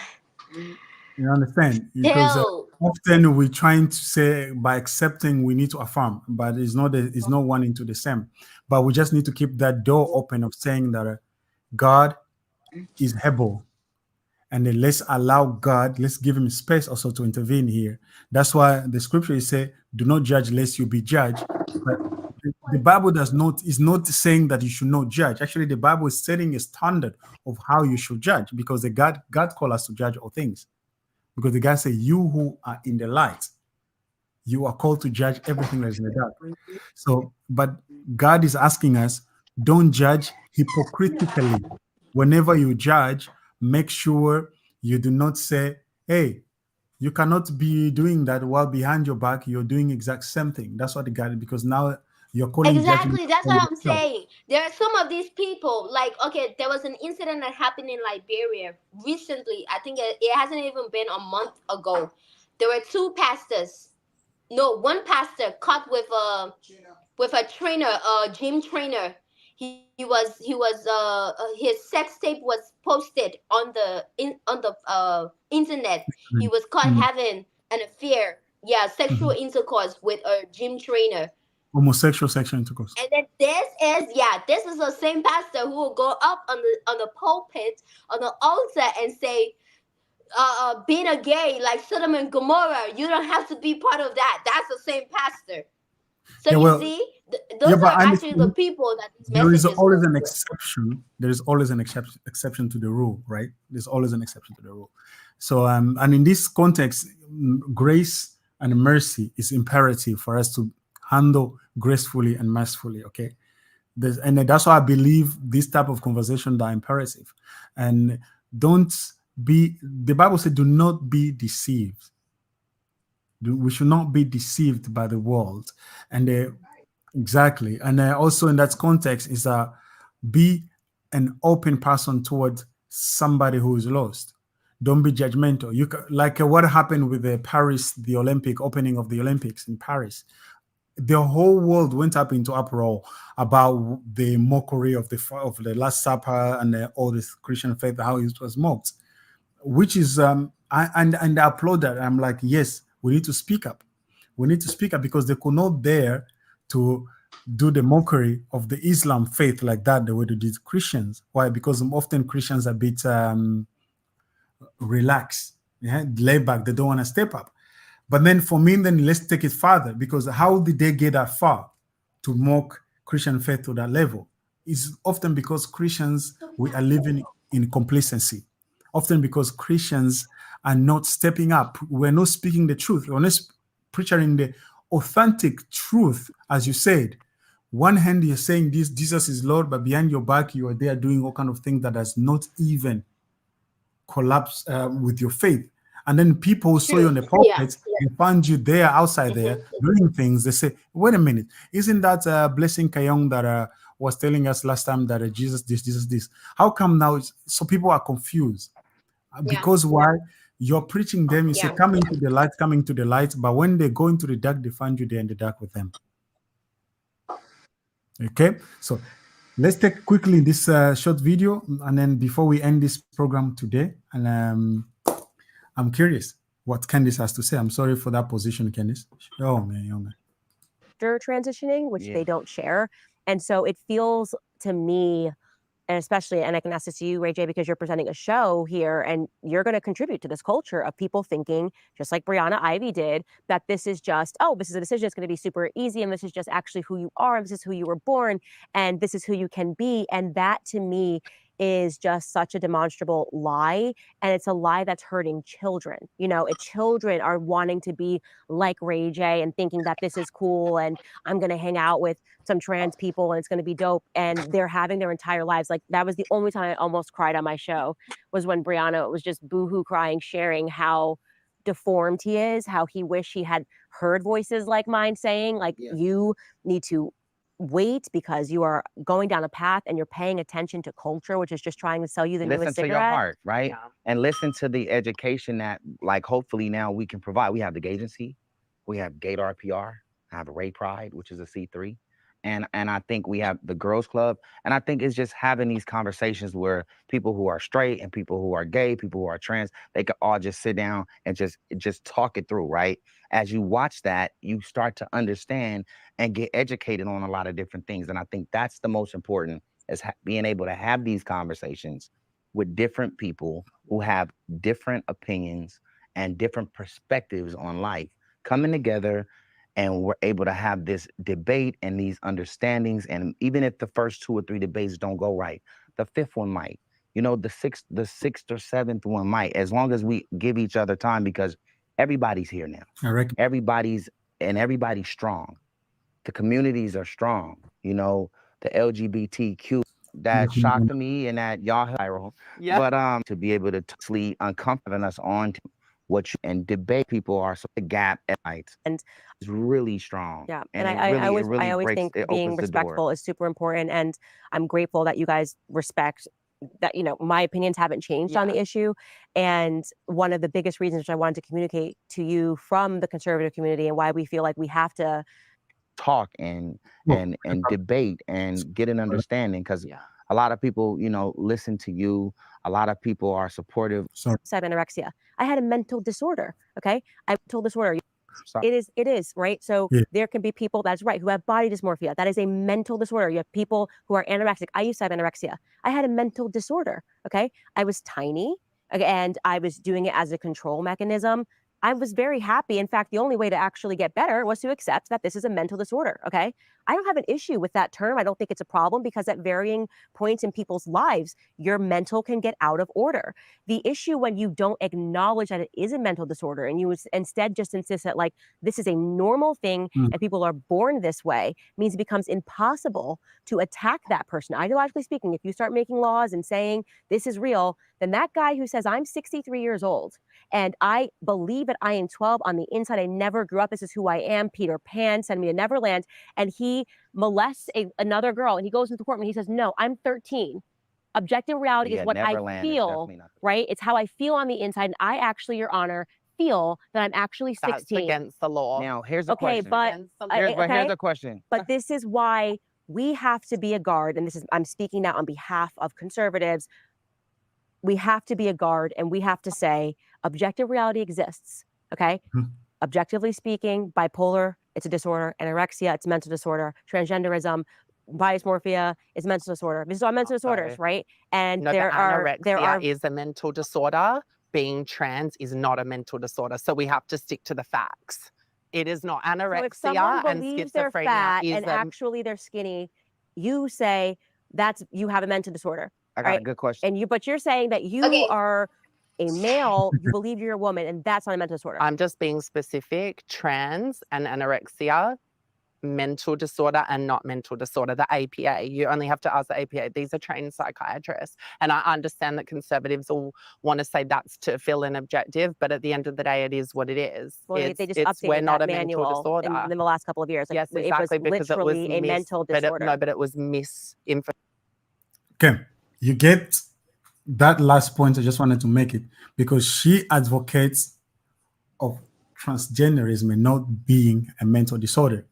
You understand? Because Hell. often we're trying to say by accepting we need to affirm, but it's not one into the same. But we just need to keep that door open of saying that God is able, and then let's allow God, let's give him space also to intervene here. That's why the scripture is say, do not judge lest you be judged. But the Bible is not saying that you should not judge. Actually, the Bible is setting a standard of how you should judge, because God called us to judge all things. Because the guy said, you who are in the light, you are called to judge everything that is in the dark. So, but God is asking us, don't judge hypocritically. Whenever you judge, make sure you do not say, hey, you cannot be doing that while behind your back you're doing exact same thing. That's what the God, because now you're calling judgment Exactly, that's on what I'm yourself. saying. There are some of these people, like, okay, there was an incident that happened in Liberia recently. I think it hasn't even been a month ago. There were two pastors. No, one pastor caught with a trainer, a gym trainer. His sex tape was posted on the internet. He was caught Mm, having an affair, yeah, sexual mhm. intercourse with a gym trainer. Homosexual sexual intercourse. And then this is the same pastor who will go up on the pulpit, on the altar, and say, being a gay like Sodom and Gomorrah, you don't have to be part of that. That's the same pastor. So Yeah, you well, see, yeah, those but are I actually the understand people that these there is messages always go an to. exception. There is always an exception to the rule, right? There's always an exception to the rule. So, and in this context, grace and mercy is imperative for us to handle gracefully and mercifully. Okay, and that's why I believe this type of conversation are imperative. And don't be. The Bible said, "Do not be deceived." We should not be deceived by the world, and exactly. And also in that context is be an open person towards somebody who is lost. Don't be judgmental. Like what happened with the Paris, the Olympic opening of the Olympics in Paris. The whole world went up into uproar about the mockery of the Last Supper and all this Christian faith, how it was mocked, which is and I applaud that. I'm like, yes, we need to speak up. We need to speak up because they could not dare to do the mockery of the Islam faith like that the way they did Christians. Why? Because often Christians are a bit relaxed, yeah, lay back. They don't want to step up. But then for me, then let's take it further, because how did they get that far to mock Christian faith to that level? It's often because Christians, we are living in complacency. Often because Christians are not stepping up. We're not speaking the truth. We're not preaching the authentic truth, as you said. One hand you're saying this, Jesus is Lord, but behind your back you are there doing all kind of things that does not even collapse with your faith. And then people saw you on True. the Yeah. pulpit and found you there outside there Hmm. doing things. They say, wait a minute, isn't that Blessing Kayong that was telling us last time that Jesus this, Jesus this? How come now? So people are confused. Yeah. Because why? You're preaching them, you say, Yeah. come into the light, come into the light. But when they go into the dark, they find you there in the dark with them. Okay, so let's take quickly this short video, and then before we end this program today, and I'm curious what Candice has to say. I'm sorry for that position, Candice. Oh man, oh man. After transitioning, which Yeah. they don't share. And so it feels to me, and especially, and I can ask this to you, Ray J, because you're presenting a show here and you're going to contribute to this culture of people thinking, just like Brianna Ivy did, that this is just, oh, this is a decision that's going to be super easy. And this is just actually who you are. And this is who you were born. And this is who you can be. And that to me is just such a demonstrable lie. And it's a lie that's hurting children. You know, children are wanting to be like Ray J and thinking that this is cool. And I'm going to hang out with some trans people and it's going to be dope, and they're having their entire lives. Like, that was the only time I almost cried on my show, was when Brianna was just boohoo crying, sharing how deformed he is, how he wish he had heard voices like mine saying, like, you need to wait because you are going down a path and you're paying attention to culture, which is just trying to sell you the newest Listen to cigarette. your heart, right? And listen to the education that, like, hopefully now we can provide. We have the gay agency, we have Gay RPR, I have Ray Pride, which is a C3. And I think we have the Girls Club. And I think it's just having these conversations where people who are straight and people who are gay, people who are trans, they could all just sit down and just talk it through, right? As you watch that, you start to understand and get educated on a lot of different things. And I think that's the most important, is being able to have these conversations with different people who have different opinions and different perspectives on life, coming together, and we're able to have this debate and these understandings. And even if the first 2 or 3 debates don't go right, the 5th one might, you know, the sixth or 7th one might, as long as we give each other time, because everybody's here now. Everybody's strong. The communities are strong. You know, the LGBTQ, that shocked me and that y'all viral. But to be able to sleep uncomfortable us on to what you and debate people are, so the gap and is really strong. Yeah, and I always think being respectful is super important, and I'm grateful that you guys respect that, you know, my opinions haven't changed on the issue. And one of the biggest reasons which I wanted to communicate to you from the conservative community, and why we feel like we have to talk and debate and get an understanding, because a lot of people, you know, listen to you. A lot of people are supportive. I have anorexia. I had a mental disorder. Okay, I have a mental disorder. It is right. So there can be people, that's right, who have body dysmorphia. That is a mental disorder. You have people who are anorexic. I used to have anorexia. I had a mental disorder. Okay, I was tiny, and I was doing it as a control mechanism. I was very happy. In fact, the only way to actually get better was to accept that this is a mental disorder. Okay, I don't have an issue with that term. I don't think it's a problem, because at varying points in people's lives, your mental can get out of order. The issue when you don't acknowledge that it is a mental disorder, and you instead just insist that, like, this is a normal thing and people are born this way, means it becomes impossible to attack that person. Ideologically speaking, if you start making laws and saying this is real, then that guy who says, I'm 63 years old and I believe that I am 12 on the inside, I never grew up, this is who I am, Peter Pan, send me to Neverland, and he molests another girl, and he goes into the courtroom and he says, no, I'm 13. Objective reality is what I feel, right? It's how I feel on the inside. And I actually, Your Honor, feel that I'm actually 16. That's against the law. Now, here's a question. Here's a question. But this is why we have to be a guard, and this is, I'm speaking now on behalf of conservatives. We have to be a guard, and we have to say objective reality exists, okay? Objectively speaking, bipolar, it's a disorder. Anorexia, it's a mental disorder. Transgenderism, body dysmorphia is a mental disorder. These are all mental disorders, right? And no, anorexia is a mental disorder. Being trans is not a mental disorder. So we have to stick to the facts. It is not anorexia. So if someone believes they're fat and actually they're skinny, you say you have a mental disorder. I got a good question. But you're saying that you are a male, you believe you're a woman, and that's not a mental disorder. I'm just being specific. Trans and anorexia, mental disorder and not mental disorder. The APA, you only have to ask the APA. These are trained psychiatrists. And I understand that conservatives all want to say that's to fill an objective, but at the end of the day, it is what it is. Well, they just updated we're not that a mental disorder. In the last couple of years. Like, yes, exactly, because it was literally a mental disorder. But it was misinformation. Okay, you get that last point. I just wanted to make it because she advocates of transgenderism and not being a mental disorder.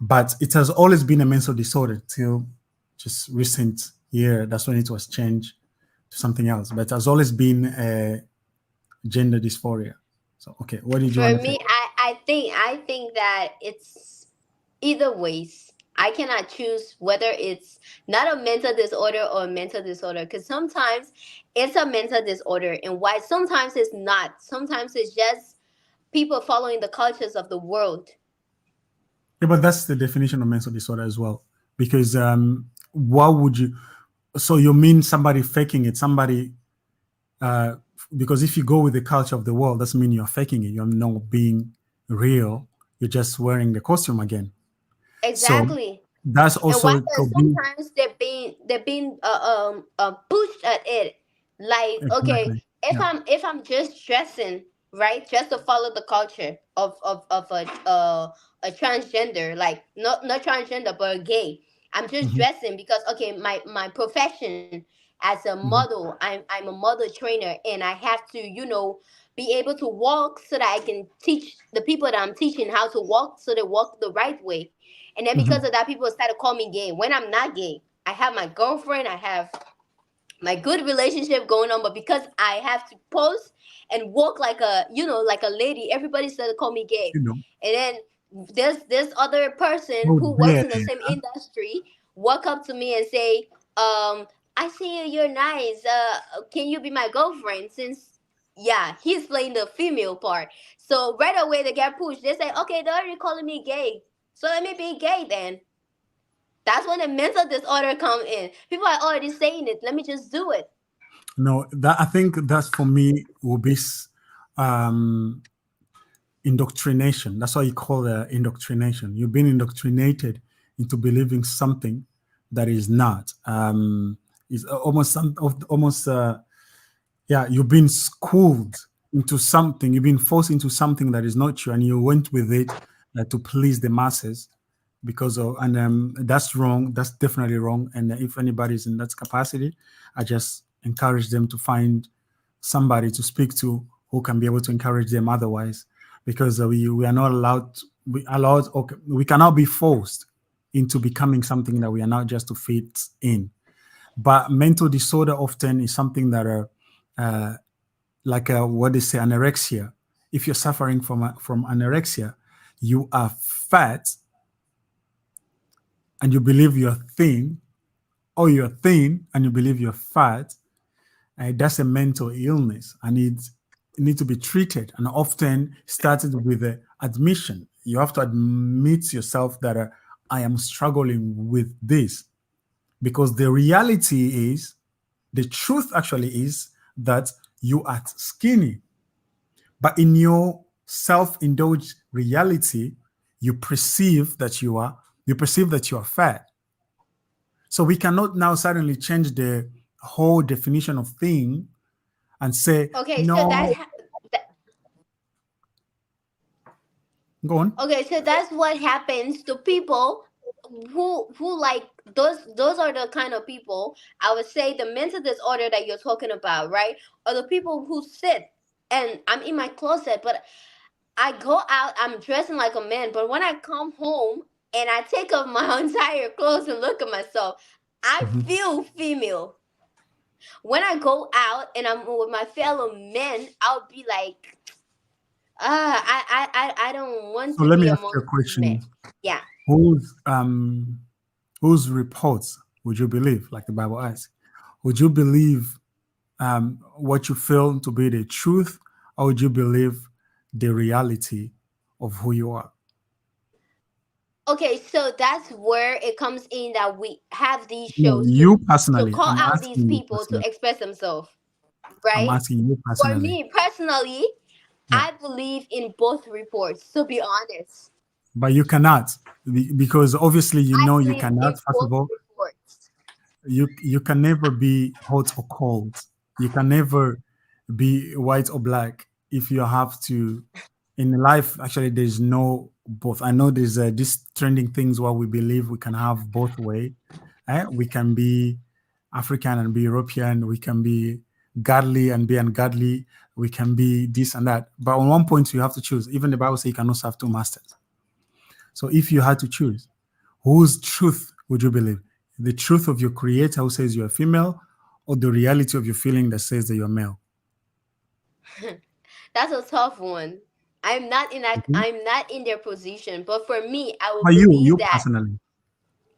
But it has always been a mental disorder till just recent year. That's when it was changed to something else. But it has always been a gender dysphoria. So, okay, what did you want to say? For me, I think that it's either ways. I cannot choose whether it's not a mental disorder or a mental disorder, because sometimes it's a mental disorder, and why sometimes it's not. Sometimes it's just people following the cultures of the world. Yeah, but that's the definition of mental disorder as well. Because what would you? So you mean somebody faking it? Somebody? Because if you go with the culture of the world, doesn't mean you're faking it. You're not being real. You're just wearing the costume again. Exactly. So that's also sometimes they're being pushed at it. Like, okay, if I'm just dressing right? Just to follow the culture of a transgender, like not transgender but a gay. I'm just Mhm, dressing because okay, my profession as a mhm, model, I'm a model trainer, and I have to, be able to walk so that I can teach the people that I'm teaching how to walk so they walk the right way. And then because mhm. of that, people started calling me gay when I'm not gay. I have my girlfriend, I have my good relationship going on, but because I have to pose and walk like a, like a lady, everybody started to call me gay. You know, And then this other person oh who works dear. in the same industry walk up to me and say, I see you're nice, can you be my girlfriend? Since, yeah, he's playing the female part, so right away they get pushed. They say, okay, they're already calling me gay, so let me be gay then. That's when the mental disorder come in. People are already saying it, let me just do it. No, that I think that's for me will be um, indoctrination. That's what you call indoctrination. You've been indoctrinated into believing something that is not. Is almost almost yeah. You've been schooled into something. You've been forced into something that is not true, and you went with it to please the masses because of, and that's wrong. That's definitely wrong. And if anybody's in that capacity, I just encourage them to find somebody to speak to who can be able to encourage them otherwise, because we are not allowed, okay, we cannot be forced into becoming something that we are not, just to fit in. But mental disorder often is something that are like what they say, anorexia. If you're suffering from anorexia, you are fat and you believe you're thin, or you're thin and you believe you're fat. That's a mental illness, and it needs to be treated. And often started with the admission. You have to admit yourself that I am struggling with this, because the reality is, the truth actually is that you are skinny, but in your self-indulged reality, you perceive that you are fat. So we cannot now suddenly change the whole definition of thing and say, Okay, so no, go on. okay, so that's what happens to people who like those are the kind of people, I would say, the mental disorder that you're talking about, right? Or the people who sit and I'm in my closet, but I go out, I'm dressing like a man, but when I come home and I take off my entire clothes and look at myself, I Mhm. feel female. When I go out and I'm with my fellow men, I'll be like, I don't want So to let be me ask you a amongst these men. question. Yeah. Whose whose reports would you believe, like the Bible asks? Would you believe what you feel to be the truth, or would you believe the reality of who you are? Okay, so that's where it comes in that we have these No, shows you to personally. call I'm out these asking you people to personally. express themselves, I'm right? asking you For personally. me personally, Yeah. I believe in both reports, to be honest. But you cannot, because obviously I you believe cannot. in First of both all, reports. you can never be hot or cold. You can never be white or black. If you have to, in life, actually, there's no both. I know there's this trending things where we believe we can have both way. We can be African and be European. We can be godly and be ungodly. We can be this and that. But on one point, you have to choose. Even the Bible says you can also have two masters. So if you had to choose, whose truth would you believe? The truth of your creator who says you're female, or the reality of your feeling that says that you're male? That's a tough one. Mhm. I'm not in their position, but for me, I will But you, believe you that. personally,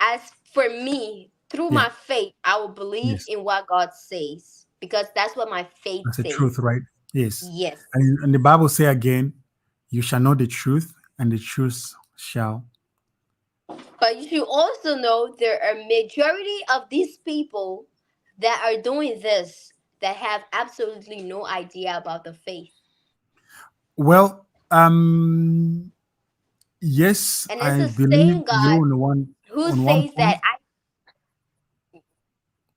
As for me, through yeah, my faith, I will believe yes, in what God says because that's what my faith that's the truth, says. right? Yes. Yes. And the Bible say again, you shall know the truth, and the truth shall. But you should also know there are majority of these people that are doing this that have absolutely no idea about the faith. Well, yes, And it's I the believe same you God who on one says point. that I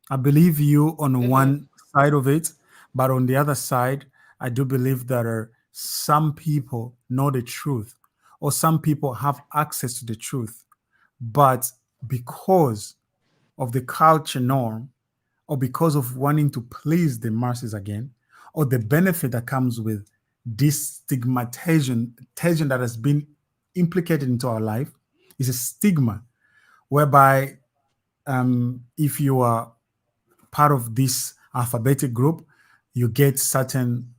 I believe you on Mhm. one side of it, but on the other side, I do believe that some people know the truth, or some people have access to the truth, but because of the culture norm, or because of wanting to please the masses again, or the benefit that comes with this stigmatization that has been implicated into our life, is a stigma whereby if you are part of this alphabetic group, you get certain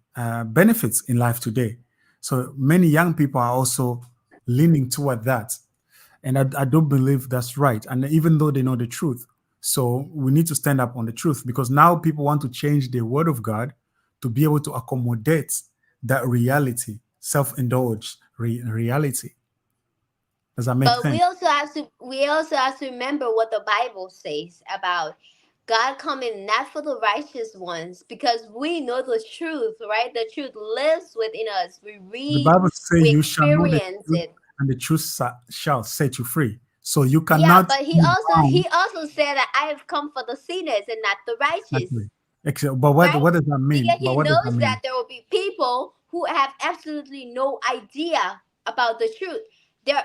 benefits in life today. So many young people are also leaning toward that. And I don't believe that's right. And even though they know the truth, so we need to stand up on the truth, because now people want to change the word of God to be able to accommodate that reality, self-indulged reality. Does that make But sense? we also have to remember what the Bible says about God coming not for the righteous ones, because we know the truth, right? The truth lives within us. We The read, Bible says we you shall know the experience truth, it. and the truth shall set you free. So you Yeah, cannot but he be also bound. he also said that I have come for the sinners and not the righteous. Exactly. But Right? what does that mean? Because But he what does that knows mean? that there will be people who have absolutely no idea about the truth. There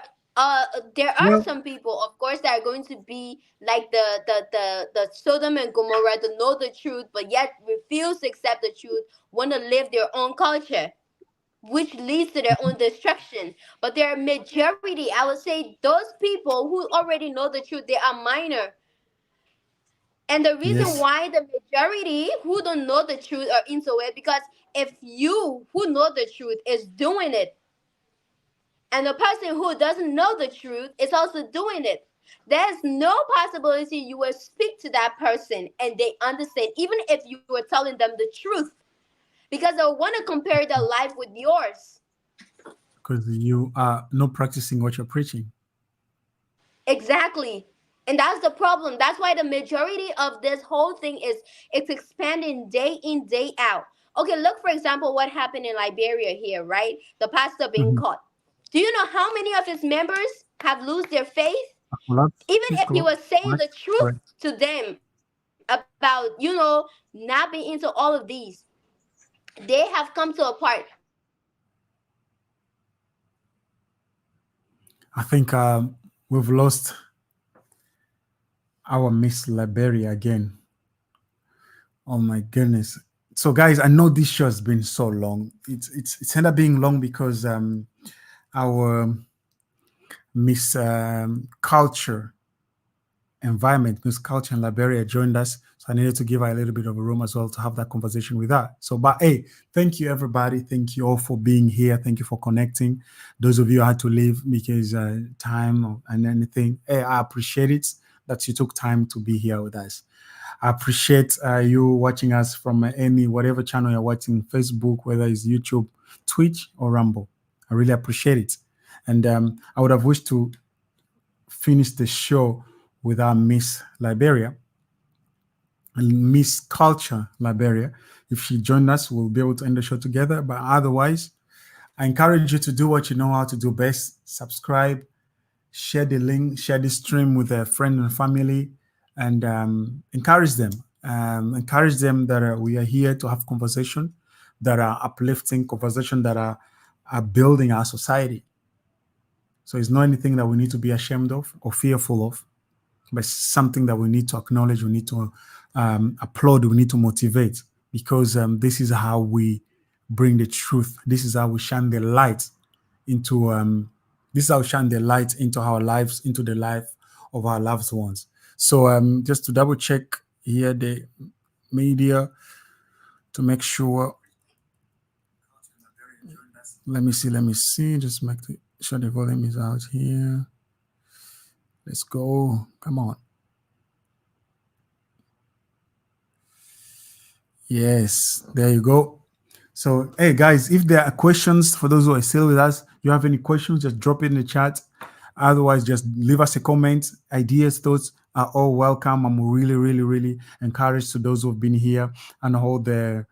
there are Well, some people, of course, that are going to be like the Sodom and Gomorrah, to know the truth but yet refuse to accept the truth, want to live their own culture, which leads to their own destruction. But there are majority, I would say, those people who already know the truth, they are minor. And the reason yes, why the majority who don't know the truth are into it, because if you who know the truth is doing it, and the person who doesn't know the truth is also doing it, there's no possibility you will speak to that person and they understand, even if you were telling them the truth, because they'll want to compare their life with yours. because you are not practicing what you're preaching. Exactly. And that's the problem. That's why the majority of this whole thing is, it's expanding day in, day out. Okay, look, for example, what happened in Liberia here, right? The pastor being Mhm. caught. Do you know how many of his members have lost their faith? Collapse. Even Please if he was saying correct. the truth Correct. to them about, not being into all of these, they have come to a part where they are no longer believing in the truth. I think we've lost our Miss Liberia again. Oh my goodness. So guys, I know this show has been so long. It's ended up being long because our Miss Culture environment, Miss Culture in Liberia joined us. So I needed to give her a little bit of a room as well to have that conversation with her. So, but hey, thank you everybody. Thank you all for being here. Thank you for connecting. Those of you who had to leave because and anything. Hey, I appreciate it that you took time to be here with us. I appreciate you watching us from any whatever channel you're watching, Facebook, whether it's YouTube, Twitch, or Rumble. I really appreciate it. And I would have wished to finish the show with our Miss Liberia and Miss Culture Liberia. If she joined us, we'll be able to end the show together. But otherwise, I encourage you to do what you know how to do best. Subscribe, share the link, share the stream with a friend and family, and encourage them. Encourage them that we are here to have conversation that are uplifting, conversation that are building our society. So it's not anything that we need to be ashamed of or fearful of, but something that we need to acknowledge, we need to applaud, we need to motivate, because this is how we bring the truth. This is how we shine the light into this is how we shine the light into our lives, into the life of our loved ones. So just to double check here the media to make sure. Let me see. Just make sure the volume is out here. Let's go. Come on. Yes, there you go. So, hey guys, if there are questions for those who are still with us, you have any questions, just drop it in the chat. Otherwise, just leave us a comment. Ideas, thoughts are all welcome. I'm really, really, really encouraged to those who have been here and all the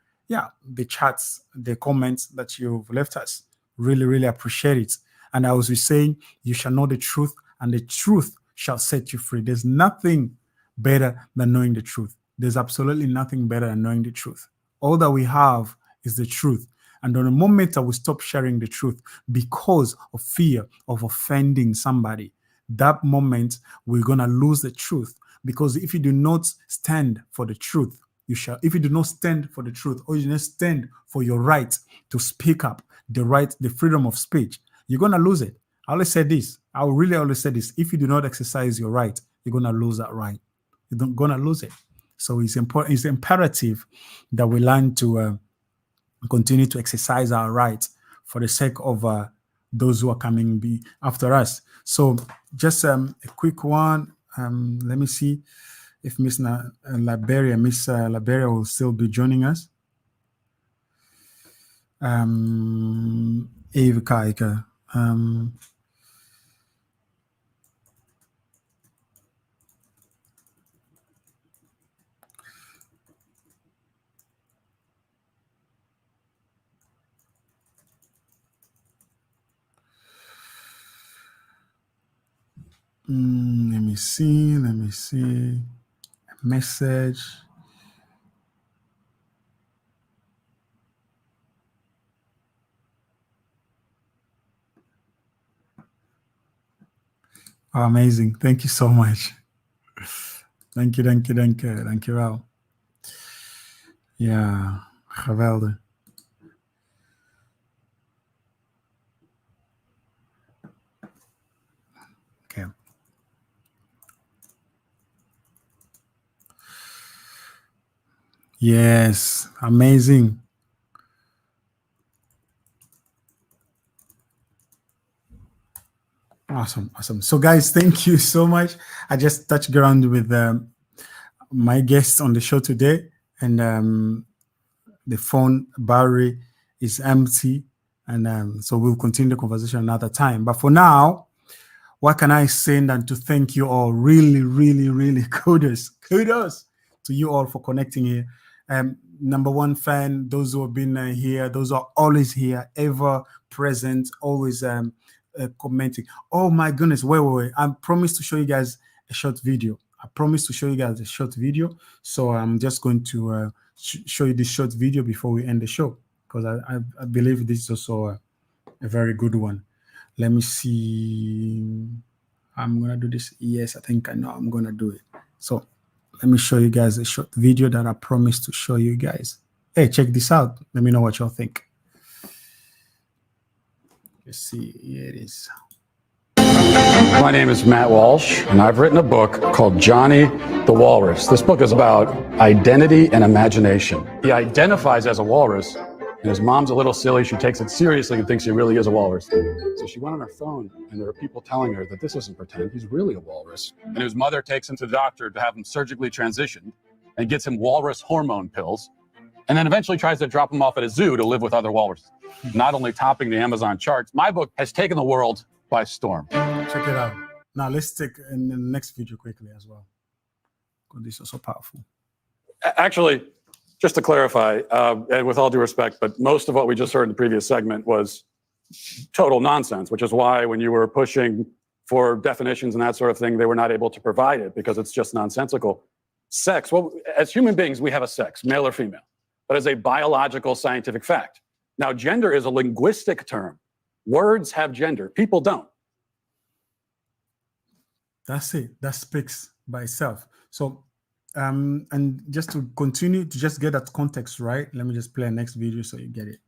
chats, the comments that you've left us. Really, really appreciate it. And I was saying, you shall know the truth, and the truth shall set you free. There's nothing better than knowing the truth. There's absolutely nothing better than knowing the truth. All that we have is the truth. And on the moment that we stop sharing the truth because of fear of offending somebody, that moment we're going to lose the truth. Because if you do not stand for the truth, you shall. If you do not stand for the truth, or you do not stand for your right to speak up, the freedom of speech, you're going to lose it. I always say this. I will really always say this. If you do not exercise your right, you're going to lose that right. You're going to lose it. So it's important. It's imperative that we learn to continue to exercise our rights for the sake of those who are coming after us. So just a quick one. Let me see if Miss Liberia will still be joining us. Eve Kaika. Let me see. A message. Oh, amazing. Thank you so much. Thank you. Dankjewel. Ja, geweldig. Okay. Yes, amazing. Awesome. So guys, thank you so much. I just touched ground with my guests on the show today, and the phone battery is empty, and so we'll continue the conversation another time. But for now, what can I say than to thank you all? Really kudos to you all for connecting here. Number one fan, those who have been here, those who are always here, ever present, always commenting. Oh my goodness, wait. I promised to show you guys a short video. So I'm just going to show you this short video before we end the show, because I believe this is also a very good one. Let me see. I'm going to do this. Yes, I think I know I'm going to do it. So let me show you guys a short video that I promised to show you guys. Hey, check this out. Let me know what y'all think. Let's see. Here it is. My name is Matt Walsh, and I've written a book called Johnny the Walrus. This book is about identity and imagination. He identifies as a walrus, and his mom's a little silly. She takes it seriously and thinks he really is a walrus. So she went on her phone, and there are people telling her that this isn't pretend. He's really a walrus. And his mother takes him to the doctor to have him surgically transitioned and gets him walrus hormone pills, and then eventually tries to drop him off at a zoo to live with other walruses, not only topping the Amazon charts. My book has taken the world by storm. Check it out. Now let's take in the next video quickly as well, because this is so powerful. Actually, just to clarify, and with all due respect, but most of what we just heard in the previous segment was total nonsense, which is why when you were pushing for definitions and that sort of thing, they were not able to provide it because it's just nonsensical. Sex, well, as human beings, we have a sex, male or female. That is a biological scientific fact. Now, gender is a linguistic term. Words have gender. People don't. That's it. That speaks by itself. So, and just to continue to just get that context right, let me just play a next video so you get it.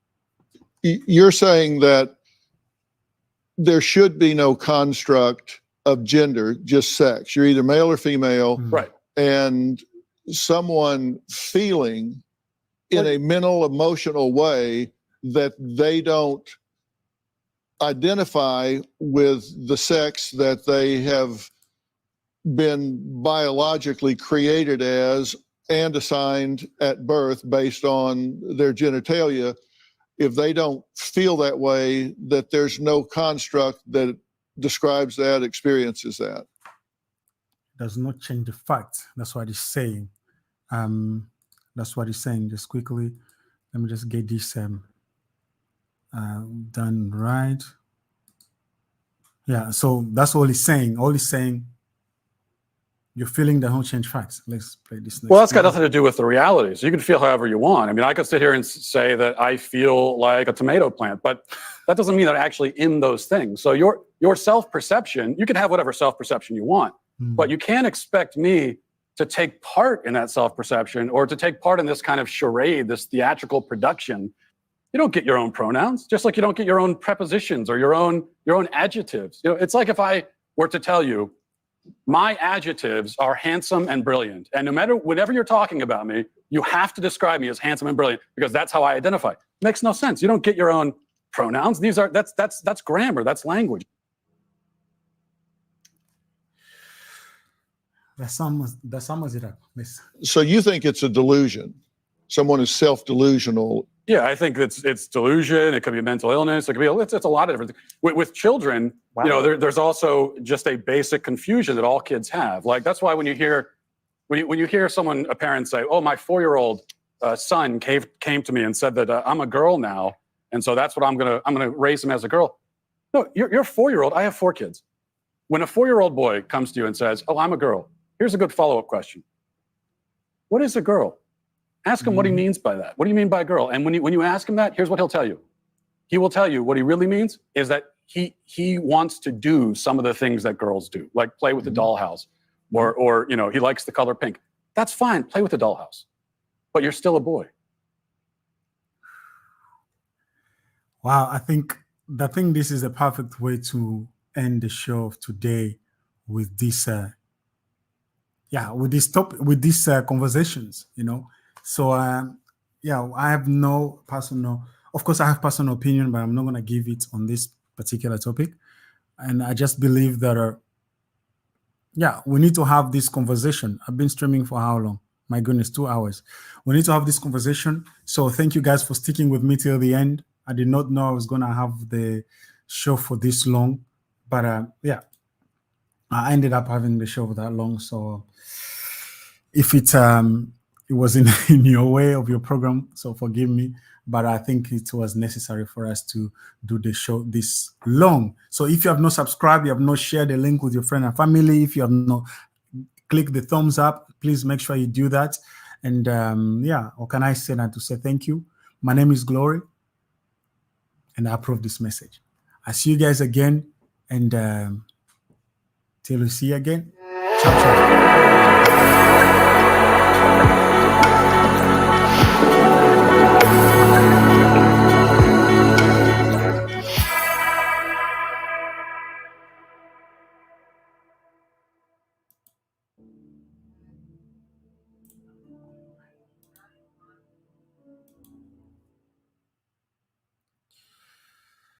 You're saying that there should be no construct of gender, just sex. You're either male or female. Right. And someone feeling in a mental, emotional way that they don't identify with the sex that they have been biologically created as and assigned at birth based on their genitalia. If they don't feel that way, that there's no construct that describes that, experiences that. Does not change the fact. That's what he's saying. That's what he's saying. Just quickly, let me just get this done right. Yeah, so that's all he's saying. All he's saying, your feeling that don't change facts. Let's play this next. Well, that's got nothing to do with the reality. So you can feel however you want. I mean, I could sit here and say that I feel like a tomato plant, but that doesn't mean that I'm actually in those things. So your self-perception, you can have whatever self-perception you want, but you can't expect me to take part in that self-perception or to take part in this kind of charade, this theatrical production. You don't get your own pronouns, just like you don't get your own prepositions or your own adjectives. You know, it's like if I were to tell you, my adjectives are handsome and brilliant, and no matter whenever you're talking about me, you have to describe me as handsome and brilliant because that's how I identify. It makes no sense. You don't get your own pronouns. That's grammar. That's language. That sums it up. Yes. So you think it's a delusion? Someone is self-delusional. Yeah, I think it's delusion. It could be mental illness. It could be it's a lot of different things. With children, wow. You know, there's also just a basic confusion that all kids have. Like that's why when you hear a parent say, "Oh, my 4-year-old son came to me and said that I'm a girl now, and so that's what I'm gonna raise him as a girl." No, you're 4-year-old. I have 4 kids. When a 4-year-old boy comes to you and says, "Oh, I'm a girl," here's a good follow-up question: what is a girl? Ask him what he means by that. What do you mean by girl? And when you ask him that, here's what he'll tell you. He will tell you what he really means is that he wants to do some of the things that girls do, like play with the dollhouse, or you know, he likes the color pink. That's fine. Play with the dollhouse, but you're still a boy. Wow, I think this is a perfect way to end the show of today with this conversations, you know. So yeah, I have no personal, of course I have personal opinion, but I'm not going to give it on this particular topic. And I just believe that yeah, we need to have this conversation. I've been streaming for how long? My goodness, 2 hours. We need to have this conversation. So thank you guys for sticking with me till the end. I did not know I was going to have the show for this long, but yeah, I ended up having the show for that long. So if it was in your way of your program, so forgive me, but I think it was necessary for us to do the show this long. So if you have not subscribed, you have not shared the link with your friend and family, if you have not clicked the thumbs up, please make sure you do that. And yeah, or can I say that to say thank you? My name is Glory, and I approve this message. I see you guys again, and till we see you again. Ciao, ciao.